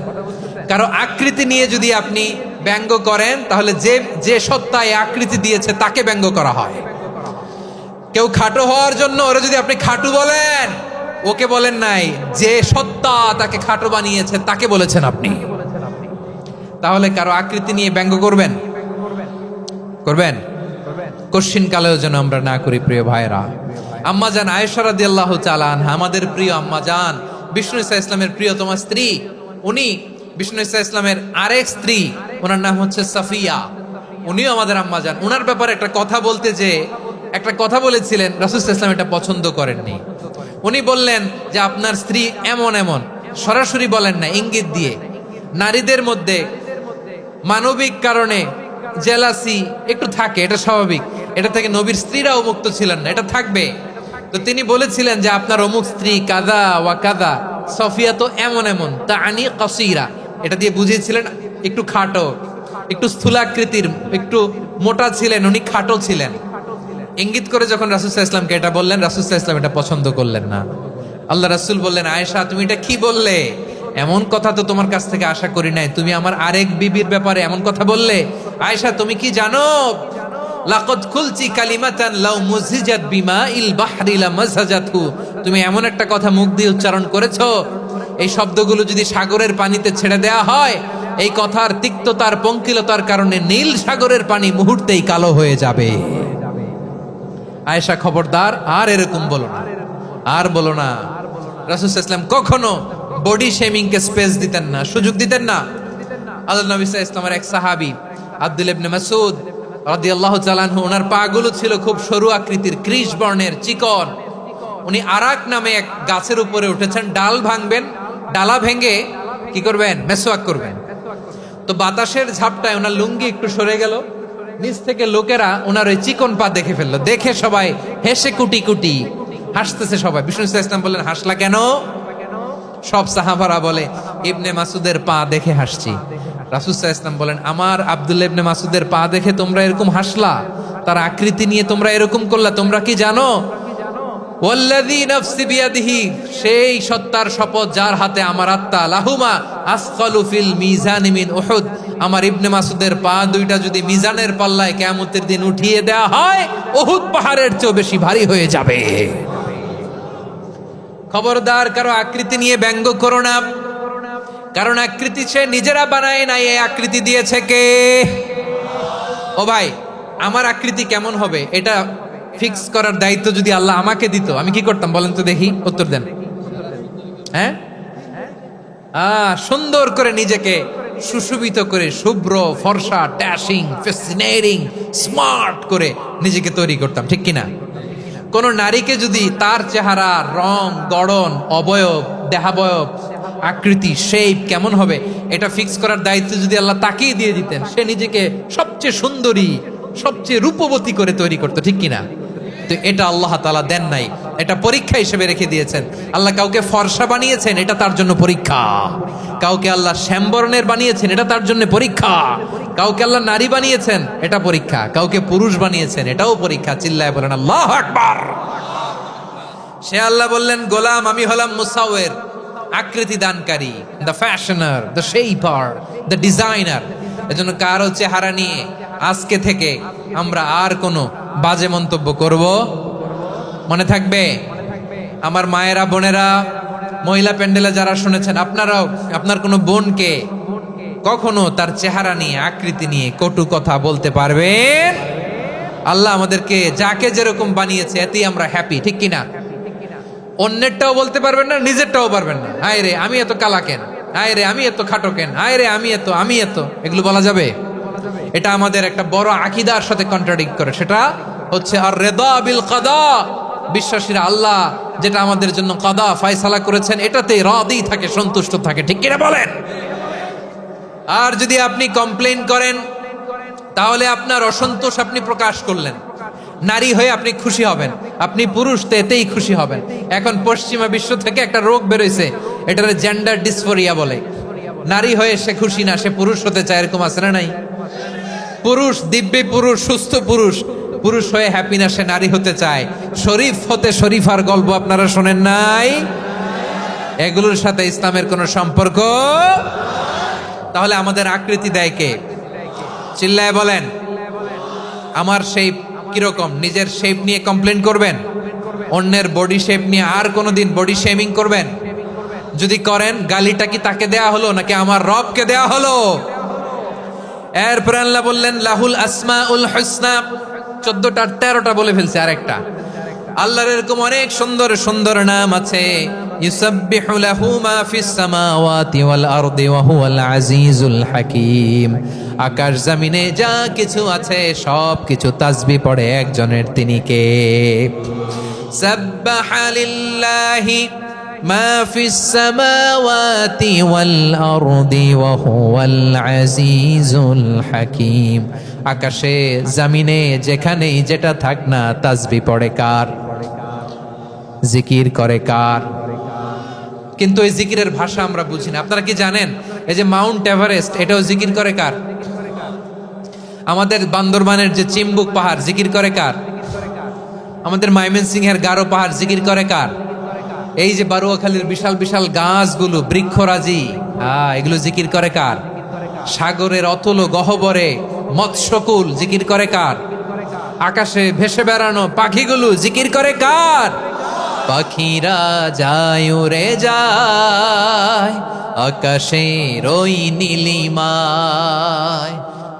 কারো আকৃতি নিয়ে যদি আপনি ব্যঙ্গ করেন, তাহলে যে যে সত্তা এই আকৃতি দিয়েছে তাকে ব্যঙ্গ করা হয়। কেউ খাটো হওয়ার জন্য ওরে যদি আপনি খাটু বলেন, ওকে বলেন নাই, যে সত্তা তাকে খাটো বানিয়েছে তাকে বলেছেন আপনি। তাহলে কারো আকৃতি নিয়ে ব্যঙ্গ করবেন? করবেন? কোশ্চিন কালেও যেন আমরা না করি প্রিয় ভাইরা। আম্মাজান আয়েশা রাদিয়াল্লাহু তাআলা আনহা, আমাদের প্রিয় আম্মাজান, বিষ্ণু ইসা ইসলামের প্রিয়তমা স্ত্রী। উনি বিষ্ণু ইসা ইসলামের আরেক স্ত্রী, ওনার নাম হচ্ছে সাফিয়া। উনিও আমাদের আম্মাজান। ওনার ব্যাপারে একটা কথা বলতে যে একটা কথা বলেছিলেন, রাসূল সাল্লাল্লাহু আলাইহি ওয়াসাল্লাম এটা পছন্দ করেননি। উনি বললেন যে আপনার স্ত্রী এমন এমন, সরাসরি বলেন না, ইঙ্গিত দিয়ে। নারীদের মধ্যে মানবিক কারণে জেলাসি একটু থাকে, এটা স্বাভাবিক। এটা থেকে নবীর স্ত্রীরাও মুক্ত ছিলেন না, এটা থাকবে। তো তিনি বলেছিলেন যে আপনার অমুক স্ত্রী কাদা ওয়া কাদা, সফিয়া তো এমন এমন, তা আনি কাসীরা, এটা দিয়ে বুঝিয়েছিলেন একটু খাটো, একটু স্থূলাকৃতির, একটু মোটা ছিলেন, উনি খাটো ছিলেন। ইঙ্গিত করে যখন রাসূল সাল্লাল্লাহু আলাইহি ওয়াসাল্লামকে এটা বললেন, রাসূল সাল্লাল্লাহু আলাইহি ওয়াসাল্লাম এটা পছন্দ করলেন না। আল্লাহ রাসূল বললেন, আয়েশা তুমি এটা কি বললে? এমন কথা তো তোমার কাছ থেকে আশা করি নাই। তুমি আমার আরেক বিবির ব্যাপারে এমন কথা বললে। আয়েশা তুমি কি জানো, লাকাদ কুলতি কালিমাতান লাউ মুযিজাত বিমাইল বাহরি লামাযাজাতহু, তুমি এমন একটা কথা মুখ দিয়ে উচ্চারণ করেছো, এই শব্দগুলো যদি সাগরের পানিতে ছেড়ে দেয়া হয়, এই কথার তিক্ততার, পঙ্কিলতার কারণে নীল সাগরের পানি মুহূর্তেই কালো হয়ে যাবে। আয়েশা খবরদার, আর এরকম বলো না, আর বলো না। রাসূল সাল্লাল্লাহু আলাইহি ওয়াসাল্লাম কখনো বডি শেমিং কে স্পেস দিতেন না, সুযোগ দিতেন না। আল্লাহ নবী সাল্লাল্লাহু আলাইহি ওয়াসাল্লামের এক সাহাবী আব্দুল্লাহ ইবনে মাসউদ রাদিয়াল্লাহু তাআলা আনহু, ওনার পাগুলো ছিল খুব সরু আকৃতির, কৃশ বর্ণের, চিকন। উনি আরাক নামে এক গাছের উপরে উঠেছেন, ডাল ভাঙবেন, ডালা ভেঙে কি করবেন? মেসওয়াক করবেন। তো বাতাসের ঝাপটায় ওনার লুঙ্গি একটু সরে গেল, নিচ থেকে লোকেরা ওনার ওই চিকন পা দেখে ফেললো। দেখে সবাই হেসে কুটি কুটি হাসতেছে সবাই। বিষ্ণু সাল্লাল্লাহু আলাইহি ওয়াসাল্লাম বললেন, হাসলা কেন? সব সাহাবারা বলে, ইবনে মাসুদের পা দেখে হাসছি। রাসূল সাল্লাল্লাহু আলাইহি ওয়াসাল্লাম বলেন, আমার আব্দুল্লাহ ইবনে মাসুদের পা দেখে তোমরা এরকম হাসলা, তার আকৃতি নিয়ে তোমরা এরকম করলা, তোমরা কি জানো? ওয়াল্লাযী নাফসি বিয়াদিহি, সেই সত্তার শপথ যার হাতে আমার আত্মা, লাহুমা আসকালু ফিল মিজানি মিন উহুদ, আমার ইবনে মাসুদের পা দুইটা যদি মিজানের পাল্লায় কিয়ামতের দিন উঠিয়ে দেয়া হয়, উহুদ পাহাড়ের চেয়েও বেশি ভারী হয়ে যাবে। খবরদার, কারো আকৃতি নিয়ে ব্যঙ্গ করো না, কারণ আকৃতি সে নিজেরা বানায় নাই, এই আকৃতি দিয়েছে কে? ও ভাই, আমার আকৃতি কেমন হবে এটা ফিক্স করার দায়িত্ব যদি আল্লাহ আমাকে দিত, আমি কি করতাম বলেন তো দেখি, উত্তর দেন। হ্যাঁ, সুন্দর করে নিজেকে সুশোভিত করে, শুভ্র, ফর্সা, ড্যাশিং, ফ্যাসিনেটিং, স্মার্ট করে নিজেকে তৈরি করতাম, ঠিক কিনা? কোন নারীকে যদি তার চেহারা, রং, গড়ন, অবয়ব, দেহাবয়ব, আকৃতি, শেপ কেমন হবে এটা ফিক্স করার দায়িত্ব যদি আল্লাহ তাকেই দিয়ে দিতেন, সে নিজেকে সবচেয়ে সুন্দরী, সবচেয়ে রূপবতী করে তৈরি করতো, ঠিক কিনা? তো এটা আল্লাহ তাআলা দেন নাই, এটা পরীক্ষা হিসেবে রেখে দিয়েছেন। আল্লাহ কাউকে ফর্সা বানিয়েছেন, এটা তার জন্য পরীক্ষা। কাউকে আল্লাহ শ্যামবর্ণের বানিয়েছেন, এটা তার জন্য পরীক্ষা। কাউকে আল্লাহ নারী বানিয়েছেন, এটা পরীক্ষা। কাউকে পুরুষ বানিয়েছেন, এটাও পরীক্ষা। চিল্লায় বলেন আল্লাহু আকবার। সে আল্লাহ বললেন, গোলাম আমি হলাম মুসাওয়ির, আকৃতি দানকারী, the fashioner, the shaper, the designer. এজন্য কারো চেহারা নিয়ে আজকে থেকে আমরা আর কোনো বাজে মন্তব্য করব মনে থাকবে? আমার মায়েরা, বোনেরা, মহিলা প্যান্ডেলে যারা শুনেছেন, আপনারাও আপনার কোনো বোনকে কখনো তার চেহারা নিয়ে, আকৃতি নিয়ে কটু কথা বলতে পারবেন? আল্লাহ আমাদেরকে যাকে যেরকম বানিয়েছে এতেই আমরা হ্যাপি, ঠিক কিনা? অন্যেরটাও বলতে পারবেন না, নিজেরটাও পারবেন না। হায় রে আমি এত কালা কেন, হায় রে আমি এত খাটো কেন, হায় রে আমি এত, এগুলো বলা যাবে? এটা আমাদের একটা বড় আকীদার সাথে কন্ট্রাডিক্ট করে। সেটা হচ্ছে আর রিদা বিল কাদা, বিশ্বাসীরা আল্লাহ যেটা আমাদের জন্য কাদা ফয়সালা করেছেন এটাতেই রাদি থাকে, সন্তুষ্ট থাকে, ঠিক কিনা বলেন? আর যদি আপনি কমপ্লেইন করেন তাহলে আপনার অসন্তোষ আপনি প্রকাশ করলেন। নারী হয়ে আপনি খুশি হবেন, আপনি পুরুষ তো এতেই খুশি হবেন। এখন পশ্চিমা বিশ্ব থেকে একটা রোগ বেরোইছে, এটার জেন্ডার ডিসফোরিয়া বলে। নারী হয়ে সে খুশি না, সে পুরুষ হতে চায়, এরকম আছে না নাই? পুরুষ, দিব্যি পুরুষ, সুস্থ পুরুষ, পুরুষ হয়ে হ্যাপি না, সে নারী হতে চায়। শরীফ হতে শরীফার গল্প আপনারা শোনেন নাই? এগুলোর সাথে ইসলামের কোনো সম্পর্ক? তাহলে আমাদের আকৃতি দেয় কে? চিল্লায় বলেন। আমার শেপ কিরকম, নিজের শেপ নিয়ে কমপ্লেন করবেন? অন্যের বডি শেপ নিয়ে আর কোনোদিন বডি শেমিং করবেন? যদি করেন, গালিটা কি তাকে দেয়া হলো নাকি আমার রবকে দেয়া হলো? এরপর আল্লাহ বললেন লাহুল আসমাউল হুসনা, 14টা 13টা বলে ফেলছে আরেকটা। আল্লাহর এরকম অনেক সুন্দর সুন্দর নাম আছে। ইউসাব্বিহু লাহু মা ফিস সামাওয়াতি ওয়াল আরদি ওয়া হুয়াল আজিজুল হাকীম। আকাশ জমিনে যা কিছু আছে সব কিছু তাসবিহ পড়ে একজনের, তিনি কে? সাব্বাহা লিল্লাহি মা ফিস সামাওয়াতি ওয়াল আরদি ওয়া হুয়াল আজিজুল হাকীম। আকাশে জমিনে যেখানেই যেটা থাক না তাসবিহ পড়ে কার? জিকির করে কার? কিন্তু এই জিকিরের ভাষা আমরা বুঝি না। আপনারা কি জানেন এই যে মাউন্ট এভারেস্ট, এটাও জিকির করে কার? আমাদের বান্দরবানের যে চিম্বুক পাহাড় জিকির করে কার? আমাদের ময়মনসিংহের গারো পাহাড় জিকির করে কার? এই যে বারুয়াখালীর বিশাল বিশাল গাছগুলো, বৃক্ষরাজি, এগুলো জিকির করে কার? সাগরের অতল গহ্বরে মৎস্যকুল জিকির করে কার? আকাশে ভেসে বেড়ানো পাখিগুলো জিকির করে কার? পাখিরা যায় উড়ে যায় আকাশের ওই নীলিমায়,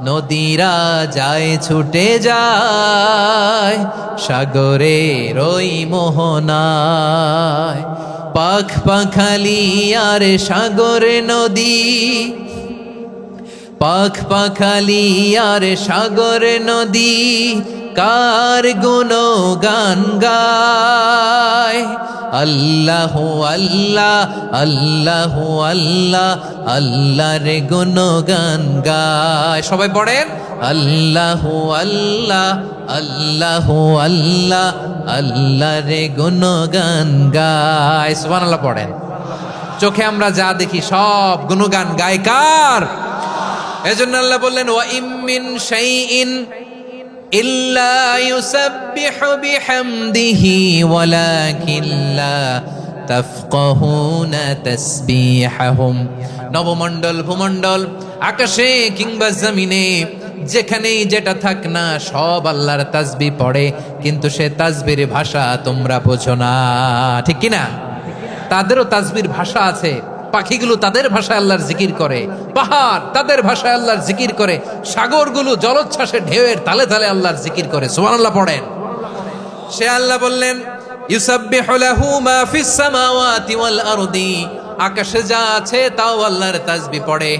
নদীরা যায় ছুটে যায় সাগরের ওই মোহনায়। পাখ পাখালি আর সাগরে নদী, পাখ পাখালি আর সাগরে নদী, কার গুণগান গায়? আল্লাহু আল্লাহ আল্লাহু আল্লাহ, আল্লাহর গুণগান গায়। সবাই পড়েন আল্লাহু আল্লাহ আল্লাহু আল্লাহ, আল্লাহর গুণগান গায়। সুবহানাল্লাহ পড়েন। চোখে আমরা যা দেখি সব গুণগান গায় কার? এজন্য আল্লাহ বললেন ওয়া ইম মিন শাইইন ইল্লা ইউসাব্বিহু বিহামদিহি ওয়ালাকিন লা তাফকাহুনা তাসবিহাহুম। নবমণ্ডল, ভূমণ্ডল, আকাশে কিংবা জমিনে যেখানেই যেটা থাক না সব আল্লাহর তাসবিহ পড়ে, কিন্তু সে তাসবির ভাষা তোমরা বোঝো না, ঠিক কিনা? তাদেরও তাসবির ভাষা আছে। পাখিগুলো তাদের ভাষায় আল্লাহর জিকির করে, পাহাড় তাদের ভাষায় আল্লাহর জিকির করে, সাগরগুলো জলোচ্ছ্বাসে ঢেউয়ের তালে তালে আল্লাহর জিকির করে। সুবহানাল্লাহ পড়েন। সে আল্লাহ বললেন ইউসাব্বিহু লাহু মা ফিস সামাওয়াতি ওয়াল আরদি, আকাশে যা আছে তাও আল্লাহর তাসবিহ পড়ে,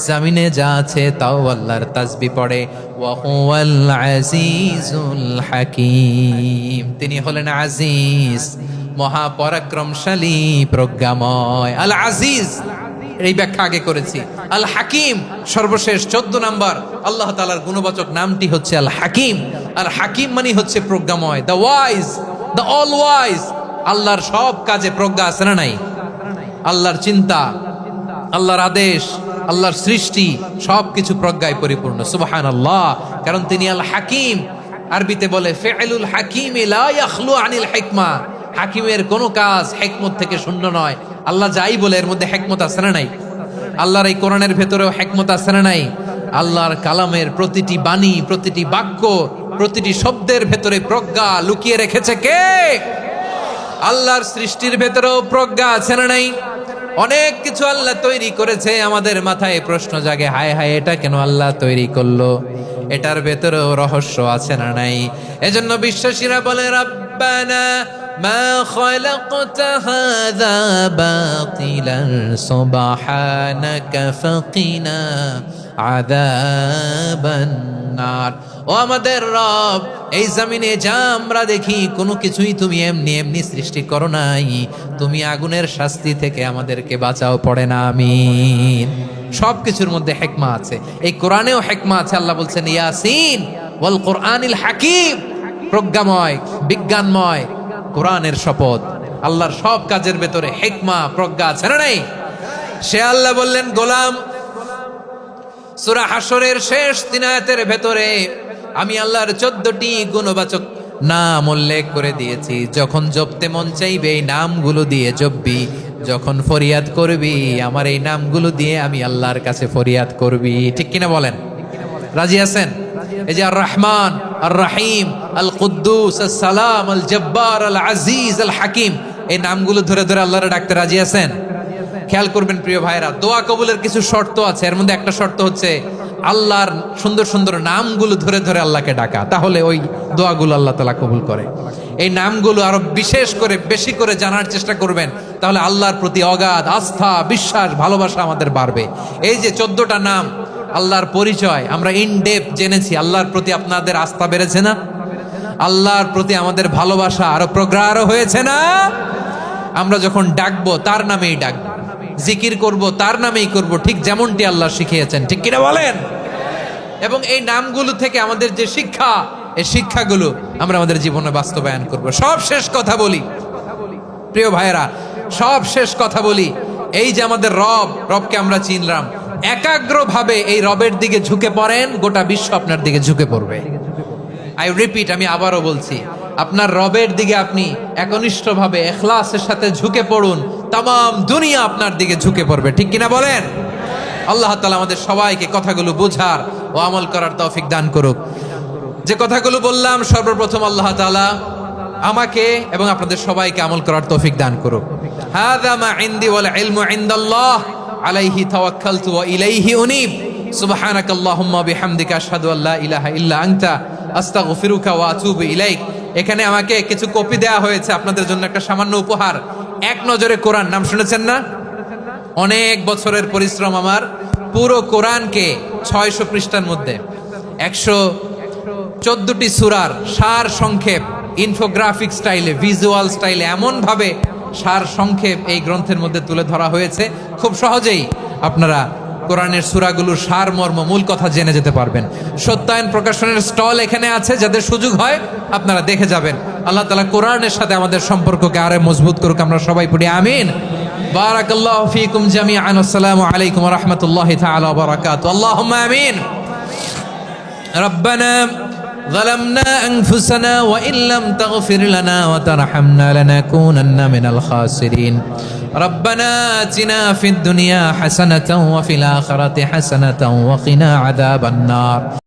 জমিনে যা আছে তাও আল্লাহর তাসবিহ পড়ে। ওয়া হুয়াল আজিজুল হাকীম, তিনি হলেন আজিজ, মহাপরাক্রমশালী, প্রজ্ঞাময়। আল আজিজ এই ব্যাখ্যা আগে করেছি। আল হাকিম সর্বশেষ 14 নাম্বার আল্লাহ তাআলার গুণবাচক নামটি হচ্ছে আল হাকিম। আর হাকিম মানে হচ্ছে প্রজ্ঞাময়, the wise, the all wise. আল্লাহর সব কাজে প্রজ্ঞা আছে না নাই? আল্লাহর চিন্তা, আল্লাহর আদেশ, আল্লাহর সৃষ্টি সবকিছু প্রজ্ঞায় পরিপূর্ণ। সুবহানাল্লাহ, কারণ তিনি আল হাকিম। আরবিতে বলে ফিআলুল হাকিম লা ইয়াখলু আনিল হিকমা, হাকিমের কোনো কাজ হিকমত থেকে শূন্য নয়। আল্লাহ যাই বলে এর মধ্যে হিকমত আছে না নাই? আল্লাহর এই কোরআনের ভেতরেও হিকমত আছে না নাই? আল্লাহর কালামের প্রতিটি বাণী, প্রতিটি বাক্য, প্রতিটি শব্দের ভেতরে প্রজ্ঞা লুকিয়ে রেখেছে কে? আল্লাহর সৃষ্টির ভেতরেও প্রজ্ঞা আছে না নাই? অনেক কিছু আল্লাহ তৈরি করেছে, আমাদের মাথায় প্রশ্ন জাগে, হায় হায় এটা কেন আল্লাহ তৈরি করলো? এটার ভেতরেও রহস্য আছে না নাই? এজন্য বিশ্বাসীরা বলে, রব্বানা মা খালাকতা হাযা বাতিলান সুবহানাকা ফাকিনা আযাবান নার। ও আমাদের রব, এই জমিনে যা আমরা দেখি কোনো কিছুই তুমি এমনি এমনি সৃষ্টি করো নাই, তুমি আগুনের শাস্তি থেকে আমাদেরকে বাঁচাও, পড়ে না আমিন। সবকিছুর মধ্যে হিকমা আছে, এই কোরআনেও হিকমা আছে। আল্লাহ বলছেন ইয়াসিন ওয়াল কোরআনিল হাকিম, প্রজ্ঞাময় বিজ্ঞানময় কোরআনের শপথ। আল্লাহর সব কাজের ভেতরে হিকমা প্রজ্ঞা আছে না নাই? সে আল্লাহ বললেন, গোলাম, সূরা হাশরের শেষ 3 আয়াতের ভেতরে আমি আল্লাহর 14টি গুণবাচক নাম উল্লেখ করে দিয়েছি। যখন জপতে মন চাইবে এই নামগুলো দিয়ে জপবি, যখন ফরিয়াদ করবি আমার এই নামগুলো দিয়ে আমি আল্লাহর কাছে ফরিয়াদ করবি। ঠিক কিনা বলেন? রাজি আছেন? এই যে আর রহমান, আর রাহিম, আল কুদ্দুস, আস সালাম, আল জব্বার, আল আজিজ, আল হাকিম, এই নামগুলো ধরে ধরে আল্লাহর ডাকতে রাজি আছেন? খেয়াল করবেন প্রিয় ভাইরা, দোয়া কবুলের কিছু শর্ত আছে। এর মধ্যে একটা শর্ত হচ্ছে আল্লাহর সুন্দর সুন্দর নামগুলো ধরে ধরে আল্লাহকে ডাকা, তাহলে ওই দোয়াগুলো আল্লাহ তাআলা কবুল করে। এই নামগুলো আরো বিশেষ করে বেশি করে জানার চেষ্টা করবেন, তাহলে আল্লাহর প্রতি অগাধ আস্থা, বিশ্বাস, ভালোবাসা আমাদের বাড়বে। এই যে 14টা নাম আল্লাহর পরিচয় আমরা ইন ডেপথ জেনেছি, আল্লাহর প্রতি আপনাদের আস্থা বেড়েছে না? আল্লাহর প্রতি আমাদের ভালোবাসা আরো প্রগাঢ় হয়েছে না? আমরা যখন ডাকবো তার নামেই ডাকবো, জিকির করব তার নামেই করব, ঠিক যেমনটি আল্লাহ শিখিয়েছেন। ঠিক কিনা বলেন? এবং এই নামগুলো থেকে আমাদের যে শিক্ষা, এই শিক্ষাগুলো আমরা আমাদের জীবনে বাস্তবায়ন করব। সব শেষ কথা বলি প্রিয় ভাইরা, সব শেষ কথা বলি, এই যে আমাদের রবকে আমরা চিনলাম, একাগ্রভাবে এই রবের দিকে ঝুঁকে পড়েন, গোটা বিশ্ব আপনার দিকে ঝুঁকে পড়বে। আই রিপিট, আমি আবারও বলছি, আপনার রবের দিকে আপনি একনিষ্ঠভাবে ইখলাসের সাথে ঝুঁকে পড়ুন, তামাম দুনিয়া আপনার দিকে ঝুঁকে পড়বে। ঠিক কিনা বলেন? আল্লাহ তাআলা আমাদের সবাইকে কথাগুলো বোঝার ও আমল করার তৌফিক দান করুক। যে কথাগুলো বললাম, সর্বপ্রথম আল্লাহ তাআলা আমাকে এবং আপনাদের সবাইকে আমল করার তৌফিক দান করুক। হাযা মা ইনদি ওয়াল ইলমু ইনদাল্লাহ আলাইহি তাওয়াক্কালতু ওয়া ইলাইহি উনীব। সুবহানাকাল্লাহুম্মা বিহামদিকা আশহাদু আল্লা ইলাহা ইল্লা আনতা আস্তাগফিরুকা ওয়া আতুবু ইলাইক। এখানে আমাকে কিছু কপি দেওয়া হয়েছে আপনাদের জন্য, একটা সামান্য উপহার। এক নজরে কোরআন, নাম শুনেছেন না? অনেক বছরের পরিশ্রম আমার, পুরো কোরআনকে 600 পৃষ্ঠার মধ্যে 114টি সূরার সার সংক্ষেপ, ইনফোগ্রাফিক স্টাইলে, ভিজুয়াল স্টাইলে এমন ভাবে সার সংক্ষেপ এই গ্রন্থের মধ্যে তুলে ধরা হয়েছে, খুব সহজেই আপনারা কোরআনের সূরাগুলোর সার মর্ম, মূল কথা জেনে যেতে পারবেন। সত্যায়ন প্রকাশনের স্টল এখানে আছে, যাদের সুযোগ হয় আপনারা দেখে যাবেন। আল্লাহ তাআলা কোরআনের সাথে আমাদের সম্পর্ককে আরো মজবুত করুক, আমরা সবাই পড়ি আমিন। বারাকাল্লাহু ফীকুম জামিআন। আসসালামু আলাইকুম ওয়া রাহমাতুল্লাহি তাআলা ওয়া বারাকাতুহু। আল্লাহুম্মা আমিন। রব্বানা ظلمنا أنفسنا وإن لم تغفر لنا وترحمنا لنكونن من الخاسرين. ربنا آتنا في الدنيا حسنة وفي الآخرة حسنة وقنا عذاب النار.